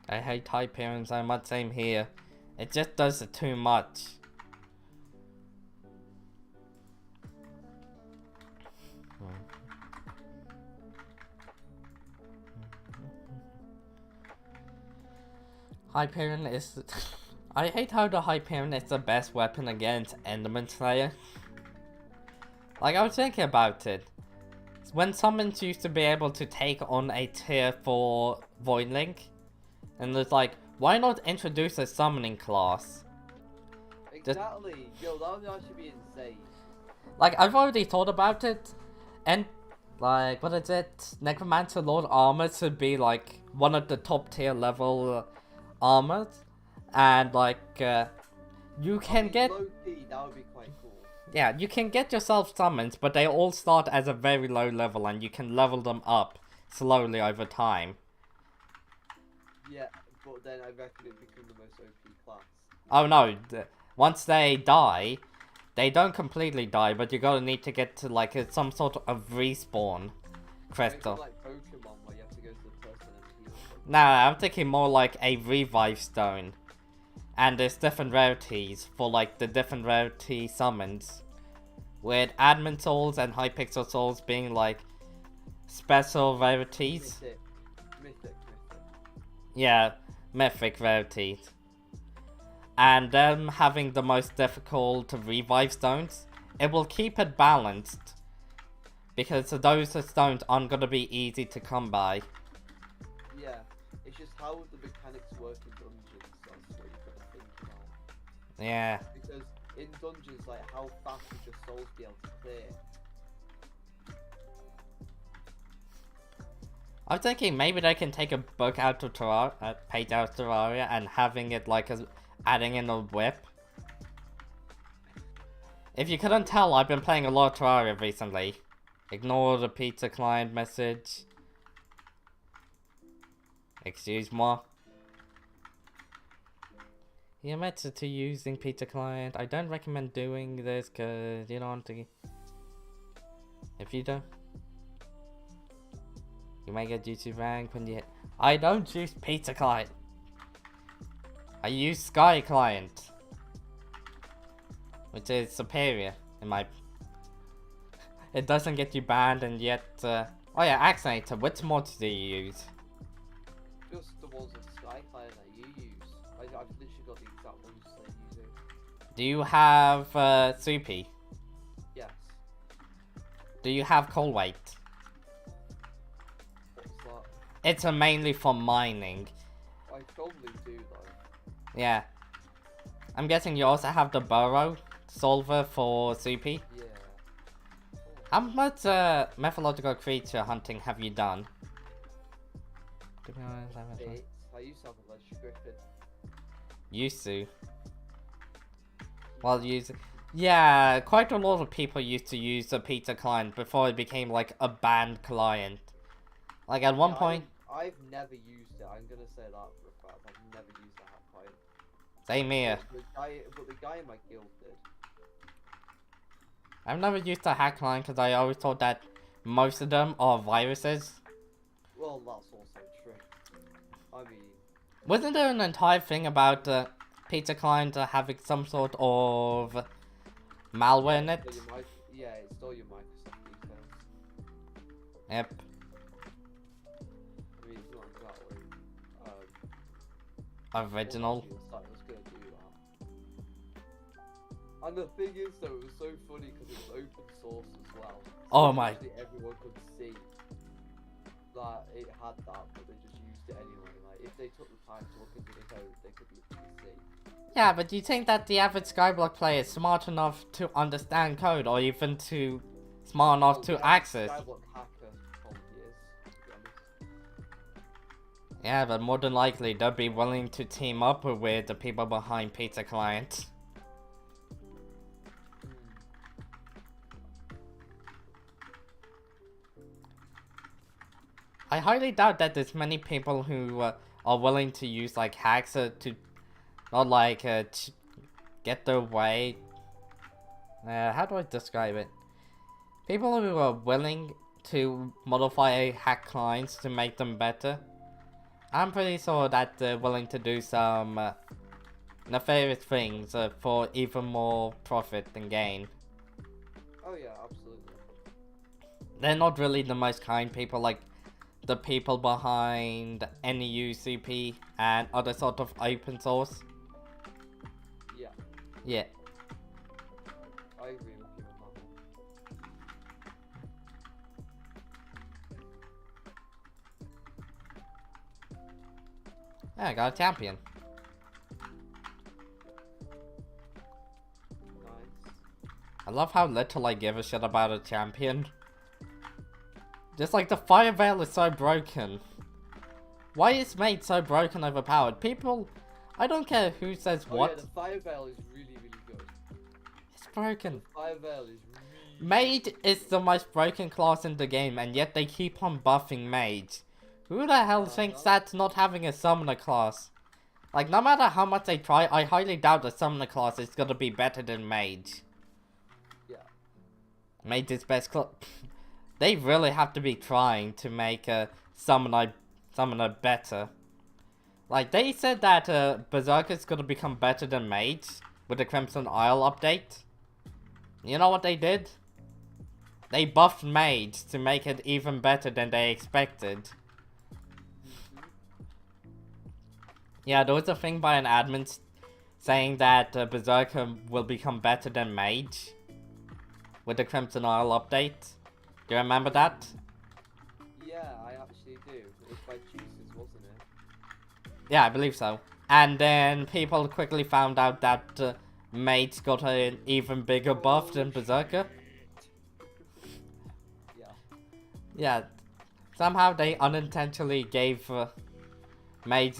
I hate Hypixel so much, same here. It just does it too much. Hyperion is... I hate how the Hyperion is the best weapon against Enderman Slayer. Like, I was thinking about it. When summons used to be able to take on a tier 4 Voidlink, and it's like, why not introduce a summoning class? Exactly. Yo, that would actually be insane. Like, I've already thought about it, and like, what is it? Necromancer Lord armor should be like one of the top tier level armors, and like you can get low-key, that would be quite cool. Yeah, you can get yourself summons, but they all start as a very low level, and you can level them up slowly over time. Yeah, but then I reckon it become the most OP class. Oh no, once they die, they don't completely die, but you're gonna need to get to like some sort of respawn crystal. Like Pokemon, where you have to go to the person and heal them. Nah, I'm thinking more like a revive stone. And there's different rarities for like the different rarity summons. With admin souls and Hypixel souls being like special rarities. Mythic. Yeah, mythic rarities. And them having the most difficult revive stones, it will keep it balanced. Because those stones aren't gonna be easy to come by. Yeah, it's just how the mechanics work in dungeons, that's what you've got to think about. Yeah. Because in dungeons, like, how fast would your souls be able to clear? I'm thinking maybe they can take a book out of Terraria, page out of Terraria, and having it like adding in a whip. If you couldn't tell, I've been playing a lot of Terraria recently. Ignore the pizza client message. Excuse me. You're meant to using pizza client. I don't recommend doing this because you don't want to. If you don't, you may get YouTube rank when you hit. I don't use pizza client. I use Sky client, which is superior in my. It doesn't get you banned, and yet. Oh yeah, Axinator. Which mods do you use? Just the ones on Skyfire that you use. I've literally got the exact ones that I'm using. Do you have Soupy? Yes. Do you have Colweight? What's that? It's mainly for mining. I probably do though. Yeah. I'm guessing you also have the burrow solver for Soupy. Yeah. How much mythological creature hunting have you done? Bits. I used to have a legendary griffin. Used to. Well, yeah, quite a lot of people used to use the pizza client before it became like a banned client. Like at one point. I've never used it. I'm gonna say that for a fact. I've never used the hack client. Same here. But the guy in my guild did. I've never used the hack client because I always thought that most of them are viruses. Well, that's also true. I mean... Wasn't there an entire thing about the pizza client having some sort of malware in it? Yeah, it's all your Microsoft details. Yep. I mean, it's not exactly... original. It was gonna do that. And the thing is, though, it was so funny because it was open source as well. So Oh my. everyone could see that it had that, but they just used it anyway. Like, if they took the time to look into the code, they could literally see. Yeah, but do you think that the average Skyblock player is smart enough to understand code, or even smart enough to access? Skyblock hacker probably is, to be honest. Yeah, but more than likely they'll be willing to team up with the people behind Pizza Client. I highly doubt that there's many people who are willing to use like hacks to not like get their way. How do I describe it? People who are willing to modify hack clients to make them better. I'm pretty sure that they're willing to do some nefarious things for even more profit and gain. Oh yeah, absolutely. They're not really the most kind people, like the people behind NEU, CP, and other sort of open source. Yeah. Yeah. I agree with you on that. Yeah, I got a champion. Nice. I love how little I give a shit about a champion. Just like the fire veil is so broken. Why is made so broken overpowered? People, I don't care who says what. Yeah, the fire veil is really, really good. It's broken. The fire veil is really Mage is the most broken class in the game, and yet they keep on buffing Mage. Who the hell thinks that's not having a summoner class? Like, no matter how much they try, I highly doubt the summoner class is gonna be better than Mage. Yeah. Mage is best class. They really have to be trying to make a summoner better. Like, they said that Berserker is gonna become better than Mage with the Crimson Isle update. You know what they did? They buffed Mage to make it even better than they expected. Yeah, there was a thing by an admin saying that Berserker will become better than Mage with the Crimson Isle update. Do you remember that? Yeah, I actually do. It was by Jesus, wasn't it? Yeah, I believe so. And then people quickly found out that Mage got an even bigger buff than Berserker. Yeah. Yeah, somehow they unintentionally gave Mage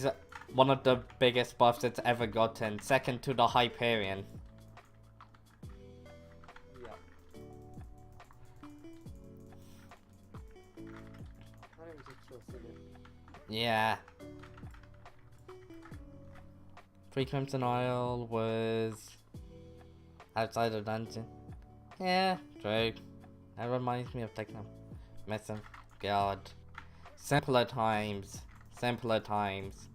one of the biggest buffs it's ever gotten, second to the Hyperion. Yeah. Kind of ridiculous, isn't it? Yeah. Free Crimson Isle was outside the dungeon. Yeah, true. That reminds me of Techno. Missing. God. Simpler times. Simpler times.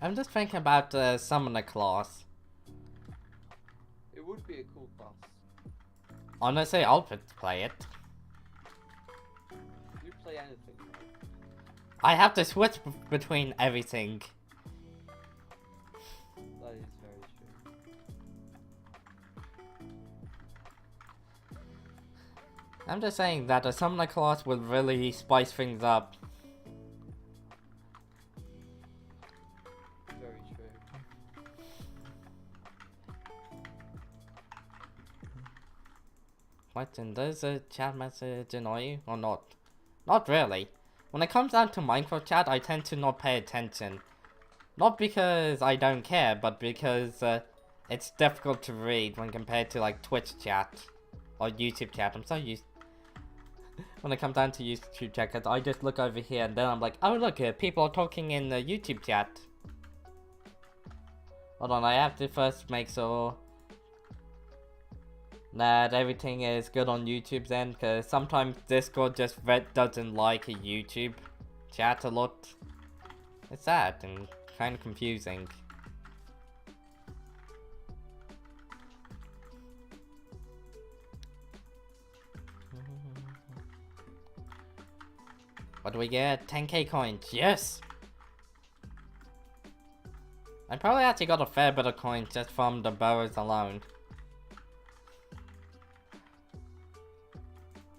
I'm just thinking about the summoner class. It would be a cool class. Honestly, I'll play it. You play anything, right? I have to switch between everything. That is very true. I'm just saying that a summoner class will really spice things up. Very true. Martin, does a chat message annoy you or not? Not really. When it comes down to Minecraft chat, I tend to not pay attention. Not because I don't care, but because it's difficult to read when compared to like Twitch chat or YouTube chat. I'm so used. When it comes down to YouTube chat, 'cause I just look over here and then I'm like, oh look, people are talking in the YouTube chat. Hold on, I have to first make sure that everything is good on YouTube's end, because sometimes Discord just doesn't like a YouTube chat a lot. It's sad and kind of confusing. What do we get? 10k coins. Yes! I probably actually got a fair bit of coins just from the burrows alone.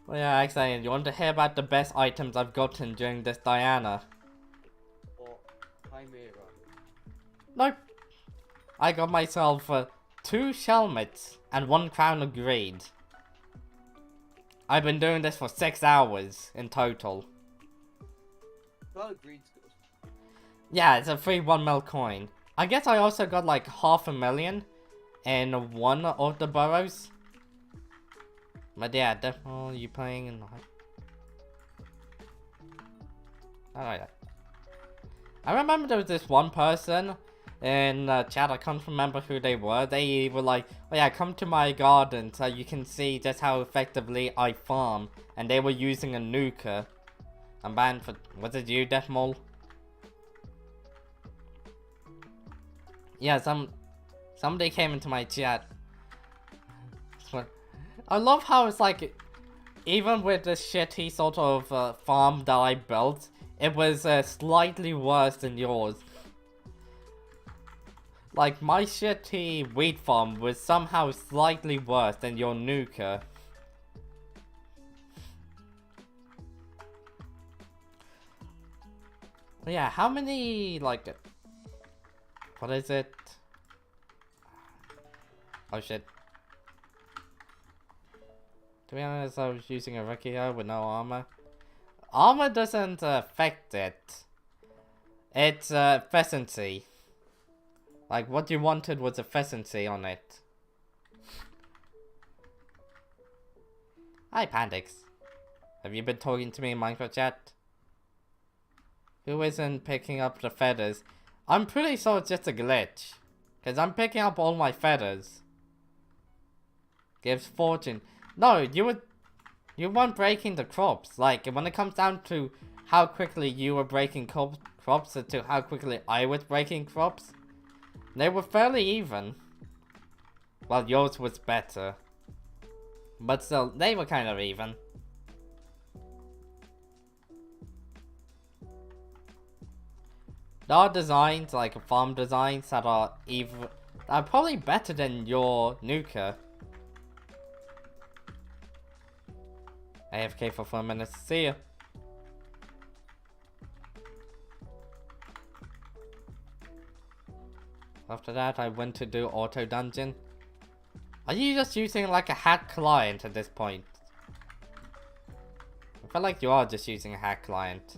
Well, yeah, actually, you want to hear about the best items I've gotten during this Diana? What? Chimera. Nope. I got myself 2 shelmets and 1 crown of greed. I've been doing this for 6 hours in total. Crown of Greed's good. Yeah, it's a free 1 mil coin. I guess I also got like 500,000 in one of the burrows. But yeah, definitely you playing in the... Alright. I remember there was this one person in chat, I can't remember who they were. They were like, oh yeah, come to my garden so you can see just how effectively I farm. And they were using a nuker. I'm banned for... Was it you, Deathmole? Yeah, somebody came into my chat. I love how it's like, even with the shitty sort of farm that I built, it was slightly worse than yours. Like, my shitty wheat farm was somehow slightly worse than your nuker. Yeah, how many, like... What is it? Oh shit. To be honest, I was using a rookie here with no armor. Armor doesn't affect it. It's efficiency. Like, what you wanted was efficiency on it. Hi, Pandix. Have you been talking to me in Minecraft chat? Who isn't picking up the feathers? I'm pretty sure it's just a glitch. Because I'm picking up all my feathers. Gives fortune. No, you weren't breaking the crops. Like, when it comes down to how quickly you were breaking crops to how quickly I was breaking crops, they were fairly even. Well, yours was better. But still, they were kind of even. There are designs, like farm designs, that are probably better than your nuker. AFK for 4 minutes. See ya. After that, I went to do auto dungeon. Are you just using like a hack client at this point? I feel like you are just using a hack client.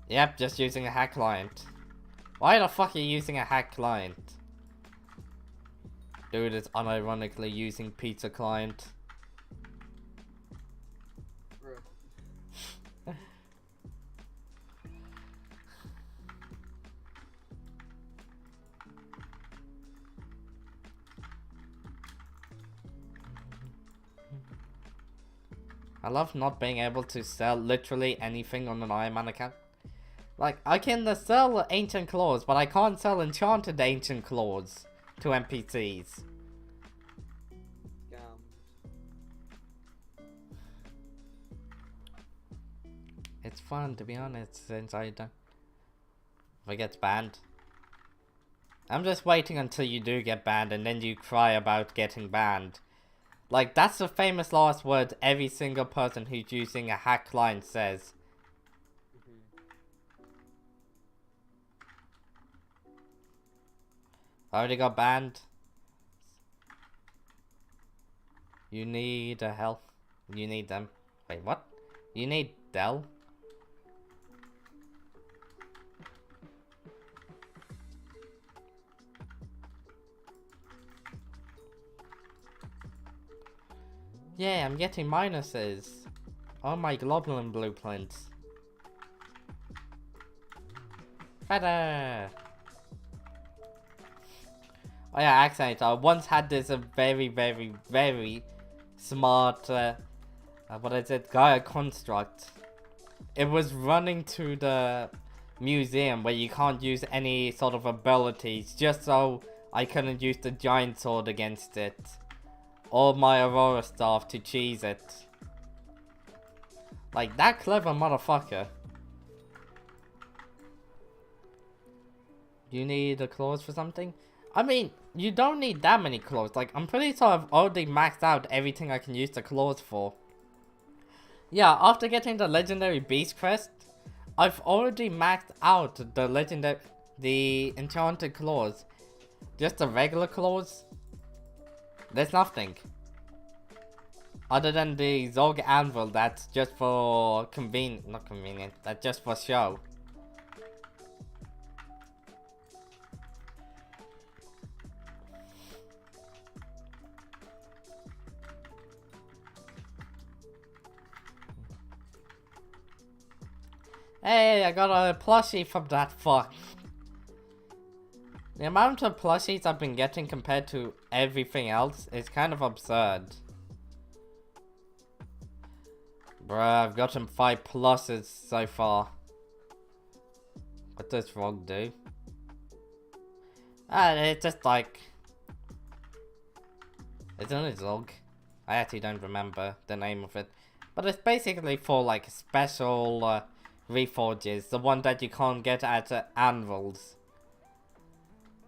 Yep, just using a hack client. Why the fuck are you using a hack client? Dude is unironically using pizza client. I love not being able to sell literally anything on an Ironman account. Like, I can sell ancient claws, but I can't sell enchanted ancient claws to NPCs. It's fun, to be honest, since I don't... If I get banned. I'm just waiting until you do get banned and then you cry about getting banned. Like, that's the famous last word every single person who's using a hack client says. I already got banned. You need a health. You need them. Wait, what? You need Dell? Yeah, I'm getting minuses on my globulin blueprints. Feather! Oh yeah, actually, I once had this very smart, what is it, Gaia construct. it was running to the museum where you can't use any sort of abilities, just so I couldn't use the giant sword against it. Or my Aurora staff to cheese it. Like, that clever motherfucker. You need a claws for something? I mean, you don't need that many claws. Like, I'm pretty sure I've already maxed out everything I can use the claws for. Yeah, after getting the legendary beast crest, I've already maxed out the enchanted claws. Just the regular claws, there's nothing. Other than the Zog anvil, that's just for not convenient, that's just for show. Hey, I got a plushie from that fuck. The amount of plushies I've been getting compared to everything else is kind of absurd. Bruh, I've gotten 5 pluses so far. What does frog do? It's just like... Isn't it Zog? I actually don't remember the name of it. But it's basically for like special reforges. The one that you can't get at anvils.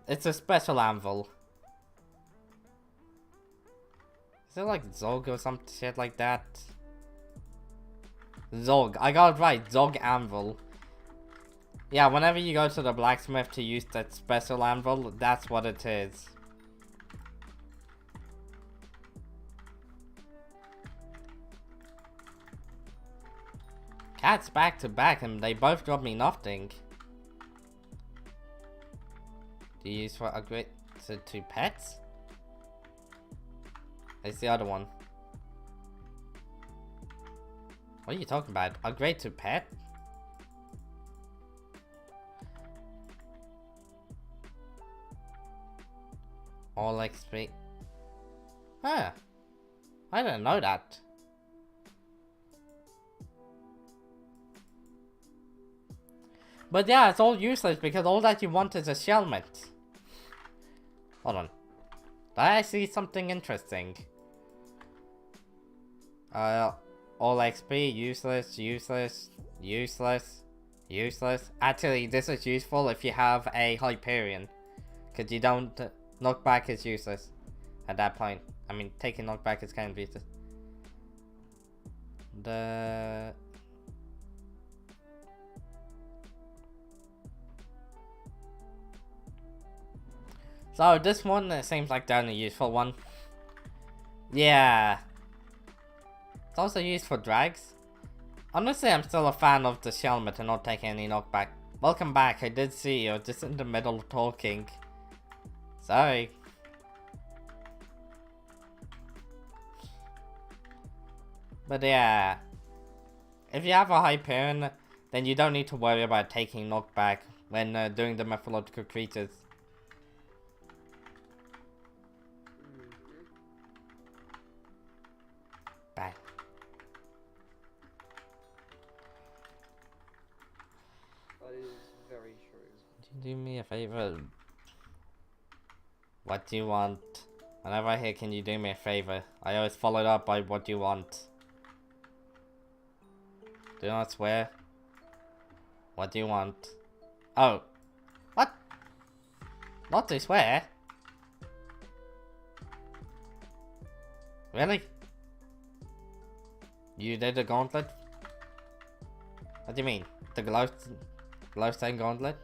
It's a special anvil. Is it like Zog or some shit like that? Zog. I got it right. Zog anvil. Yeah, whenever you go to the blacksmith to use that special anvil, that's what it is. Cats back to back and they both got me nothing. Do you use for upgrade to pets? It's the other one. What are you talking about? Upgrade to pet? All XP. Huh. I didn't know that. But yeah, it's all useless because all that you want is a helmet. Hold on. Did I see something interesting? All XP, useless, useless, useless, useless. Actually, this is useful if you have a Hyperion. Because you don't... knockback is useless at that point. I mean, taking knockback is kind of useless. So this one seems like the only useful one. Yeah. It's also used for drags. Honestly, I'm still a fan of the helmet and not taking any knockback. Welcome back, I did see you, just in the middle of talking. Sorry. But yeah. If you have a Hyperion, then you don't need to worry about taking knockback when doing the mythological creatures. Bang. That is very true. Could you do me a favor? What do you want? Whenever I hear can you do me a favor, I always follow it up by what do you want. Do not swear. What do you want? Oh. What? Not to swear? Really? You did the gauntlet? What do you mean? The glowstone gauntlet?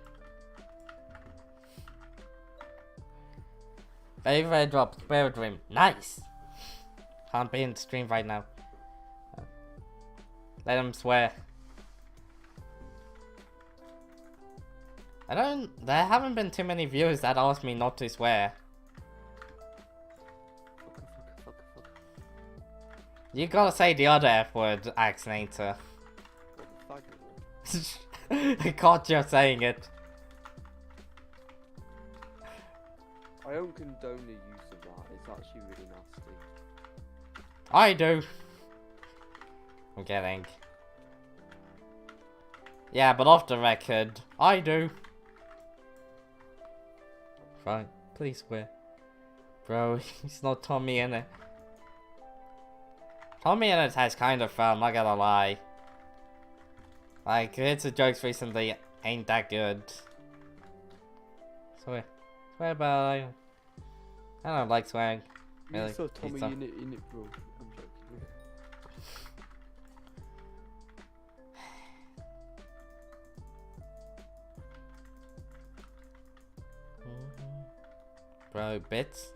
Favorite drop, spirit dream. Nice! Can't be in the stream right now. Let him swear. There haven't been too many viewers that ask me not to swear. You gotta say the other F word, Axnator. What the fuck? I caught you saying it. I don't condone the use of that. It's actually really nasty. I do. I'm kidding. Yeah, but off the record, I do. Fine, please swear. Bro, he's not Tommy in it. Tommy in it has kind of fun, not gonna lie. Like, his jokes recently ain't that good. Swear. Swear, but I don't like swearing. Really. You saw Tommy in it, bro. I'm joking. Bro, bits?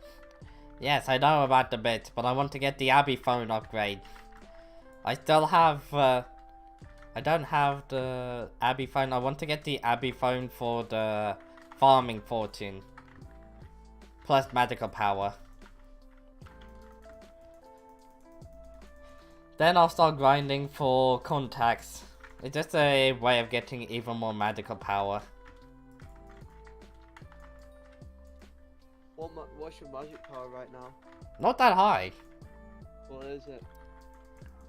Yes, I know about the bits, but I want to get the Abby phone upgrade. I still have, I don't have the Abby phone. I want to get the Abby phone for the farming fortune. Plus magical power. Then I'll start grinding for contacts. It's just a way of getting even more magical power. What's your magic power right now? Not that high. What is it?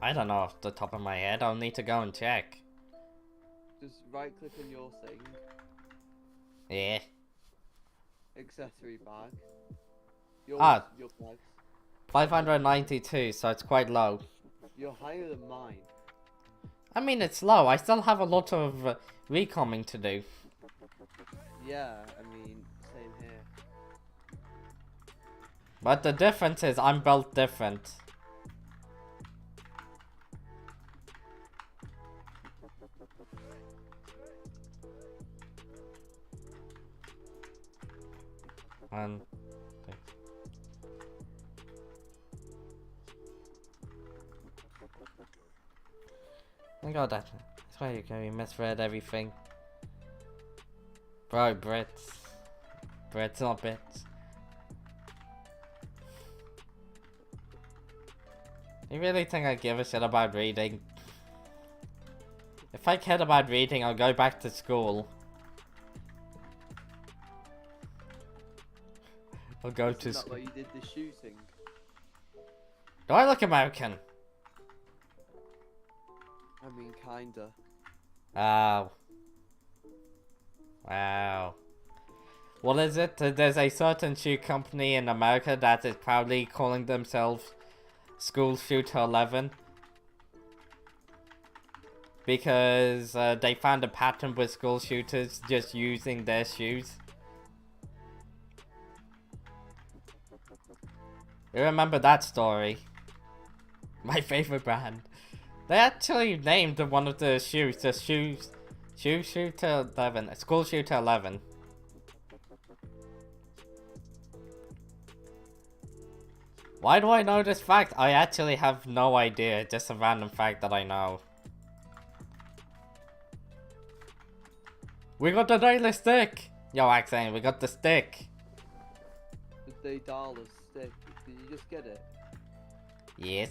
I don't know off the top of my head. I'll need to go and check. Just right click on your thing. Yeah. Accessory bag. Your bags. 592, so it's quite low. You're higher than mine. I mean, it's low. I still have a lot of recomming to do. Yeah, I mean, same here. But the difference is I'm built different. And I got that. That's why you can misread everything. Bro, Brits. Brits, not bits. You really think I give a shit about reading? If I cared about reading, I'll go back to school. I'll go to school. Is that why you did the shooting? Do I look American? I mean, kinda. Oh. Wow. What is it? There's a certain shoe company in America that is proudly calling themselves School Shooter 11. Because they found a pattern with school shooters just using their shoes. You remember that story? My favorite brand. They actually named one of the shoes the Shoe Shooter 11. School Shooter 11. Why do I know this fact? I actually have no idea. Just a random fact that I know. We got the daily stick! Yo, Axane, we got the stick. The $1 stick. Did you just get it? Yes.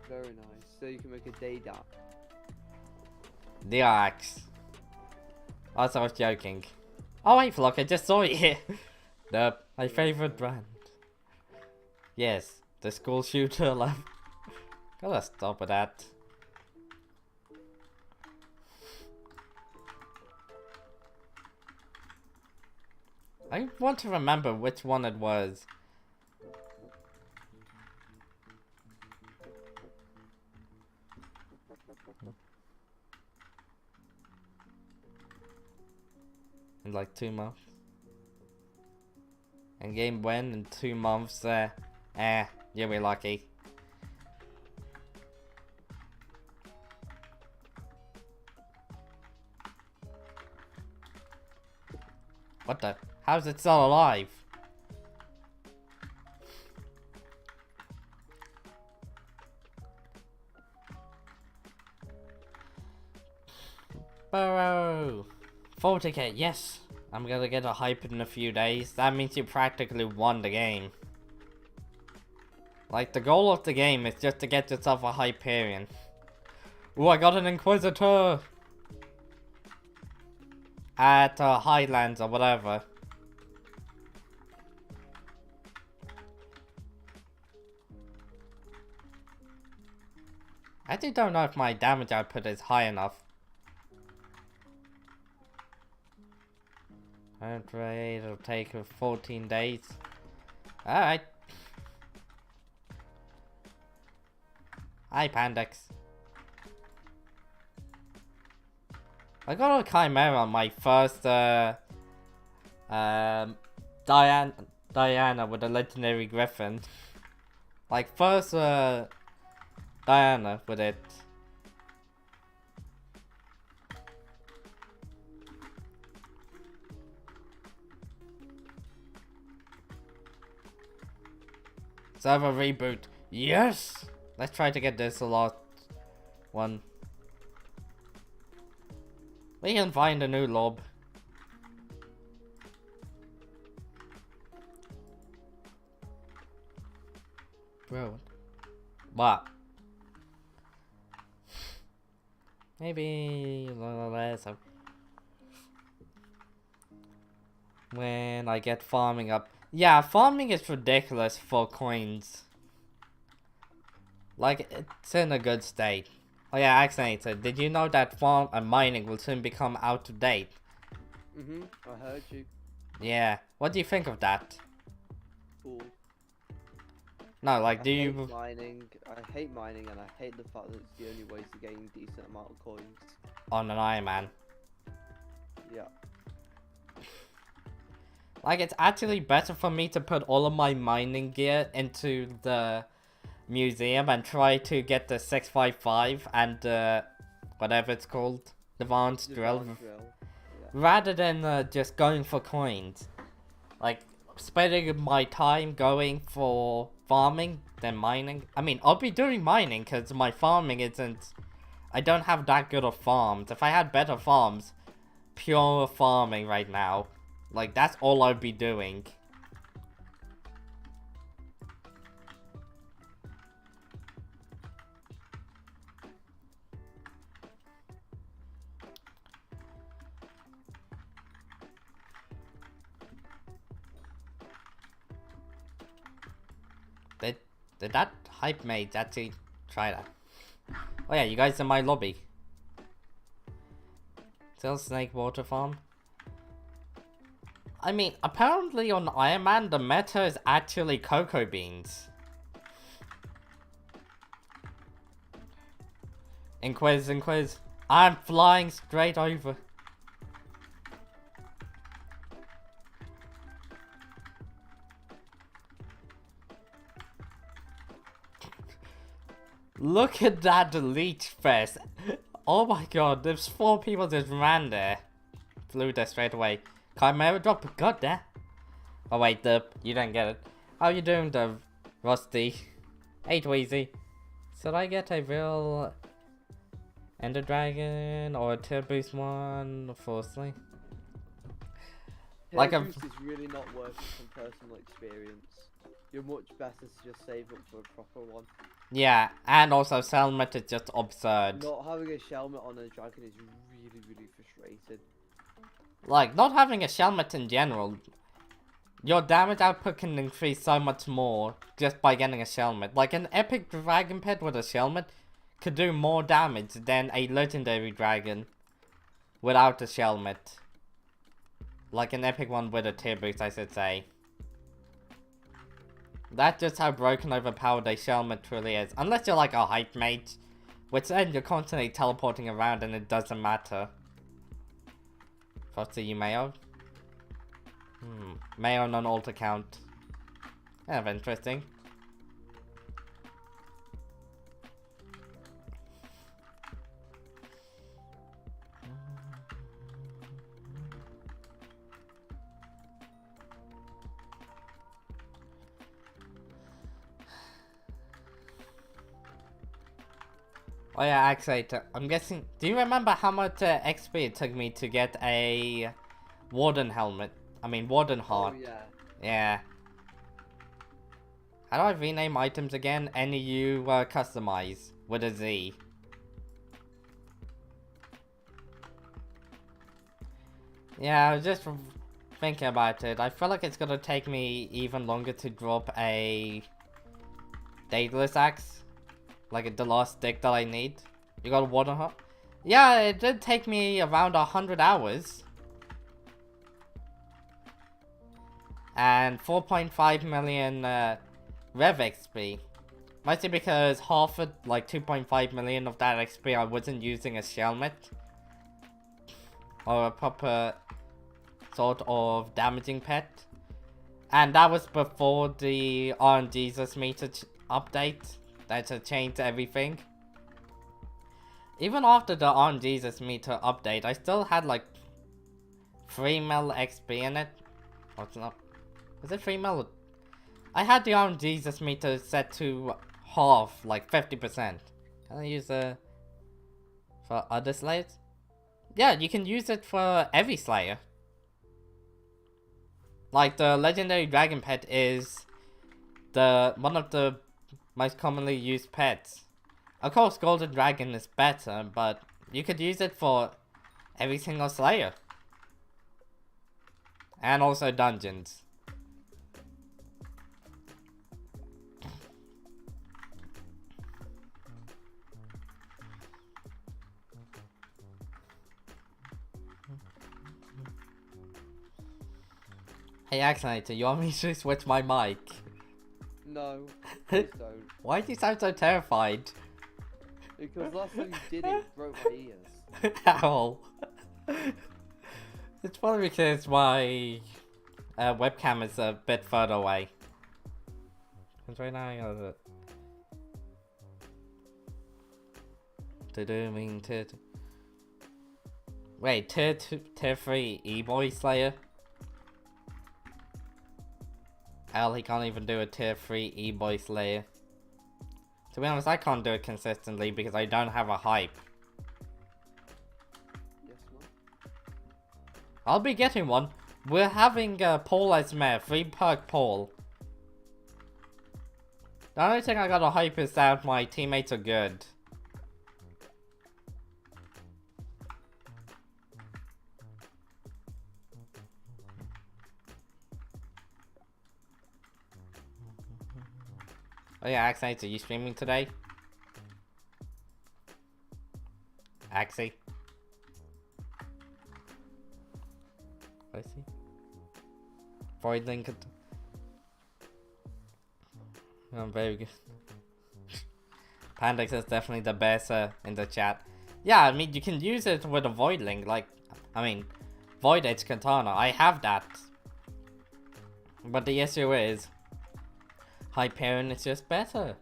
Very nice. So you can make a day dap. The axe. Also, I was joking. Oh wait, look, I just saw it here. My favorite brand. Yes, the School Shooter 11. Gotta stop with that. I want to remember which one it was. In like 2 months. And game when in 2 months, you'll be lucky. What the? How's it still alive? Burrow! 40k, yes! I'm gonna get a hype in a few days. That means you practically won the game. Like, the goal of the game is just to get yourself a Hyperion. Ooh, I got an Inquisitor! At Highlands or whatever. I actually don't know if my damage output is high enough. Heart rate, it'll take 14 days. Alright. Hi, Pandex. I got a Chimera on my first, Diana with a legendary Griffin. Like, first, Diana with it. Server reboot. Yes! Let's try to get this a lot. One. We can find a new lob. Bro. What? Maybe less. When I get farming up. Yeah, farming is ridiculous for coins. Like, it's in a good state. Oh yeah, accidentally, did you know that farm and mining will soon become out of date? I heard you. Yeah, what do you think of that? Cool. No, like, I hate mining, and I hate the fact that it's the only way to gain a decent amount of coins. On an Ironman. Yeah. Like, it's actually better for me to put all of my mining gear into the museum and try to get the 655 and whatever it's called, advanced drill. Yeah. Rather than just going for coins. Like, spending my time going for farming than mining. I mean, I'll be doing mining because my farming isn't... I don't have that good of farms. If I had better farms, pure farming right now. Like, that's all I'd be doing. Did that hype mate actually try that? Oh yeah, you guys in my lobby. Still snake water farm? I mean, apparently on Ironman, the meta is actually cocoa beans. Inquiz. I'm flying straight over. Look at that leech fest. Oh my god, there's 4 people just ran there. Flew there straight away. Chimera drop, god damn. Oh wait, you didn't get it. How you doing, the Rusty? Hey Tweezy. Should I get a real Ender Dragon or a tier boost one, firstly? Like boost is really not worth it from personal experience. You're much better to just save up for a proper one. Yeah, and also Selmet is just absurd. Not having a Shelmet on a dragon is really frustrating. Like, not having a Shelmet in general, your damage output can increase so much more just by getting a Shelmet. Like, an epic dragon pet with a Shelmet could do more damage than a legendary dragon without a Shelmet. Like an epic one with a tier boost, I should say. That's just how broken overpowered a Shelmet truly is. Unless you're like a hype mate, which then you're constantly teleporting around and it doesn't matter. Frosty, you Mayo? Mayo non-alt account. Kind of interesting. Oh yeah, actually, I'm guessing... Do you remember how much XP it took me to get a Warden helmet? I mean, Warden heart. Oh, yeah. Yeah. How do I rename items again? NEU customize with a Z. Yeah, I was just thinking about it. I feel like it's gonna take me even longer to drop a Daedalus Axe Like the last stick that I need. You got a water hut? Yeah, it did take me around 100 hours. And 4.5 million Rev XP. Mostly because half of, like 2.5 million of that XP I wasn't using as Shelmet. Or a proper sort of damaging pet. And that was before the RNGesus meter update. That changed everything. Even after the RNGesus meter update, I still had like 3 mil XP in it. Oh, it's not. Was it 3 mil? I had the RNGesus meter set to half, like 50%. Can I use it for other slayers? Yeah, you can use it for every slayer. Like the legendary dragon pet is one of the most commonly used pets. Of course, golden dragon is better, but you could use it for every single slayer. And also dungeons. Hey Axonator, you want me to switch my mic? No, please don't. Why do you sound so terrified? Because last time you did it, broke my ears. Ow. It's probably because my webcam is a bit further away. Because right now I got it. Wait, tier 3 E-Boy Slayer? Hell, he can't even do a tier 3 E-Boy Slayer. To be honest, I can't do it consistently because I don't have a hype. Yes, what? I'll be getting one. We're having Paul as mayor, 3 perk Paul. The only thing I gotta hype is that my teammates are good. Oh yeah, Axie, are you streaming today? Axie? I see. Void link. Oh, very good. Pandex is definitely the best in the chat. Yeah, I mean, you can use it with a Void link, like, I mean, Void Edge Katana. I have that. But the issue is, Hyperion is just better.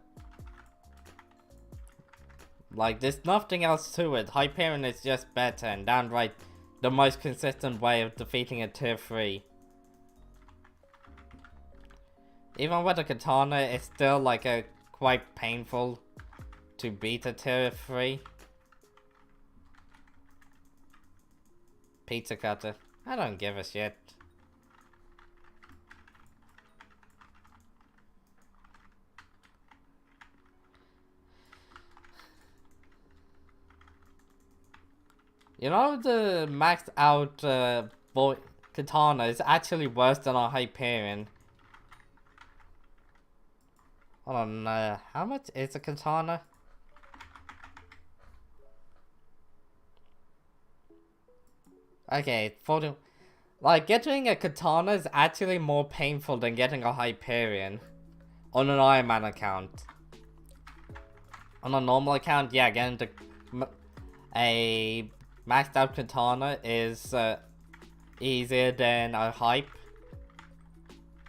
Like, there's nothing else to it. Hyperion is just better and downright the most consistent way of defeating a tier 3. Even with a katana, it's still like quite painful to beat a tier 3. Pizza cutter. I don't give a shit. You know, the maxed out katana is actually worse than a Hyperion. Hold on, how much is a katana? Okay, 40. Like, getting a katana is actually more painful than getting a Hyperion. On an Ironman account. On a normal account, yeah, getting a maxed out katana is easier than a hype.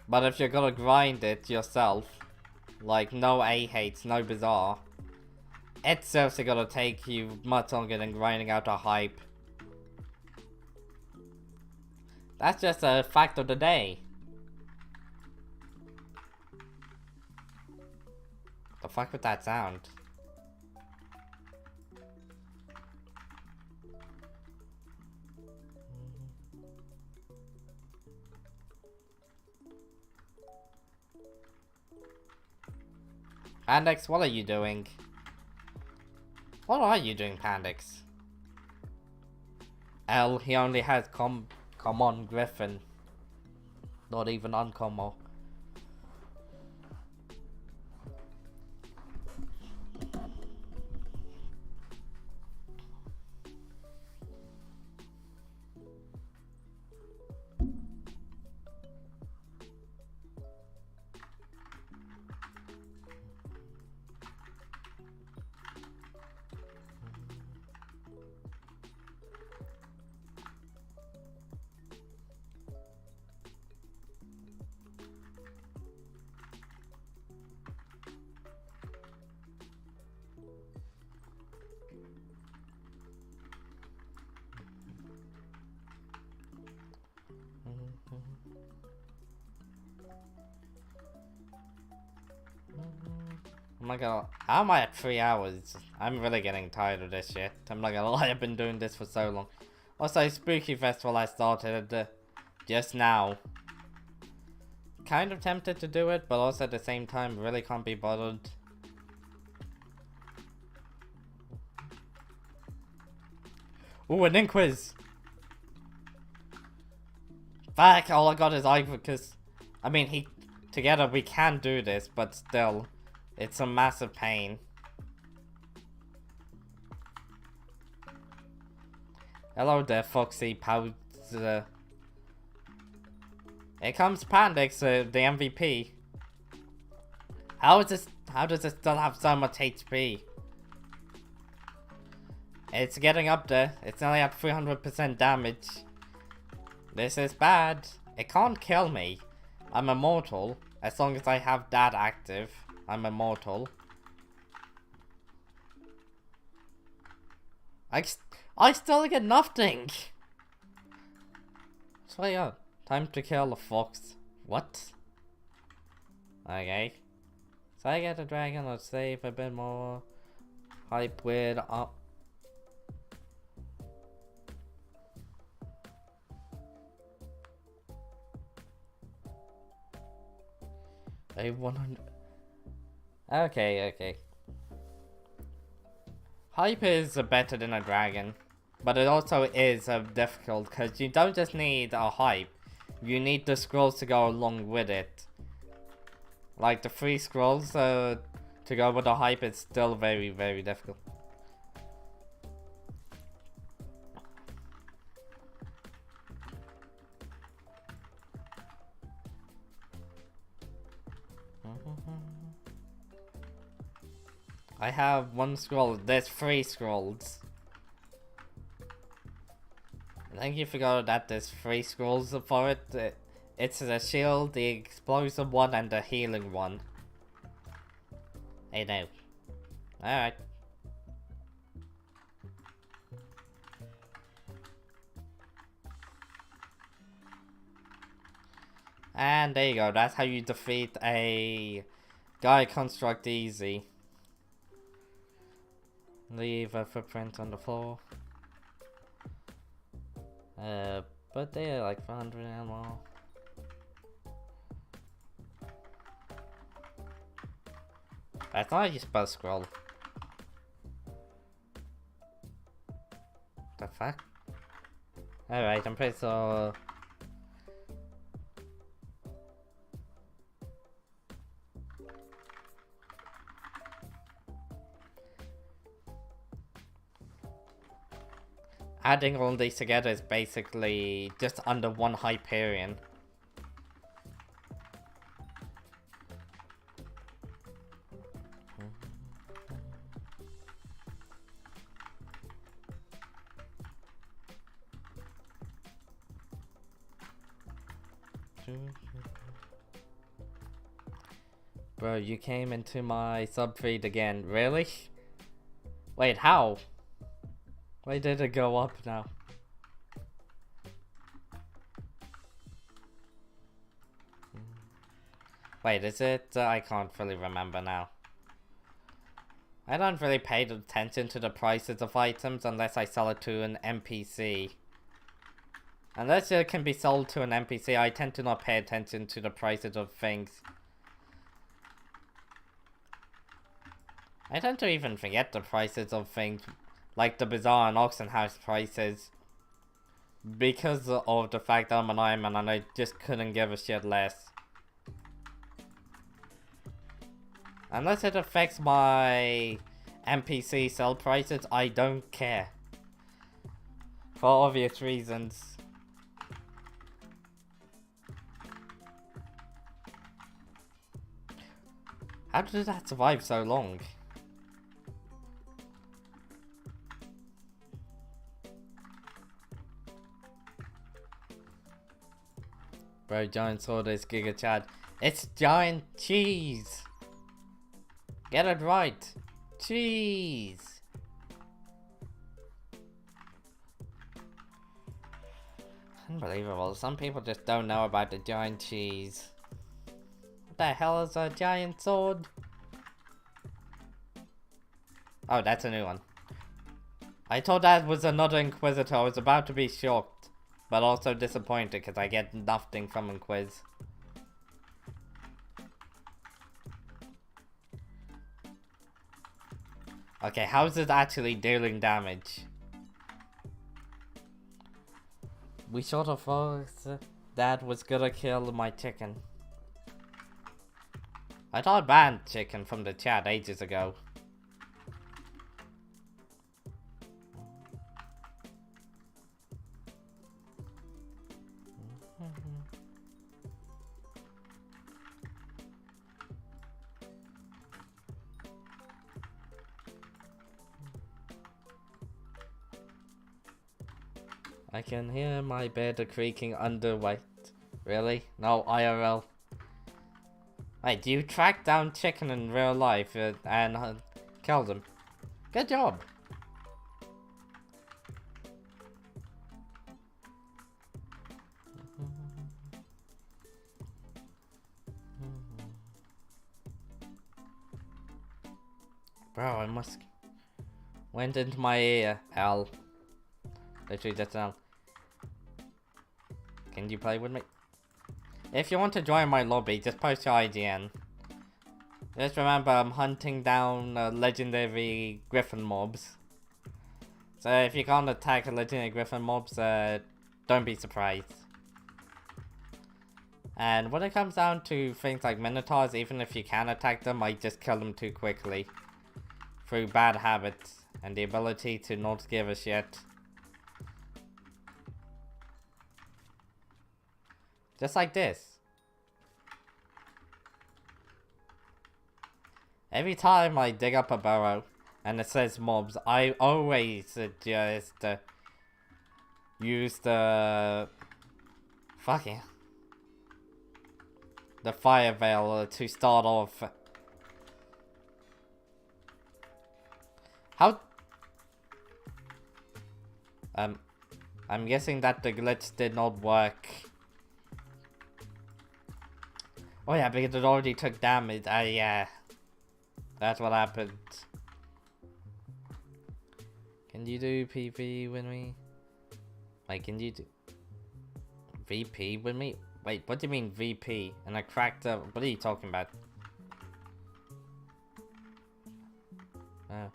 But if you're gonna grind it yourself, like no A-hates, no bizarre, it's seriously gonna take you much longer than grinding out a hype. That's just a fact of the day. The fuck with that sound? Pandex, what are you doing? What are you doing, Pandex? L, he only has common Griffin. Not even uncommon. not gonna... How am I at 3 hours? I'm really getting tired of this shit. I'm not gonna lie, I've been doing this for so long. Also, Spooky Festival I started just now. Kind of tempted to do it, but also at the same time, really can't be bothered. Ooh, an Inquiz! Fuck, all I got is Ivocus. I mean, together we can do this, but still, it's a massive pain. Hello there, Foxy Powder. Here comes Pandix, the MVP. How does it still have so much HP? It's getting up there. It's only at 300% damage. This is bad. It can't kill me. I'm immortal. As long as I have that active, I'm immortal. I still get nothing. So yeah, time to kill the fox. What? Okay. So I get a dragon. Let's save a bit more. Hype with up. A 100. Okay. Hype is better than a dragon, but it also is difficult because you don't just need a hype, you need the scrolls to go along with it. Like the 3 scrolls to go with the hype is still very, very difficult. I have 1 scroll. There's 3 scrolls. I think you forgot that there's 3 scrolls for it. It's the shield, the explosive one, and the healing one. Hey now. Alright. And there you go. That's how you defeat a Gaia Construct easy. Leave a footprint on the floor. But they're like 400 ammo. I thought you spelled scroll. The fuck? Alright, I'm pretty sure. Adding all these together is basically just under 1 Hyperion. Bro, you came into my sub-feed again. Really? Wait, how? Why did it go up now? Wait, is it? I can't really remember now. I don't really pay attention to the prices of items unless I sell it to an NPC. Unless it can be sold to an NPC, I tend to not pay attention to the prices of things. I tend to even forget the prices of things. Like the Bazaar and Auction House prices. Because of the fact that I'm an Ironman and I just couldn't give a shit less. Unless it affects my NPC sell prices, I don't care. For obvious reasons. How did that survive so long? Bro, giant sword is Giga Chad. It's giant cheese! Get it right! Cheese! Unbelievable. Some people just don't know about the giant cheese. What the hell is a giant sword? Oh, that's a new one. I thought that was another Inquisitor. I was about to be shocked, but also disappointed because I get nothing from Inquis. Okay, how's it actually dealing damage? We sort of thought that was gonna kill my chicken. I thought I banned chicken from the chat ages ago. I can hear my bed creaking under weight. Really? No, IRL. Wait, do you track down chicken in real life and kill them? Good job. Bro, I must... Went into my ear, L. Literally just now. Can you play with me? If you want to join my lobby, just post your IGN. Just remember, I'm hunting down legendary griffin mobs. So if you can't attack legendary griffin mobs, don't be surprised. And when it comes down to things like minotaurs, even if you can attack them, I just kill them too quickly. Through bad habits and the ability to not give a shit. Just like this. Every time I dig up a burrow and it says mobs, I always just use the the fire veil to start off. How? I'm guessing that the glitch did not work. Oh yeah, because it already took damage. Yeah. That's what happened. Can you do PV with me? Wait, can you do... VP with me? Wait, what do you mean VP? And I cracked up... What are you talking about? Oh.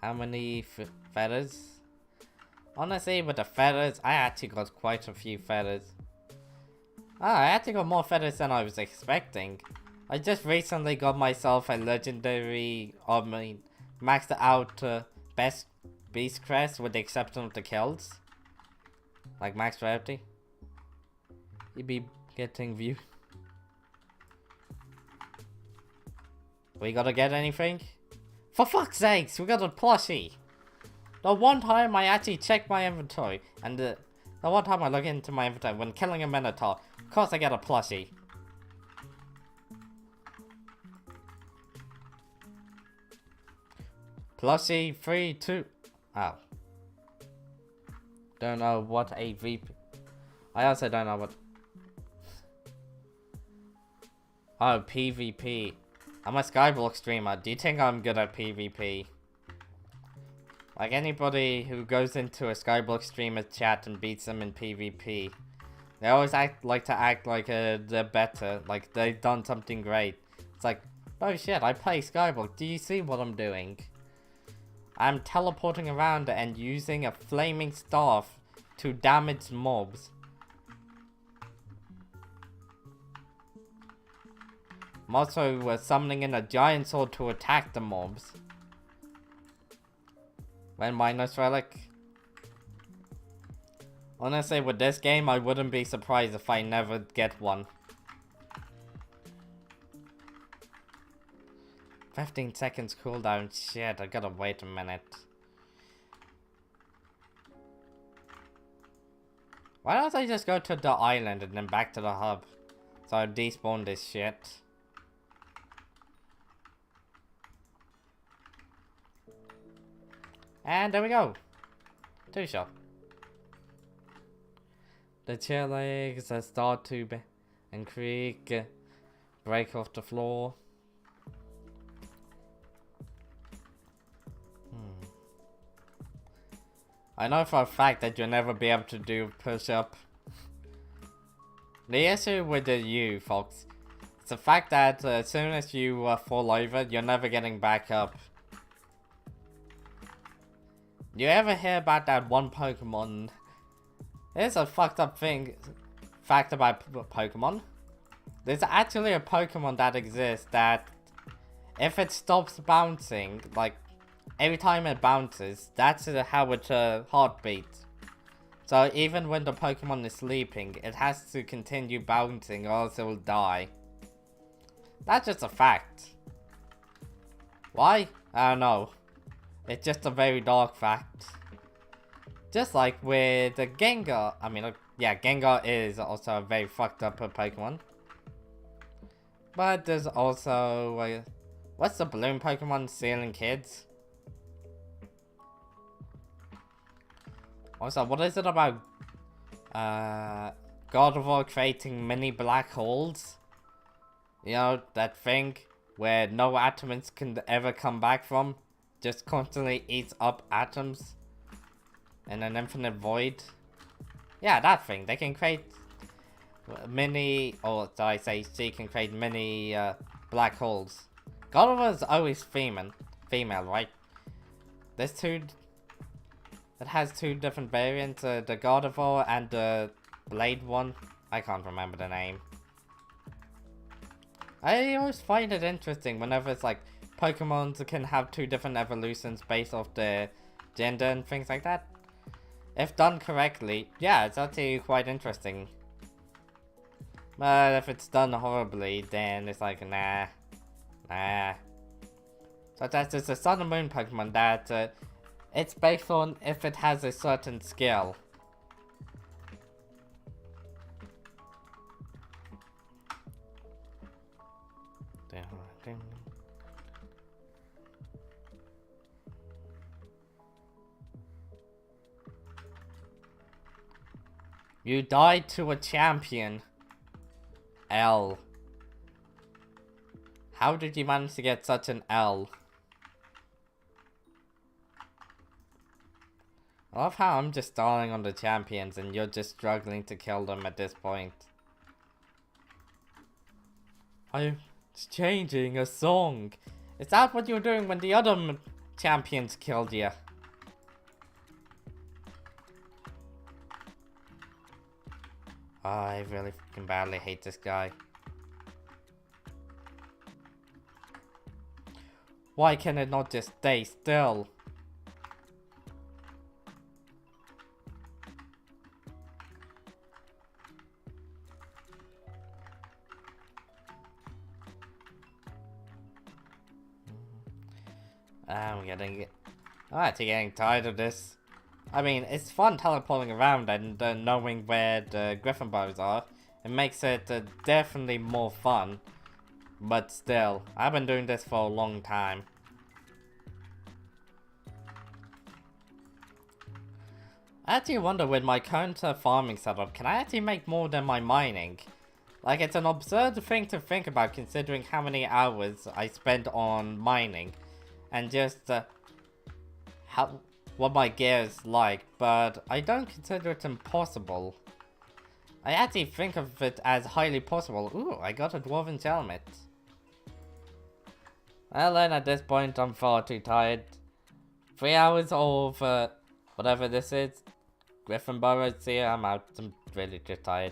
How many feathers? Honestly, with the feathers, I actually got quite a few feathers. Ah, I actually got more feathers than I was expecting. I just recently got myself a legendary, maxed out best beast crest with the exception of the kills. Like max rarity. You'd be getting view. We gotta get anything? For fuck's sakes, we got a plushie! The one time I actually checked my inventory, and the one time I look into my inventory when killing a minotaur, of course I get a plushie. Plushie 3, 2. Oh. Don't know what a VP. I also don't know what. Oh, PvP. I'm a Skyblock streamer. Do you think I'm good at PvP? Like anybody who goes into a Skyblock streamer chat and beats them in PvP, they always like to act like they're better, like they've done something great. It's like, oh shit, I play Skyblock. Do you see what I'm doing? I'm teleporting around and using a flaming staff to damage mobs. I'm also summoning in a giant sword to attack the mobs. When minus relic. Honestly, with this game, I wouldn't be surprised if I never get one. 15 seconds cooldown. Shit, I gotta wait a minute. Why don't I just go to the island and then back to the hub? So I despawn this shit. And there we go. 2-shot. The chair legs start to and creak, break off the floor. I know for a fact that you'll never be able to do push-up. The issue with you, folks, it's the fact that as soon as you fall over, you're never getting back up. You ever hear about that one Pokemon? Here's a fucked up fact about Pokemon. There's actually a Pokemon that exists that if it stops bouncing, like every time it bounces, that's how its heart beats. So even when the Pokemon is sleeping, it has to continue bouncing or else it will die. That's just a fact. Why? I don't know. It's just a very dark fact. Just like with the Gengar, yeah, Gengar is also a very fucked up Pokemon. But there's also, what's the balloon Pokemon stealing kids? Also, what is it about, God of War creating mini black holes? You know, that thing where no atoms can ever come back from? Just constantly eats up atoms in an infinite void? Yeah, that thing. They can create mini, or did I say she can create mini black holes. God of War is always female, right? There's two. It has two different variants, the God of War and the Blade one. I can't remember the name. I always find it interesting whenever it's like Pokemon can have two different evolutions based off their gender and things like that. If done correctly, yeah, it's actually quite interesting. But if it's done horribly, then it's like, nah. So that's just a Sun and Moon Pokemon that it's based on if it has a certain skill. You died to a champion. L. How did you manage to get such an L? I love how I'm just stalling on the champions and you're just struggling to kill them at this point. I'm changing a song. Is that what you were doing when the other champions killed you? Oh, I really fucking badly hate this guy. Why can it not just stay still? I'm actually getting tired of this. I mean, it's fun teleporting around and knowing where the Griffin bows are. It makes it definitely more fun. But still, I've been doing this for a long time. I actually wonder with my current farming setup, can I actually make more than my mining? Like, it's an absurd thing to think about considering how many hours I spend on mining. And just what my gear is like, but I don't consider it impossible. I actually think of it as highly possible. Ooh, I got a Dwarven helmet. Well then, at this point, I'm far too tired. 3 hours of whatever this is. Griffin Burrows here, I'm out. I'm really too tired.